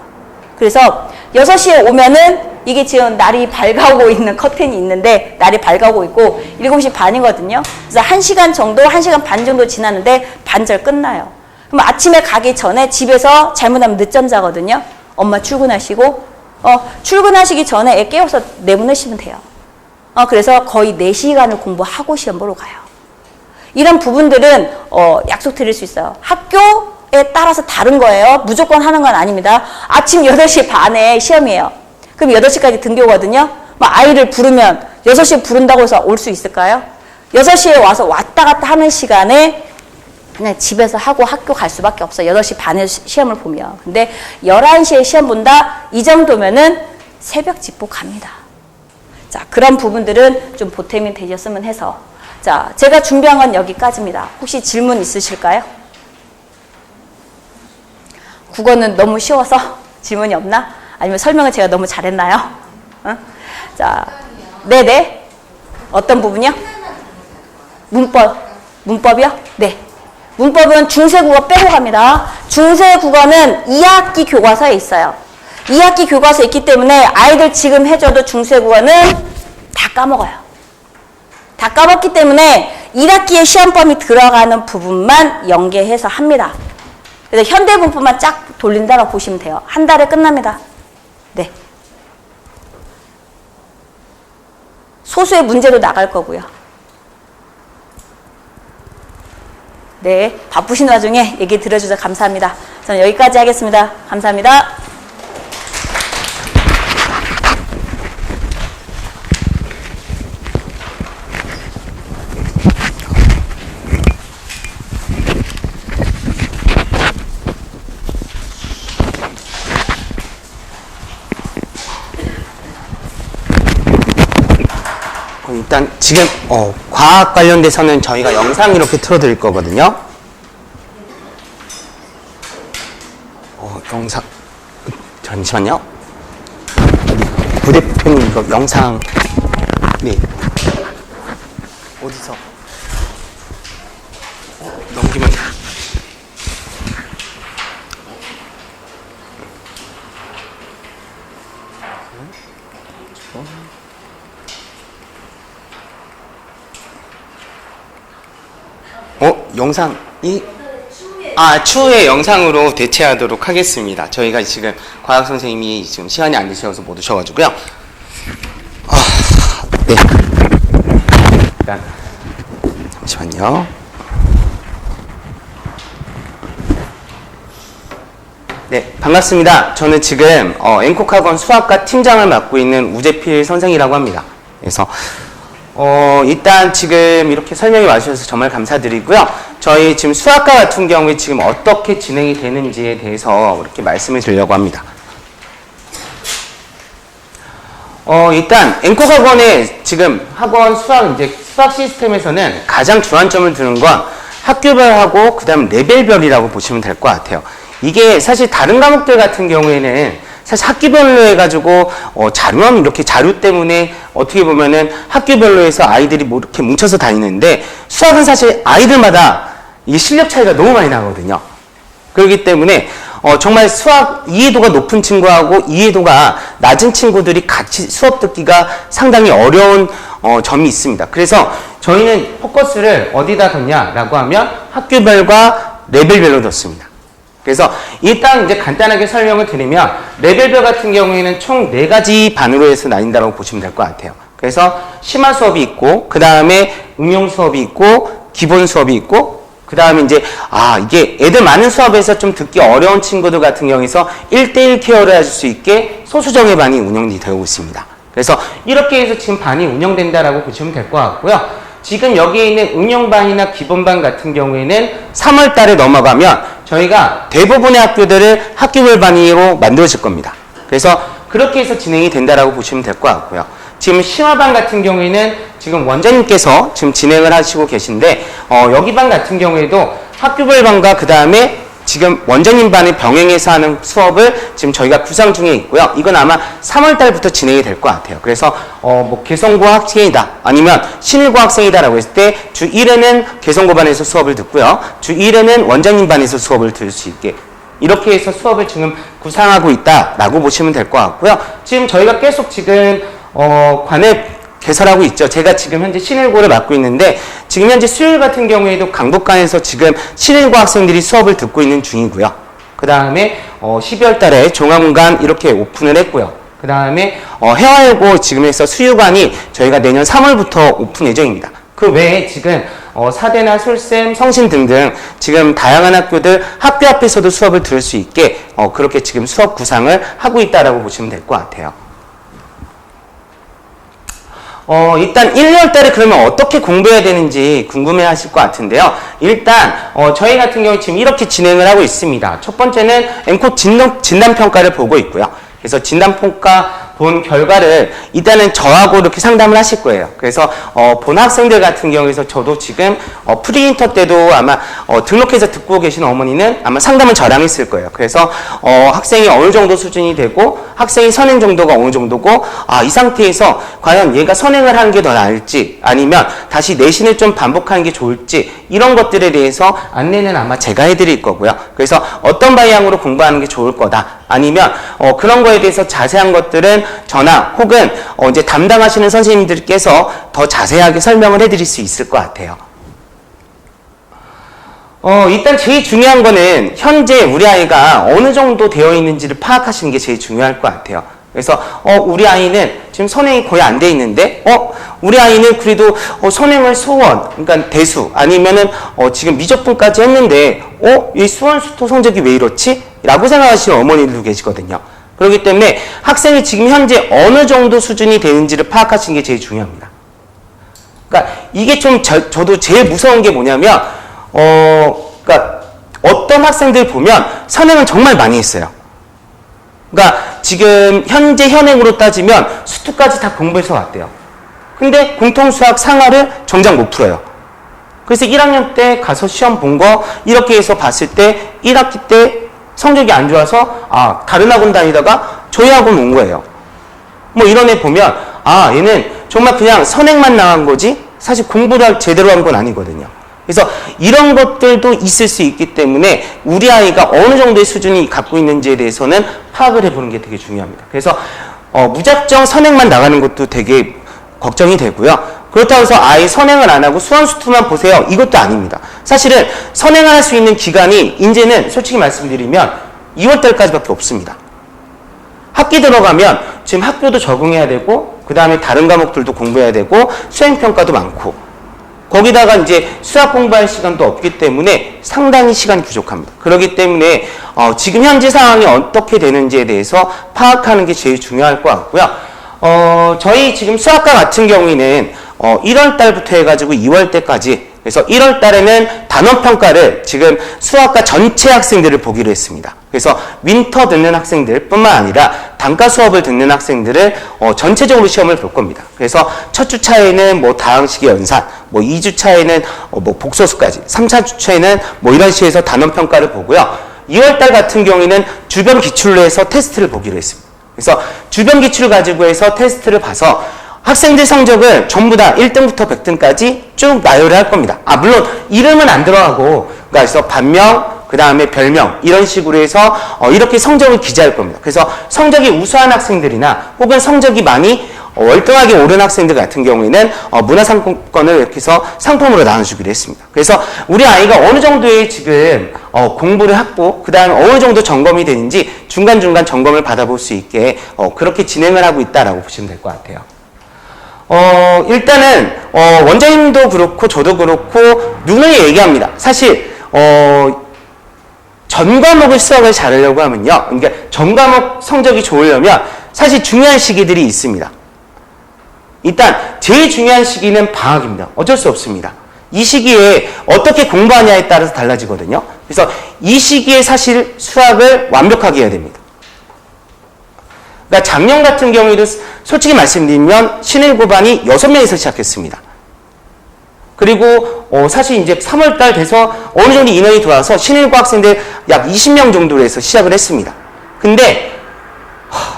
그래서 6시에 오면은 이게 지금 날이 밝아오고 있는 커튼이 있는데 날이 밝아오고 있고 7시 반이거든요. 그래서 1시간 정도, 1시간 반 정도 지났는데 반절 끝나요. 그럼 아침에 가기 전에 집에서 잘못하면 늦잠 자거든요. 엄마 출근하시고 출근하시기 전에 애 깨워서 내보내시면 돼요. 그래서 거의 4시간을 공부하고 시험 보러 가요. 이런 부분들은 약속 드릴 수 있어요. 학교에 따라서 다른 거예요. 무조건 하는 건 아닙니다. 아침 8시 반에 시험이에요. 그럼 8시까지 등교거든요. 아이를 부르면 6시에 부른다고 해서 올 수 있을까요? 6시에 와서 왔다 갔다 하는 시간에 그냥 집에서 하고 학교 갈 수밖에 없어요. 8시 반에 시험을 보면. 근데 11시에 시험 본다? 이 정도면은 새벽 집보 갑니다. 자, 그런 부분들은 좀 보탬이 되셨으면 해서. 자, 제가 준비한 건 여기까지입니다. 혹시 질문 있으실까요? 국어는 너무 쉬워서 질문이 없나? 아니면 설명을 제가 너무 잘했나요? 자, 네네. 어떤 부분이요? 문법이요? 네. 문법은 중세국어 빼고 갑니다. 중세국어는 2학기 교과서에 있어요. 2학기 교과서에 있기 때문에 아이들 지금 해줘도 중세국어는 다 까먹어요. 다 까먹기 때문에 1학기에 시험범위 들어가는 부분만 연계해서 합니다. 그래서 현대문법만 쫙 돌린다고 보시면 돼요. 한 달에 끝납니다. 네. 소수의 문제도 나갈 거고요. 네, 바쁘신 와중에 얘기 들어주셔서 감사합니다. 저는 여기까지 하겠습니다. 감사합니다. 일단 지금 과학 관련돼서는 저희가 영상 이렇게 틀어드릴 거거든요. 영상 잠시만요. 부대표님 이거 영상 네 어디서 넘기면 영상이 추후에 영상으로 대체하도록 하겠습니다. 저희가 지금 과학 선생님이 지금 시간이 안 되셔서 못 오셔가지고요. 네. 일단 잠시만요. 네, 반갑습니다. 저는 지금 앵콕학원 수학과 팀장을 맡고 있는 우재필 선생이라고 합니다. 그래서 일단 지금 이렇게 설명이 와주셔서 정말 감사드리고요. 저희 지금 수학과 같은 경우에 지금 어떻게 진행이 되는지에 대해서 이렇게 말씀을 드리려고 합니다. 일단 앵콕학원의 지금 학원 수학 시스템에서는 가장 주안점을 두는 건 학교별하고 그다음 레벨별이라고 보시면 될 것 같아요. 이게 사실 다른 과목들 같은 경우에는 사실 학기별로 해가지고 자료함 이렇게 자료 때문에 어떻게 보면은 학교별로 해서 아이들이 뭐 이렇게 뭉쳐서 다니는데 수학은 사실 아이들마다 이 실력 차이가 너무 많이 나거든요. 그렇기 때문에 정말 수학 이해도가 높은 친구하고 이해도가 낮은 친구들이 같이 수업 듣기가 상당히 어려운 점이 있습니다. 그래서 저희는 포커스를 어디다 뒀냐라고 하면 학교별과 레벨별로 뒀습니다. 그래서 일단 이제 간단하게 설명을 드리면 레벨별 같은 경우에는 총 4가지 반으로 해서 나뉜다고 보시면 될 것 같아요. 그래서 심화 수업이 있고 그 다음에 응용 수업이 있고 기본 수업이 있고 그 다음에 이제 이게 애들 많은 수업에서 좀 듣기 어려운 친구들 같은 경우에서 1대1 케어를 해줄 수 있게 소수정예 반이 운영이 되고 있습니다. 그래서 이렇게 해서 지금 반이 운영된다라고 보시면 될 것 같고요. 지금 여기에 있는 응용반이나 기본반 같은 경우에는 3월 달에 넘어가면 저희가 대부분의 학교들을 학교별 반이로 만들어질 겁니다. 그래서 그렇게 해서 진행이 된다라고 보시면 될 것 같고요. 지금 심화반 같은 경우에는 지금 원장님께서 지금 진행을 하시고 계신데 여기 반 같은 경우에도 학교별 반과 그 다음에 지금 원장님 반을 병행해서 하는 수업을 지금 저희가 구상 중에 있고요. 이건 아마 3월 달부터 진행이 될 것 같아요. 그래서 뭐 개성고 학생이다 아니면 신일고 학생이다라고 했을 때 주 1회는 개성고 반에서 수업을 듣고요. 주 1회는 원장님 반에서 수업을 들을 수 있게 이렇게 해서 수업을 지금 구상하고 있다라고 보시면 될 것 같고요. 지금 저희가 계속 지금 관을 개설하고 있죠. 제가 지금 현재 신일고를 맡고 있는데 지금 현재 수요일 같은 경우에도 강북관에서 지금 신일고 학생들이 수업을 듣고 있는 중이고요. 그 다음에 12월 달에 종합관 이렇게 오픈을 했고요. 그 다음에 해화여고 지금 해서 수유관이 저희가 내년 3월부터 오픈 예정입니다. 그 외에 지금 사대나 솔샘, 성신 등등 지금 다양한 학교들 학교 앞에서도 수업을 들을 수 있게 그렇게 지금 수업 구상을 하고 있다라고 보시면 될 것 같아요. 일단 1월 달에 그러면 어떻게 공부해야 되는지 궁금해 하실 것 같은데요. 일단, 저희 같은 경우 지금 이렇게 진행을 하고 있습니다. 첫 번째는 앵콜 진단평가를 보고 있고요. 그래서 진단평가 본 결과를 일단은 저하고 이렇게 상담을 하실 거예요. 그래서 본 학생들 같은 경우에서 저도 지금 프리인터 때도 아마 등록해서 듣고 계신 어머니는 아마 상담을 저랑 했을 거예요. 그래서 학생이 어느 정도 수준이 되고 학생이 선행 정도가 어느 정도고 이 상태에서 과연 얘가 선행을 하는 게 더 나을지 아니면 다시 내신을 좀 반복하는 게 좋을지 이런 것들에 대해서 안내는 아마 제가 해드릴 거고요. 그래서 어떤 방향으로 공부하는 게 좋을 거다 아니면 그런 거에 대해서 자세한 것들은 저나 혹은 이제 담당하시는 선생님들께서 더 자세하게 설명을 해드릴 수 있을 것 같아요. 일단 제일 중요한 거는 현재 우리 아이가 어느 정도 되어 있는지를 파악하시는 게 제일 중요할 것 같아요. 그래서 우리 아이는 지금 선행이 거의 안 돼 있는데 우리 아이는 그래도 선행을 소원 그러니까 대수 아니면은 지금 미적분까지 했는데 이 수원 수토 성적이 왜 이렇지? 라고 생각하시는 어머니들도 계시거든요. 그렇기 때문에 학생이 지금 현재 어느 정도 수준이 되는지를 파악하시는 게 제일 중요합니다. 그러니까 이게 좀 저도 제일 무서운 게 뭐냐면 그러니까 어떤 학생들 보면 선행을 정말 많이 했어요. 그러니까 지금 현재 현행으로 따지면 수투까지 다 공부해서 왔대요. 근데 공통수학 상하를 정작 못 풀어요. 그래서 1학년 때 가서 시험 본 거 이렇게 해서 봤을 때 1학기 때 성적이 안 좋아서 다른 학원 다니다가 저희 학원 온 거예요. 뭐 이런 애 보면 얘는 정말 그냥 선행만 나간 거지 사실 공부를 제대로 한 건 아니거든요. 그래서 이런 것들도 있을 수 있기 때문에 우리 아이가 어느 정도의 수준이 갖고 있는지에 대해서는 파악을 해보는 게 되게 중요합니다. 그래서 무작정 선행만 나가는 것도 되게 걱정이 되고요. 그렇다고 해서 아예 선행을 안 하고 수원수투만 보세요. 이것도 아닙니다. 사실은 선행을 할 수 있는 기간이 이제는 솔직히 말씀드리면 2월 달까지밖에 없습니다. 학기 들어가면 지금 학교도 적응해야 되고 그 다음에 다른 과목들도 공부해야 되고 수행평가도 많고 거기다가 이제 수학 공부할 시간도 없기 때문에 상당히 시간이 부족합니다. 그렇기 때문에 지금 현재 상황이 어떻게 되는지에 대해서 파악하는 게 제일 중요할 것 같고요. 저희 지금 수학과 같은 경우에는 1월 달부터 해가지고 2월 때까지 그래서 1월 달에는 단원평가를 지금 수학과 전체 학생들을 보기로 했습니다. 그래서 윈터 듣는 학생들 뿐만 아니라 단과 수업을 듣는 학생들을 전체적으로 시험을 볼 겁니다. 그래서 첫 주차에는 뭐 다항식의 연산, 뭐 2주차에는 뭐 복소수까지, 3차주차에는 뭐 이런 식으로 해서 단원평가를 보고요. 2월 달 같은 경우에는 주변 기출로 해서 테스트를 보기로 했습니다. 그래서 주변 기출을 가지고 해서 테스트를 봐서 학생들 성적을 전부 다 1등부터 100등까지 쭉 나열을 할 겁니다. 물론 이름은 안 들어가고 그래서 반명, 그 다음에 별명 이런 식으로 해서 이렇게 성적을 기재할 겁니다. 그래서 성적이 우수한 학생들이나 혹은 성적이 많이 월등하게 오른 학생들 같은 경우에는 문화상품권을 이렇게 해서 상품으로 나눠주기로 했습니다. 그래서 우리 아이가 어느 정도의 지금 공부를 했고 그 다음에 어느 정도 점검이 되는지 중간중간 점검을 받아볼 수 있게 그렇게 진행을 하고 있다라고 보시면 될 것 같아요. 일단은 원장님도 그렇고 저도 그렇고 누누이 얘기합니다. 사실 전 과목을 수학을 잘하려고 하면요. 그러니까 전 과목 성적이 좋으려면 사실 중요한 시기들이 있습니다. 일단 제일 중요한 시기는 방학입니다. 어쩔 수 없습니다. 이 시기에 어떻게 공부하냐에 따라서 달라지거든요. 그래서 이 시기에 사실 수학을 완벽하게 해야 됩니다. 그러니까 작년 같은 경우에도 솔직히 말씀드리면 신일 고반이 6명에서 시작했습니다. 그리고 사실 이제 3월달 돼서 어느 정도 인원이 들어와서 신일고 학생들 약 20명 정도로 해서 시작을 했습니다. 근데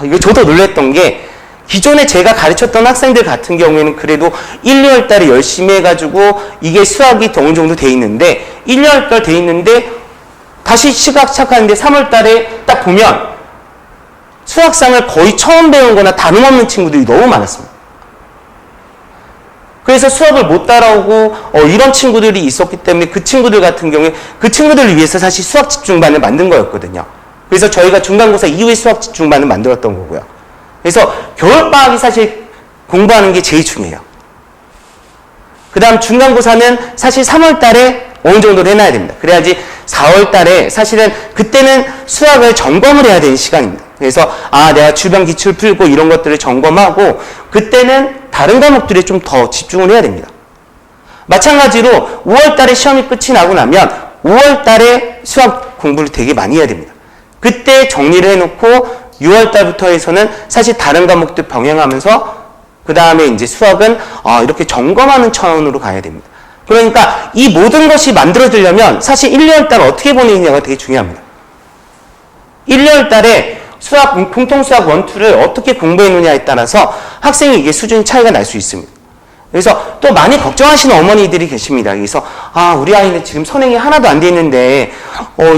이거 저도 놀랬던 게 기존에 제가 가르쳤던 학생들 같은 경우에는 그래도 1, 2월 달에 열심히 해가지고 이게 수학이 어느 정도 돼 있는데 1, 2월 달 돼 있는데 다시 시작하는데 3월 달에 딱 보면 수학상을 거의 처음 배운 거나 다름없는 친구들이 너무 많았습니다. 그래서 수업을 못 따라오고 이런 친구들이 있었기 때문에 그 친구들 같은 경우에 그 친구들을 위해서 사실 수학 집중반을 만든 거였거든요. 그래서 저희가 중간고사 이후에 수학 집중반을 만들었던 거고요. 그래서 겨울방학이 사실 공부하는 게 제일 중요해요. 그 다음 중간고사는 사실 3월 달에 어느 정도로 해놔야 됩니다. 그래야지 4월 달에 사실은 그때는 수학을 점검을 해야 되는 시간입니다. 그래서 내가 주변 기출 풀고 이런 것들을 점검하고 그때는 다른 과목들에 좀 더 집중을 해야 됩니다. 마찬가지로 5월 달에 시험이 끝이 나고 나면 5월 달에 수학 공부를 되게 많이 해야 됩니다. 그때 정리를 해놓고 6월 달부터 해서는 사실 다른 과목들 병행하면서 그 다음에 이제 수학은 이렇게 점검하는 차원으로 가야 됩니다. 그러니까 이 모든 것이 만들어지려면 사실 1, 2월 달 어떻게 보내느냐가 되게 중요합니다. 1, 2월 달에 공통수학 1, 2를 어떻게 공부했느냐에 따라서 학생이 이게 수준이 차이가 날 수 있습니다. 그래서 또 많이 걱정하시는 어머니들이 계십니다. 그래서 우리 아이는 지금 선행이 하나도 안 돼 있는데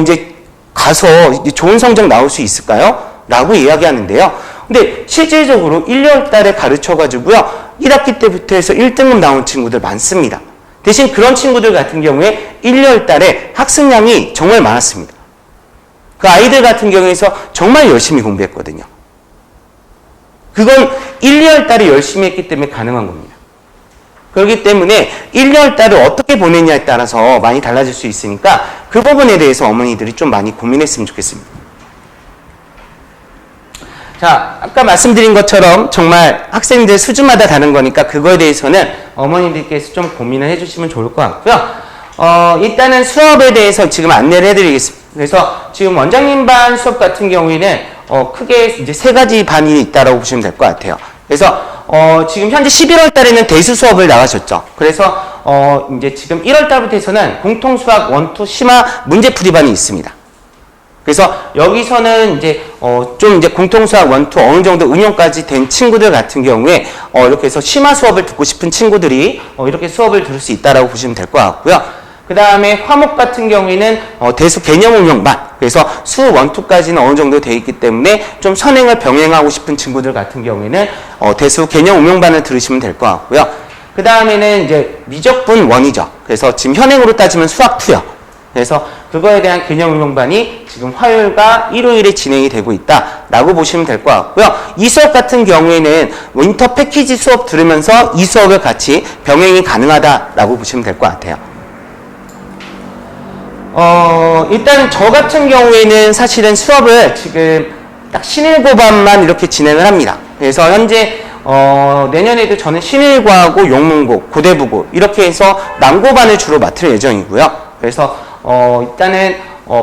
이제 가서 이제 좋은 성적 나올 수 있을까요? 라고 이야기하는데요. 근데 실질적으로 1, 2월 달에 가르쳐가지고요. 1학기 때부터 해서 1등급 나온 친구들 많습니다. 대신 그런 친구들 같은 경우에 1, 2월 달에 학습량이 정말 많았습니다. 그 아이들 같은 경우에서 정말 열심히 공부했거든요. 그건 1, 2월 달에 열심히 했기 때문에 가능한 겁니다. 그렇기 때문에 1, 2월 달을 어떻게 보냈냐에 따라서 많이 달라질 수 있으니까 그 부분에 대해서 어머니들이 좀 많이 고민했으면 좋겠습니다. 자, 아까 말씀드린 것처럼 정말 학생들 수준마다 다른 거니까 그거에 대해서는 어머니들께서 좀 고민을 해주시면 좋을 것 같고요. 일단은 수업에 대해서 지금 안내를 해드리겠습니다. 그래서 지금 원장님 반 수업 같은 경우에는 크게 이제 3가지 반이 있다라고 보시면 될 것 같아요. 그래서 지금 현재 11월 달에는 대수 수업을 나가셨죠. 그래서 이제 지금 1월 달부터 해서는 공통수학 1, 2 심화 문제풀이반이 있습니다. 그래서 여기서는 이제 좀 이제 공통수학 1, 2 어느 정도 응용까지 된 친구들 같은 경우에 이렇게 해서 심화 수업을 듣고 싶은 친구들이 이렇게 수업을 들을 수 있다라고 보시면 될 것 같고요. 그 다음에 과목 같은 경우에는 대수 개념 응용반, 그래서 수 1, 2까지는 어느 정도 되어 있기 때문에 좀 선행을 병행하고 싶은 친구들 같은 경우에는 대수 개념 응용반을 들으시면 될 것 같고요. 그 다음에는 이제 미적분 1이죠. 그래서 지금 현행으로 따지면 수학 2요. 그래서 그거에 대한 개념 응용반이 지금 화요일과 일요일에 진행이 되고 있다라고 보시면 될 것 같고요. 이 수업 같은 경우에는 윈터 패키지 수업 들으면서 이 수업을 같이 병행이 가능하다라고 보시면 될 것 같아요. 일단 저 같은 경우에는 사실은 수업을 지금 딱 신일고반만 이렇게 진행을 합니다. 그래서 현재 내년에도 저는 신일고하고 용문고, 고대부고 이렇게 해서 남고반을 주로 맡을 예정이고요. 그래서 일단은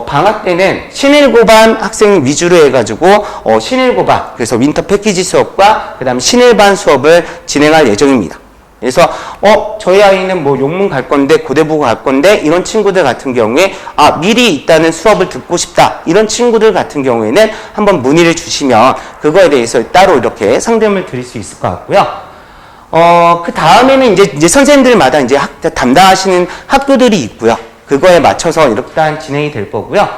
방학 때는 신일고반 학생 위주로 해가지고 신일고반, 그래서 윈터 패키지 수업과 그 다음 신일반 수업을 진행할 예정입니다. 그래서 저희 아이는 뭐 용문 갈 건데 고대부고 갈 건데 이런 친구들 같은 경우에 미리 일단은 수업을 듣고 싶다 이런 친구들 같은 경우에는 한번 문의를 주시면 그거에 대해서 따로 이렇게 상담을 드릴 수 있을 것 같고요. 그 다음에는 이제 선생님들마다 이제 담당하시는 학교들이 있고요. 그거에 맞춰서 일단 진행이 될 거고요.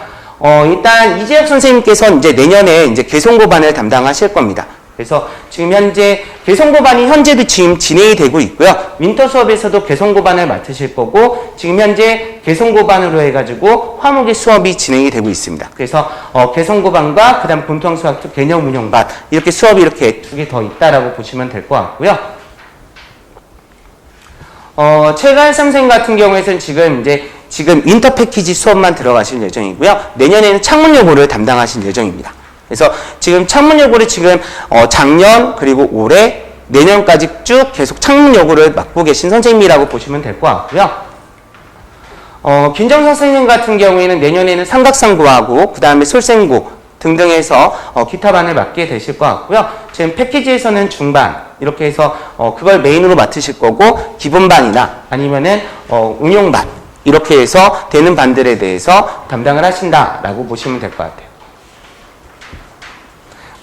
일단 이재혁 선생님께서 이제 내년에 이제 개성고반을 담당하실 겁니다. 그래서 지금 현재 개성고반이 현재도 지금 진행이 되고 있고요. 윈터 수업에서도 개성고반을 맡으실 거고 지금 현재 개성고반으로 해가지고 화목의 수업이 진행이 되고 있습니다. 그래서 개성고반과 그 다음 공통수학 개념 운영반 이렇게 수업이 이렇게 2개 더 있다라고 보시면 될 것 같고요. 최가연 선생님 같은 경우에는 지금 인터 패키지 수업만 들어가실 예정이고요. 내년에는 창문여고를 담당하실 예정입니다. 그래서 지금 창문여고를 지금 작년 그리고 올해 내년까지 쭉 계속 창문여고를 맡고 계신 선생님이라고 보시면 될 것 같고요. 김정 선생님 같은 경우에는 내년에는 삼각상고하고 그 다음에 솔생고 등등해서 기타 반을 맡게 되실 것 같고요. 지금 패키지에서는 중반 이렇게 해서 그걸 메인으로 맡으실 거고 기본반이나 아니면은 응용반 이렇게 해서 되는 반들에 대해서 담당을 하신다라고 보시면 될 것 같아요.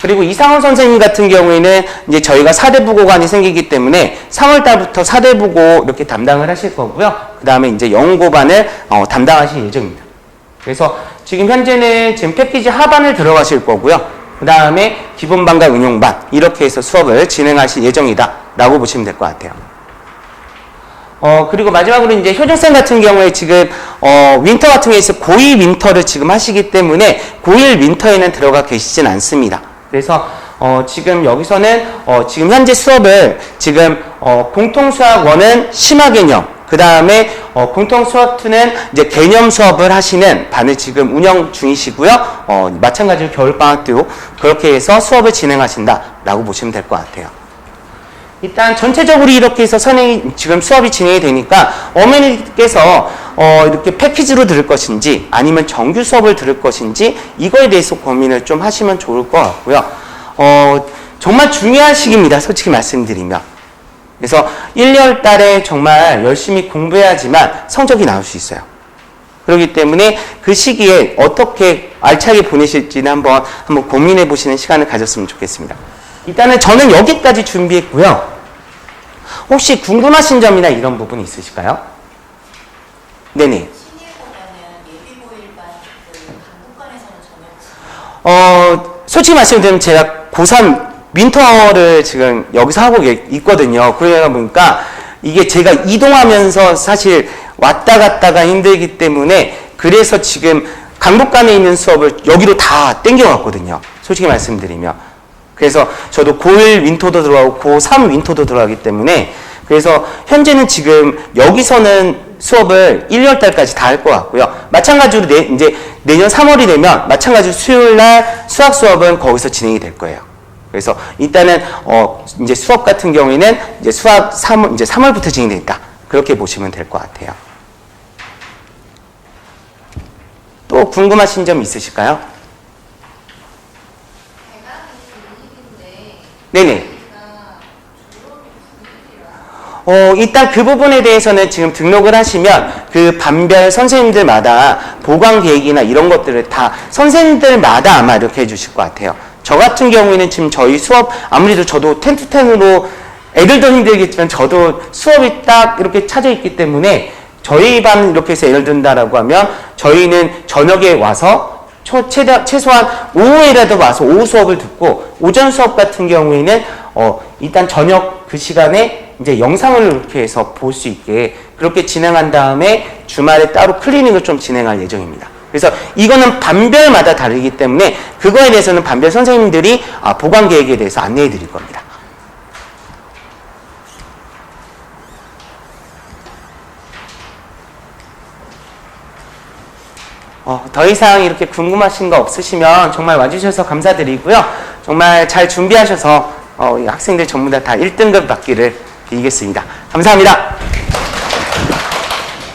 그리고 이상원 선생님 같은 경우에는 이제 저희가 4대 부고관이 생기기 때문에 3월 달부터 4대 부고 이렇게 담당을 하실 거고요. 그 다음에 이제 영고반을 담당하실 예정입니다. 그래서 지금 현재는 지금 패키지 하반을 들어가실 거고요. 그 다음에 기본반과 응용반 이렇게 해서 수업을 진행하실 예정이다 라고 보시면 될 것 같아요. 그리고 마지막으로 이제 효정쌤 같은 경우에 지금 윈터 같은 경우에 고2 윈터를 지금 하시기 때문에 고1 윈터에는 들어가 계시진 않습니다. 그래서 지금 여기서는 지금 현재 수업을 지금 공통수학 1은 심화 개념, 그 다음에 공통수학 2는 이제 개념 수업을 하시는 반을 지금 운영 중이시고요. 마찬가지로 겨울방학 때도 그렇게 해서 수업을 진행하신다라고 보시면 될 것 같아요. 일단 전체적으로 이렇게 해서 지금 수업이 진행이 되니까 어머니께서 이렇게 패키지로 들을 것인지 아니면 정규 수업을 들을 것인지 이거에 대해서 고민을 좀 하시면 좋을 것 같고요. 정말 중요한 시기입니다. 솔직히 말씀드리면. 그래서 1월 달에 정말 열심히 공부해야지만 성적이 나올 수 있어요. 그렇기 때문에 그 시기에 어떻게 알차게 보내실지는 한번 고민해 보시는 시간을 가졌으면 좋겠습니다. 일단은 저는 여기까지 준비했고요. 혹시 궁금하신 점이나 이런 부분이 있으실까요? 네네. 신입보다는 예비고일반 강북관에서는 전혀 솔직히 말씀드리면 제가 고3 윈터를 지금 여기서 하고 있거든요. 그러다 보니까 이게 제가 이동하면서 사실 왔다 갔다가 힘들기 때문에 그래서 지금 강북관에 있는 수업을 여기로 다 땡겨왔거든요. 솔직히 말씀드리면. 그래서 저도 고1 윈터도 들어가고 고3 윈터도 들어가기 때문에 그래서 현재는 지금 여기서는 수업을 1월 달까지 다 할 것 같고요. 마찬가지로 이제 내년 3월이 되면 마찬가지로 수요일 날 수학 수업은 거기서 진행이 될 거예요. 그래서 일단은 이제 수업 같은 경우에는 이제 수학 3월부터 진행되니까 그렇게 보시면 될 것 같아요. 또 궁금하신 점 있으실까요? 네네. 일단 그 부분에 대해서는 지금 등록을 하시면 그 반별 선생님들마다 보강 계획이나 이런 것들을 다 선생님들마다 아마 이렇게 해주실 것 같아요. 저 같은 경우에는 지금 저희 수업 아무래도 저도 10-10으로 애들도 힘들겠지만 저도 수업이 딱 이렇게 차져 있기 때문에 저희 반 이렇게 해서 예를 든다라고 하면 저희는 저녁에 와서 최소한 오후에라도 와서 오후 수업을 듣고 오전 수업 같은 경우에는 일단 저녁 그 시간에 이제 영상을 이렇게 해서 볼 수 있게 그렇게 진행한 다음에 주말에 따로 클리닉을 좀 진행할 예정입니다. 그래서 이거는 반별마다 다르기 때문에 그거에 대해서는 반별 선생님들이 보강 계획에 대해서 안내해 드릴 겁니다. 더 이상 이렇게 궁금하신 거 없으시면 정말 와주셔서 감사드리고요. 정말 잘 준비하셔서 학생들 전부 다 1등급 받기를 빌겠습니다. 감사합니다.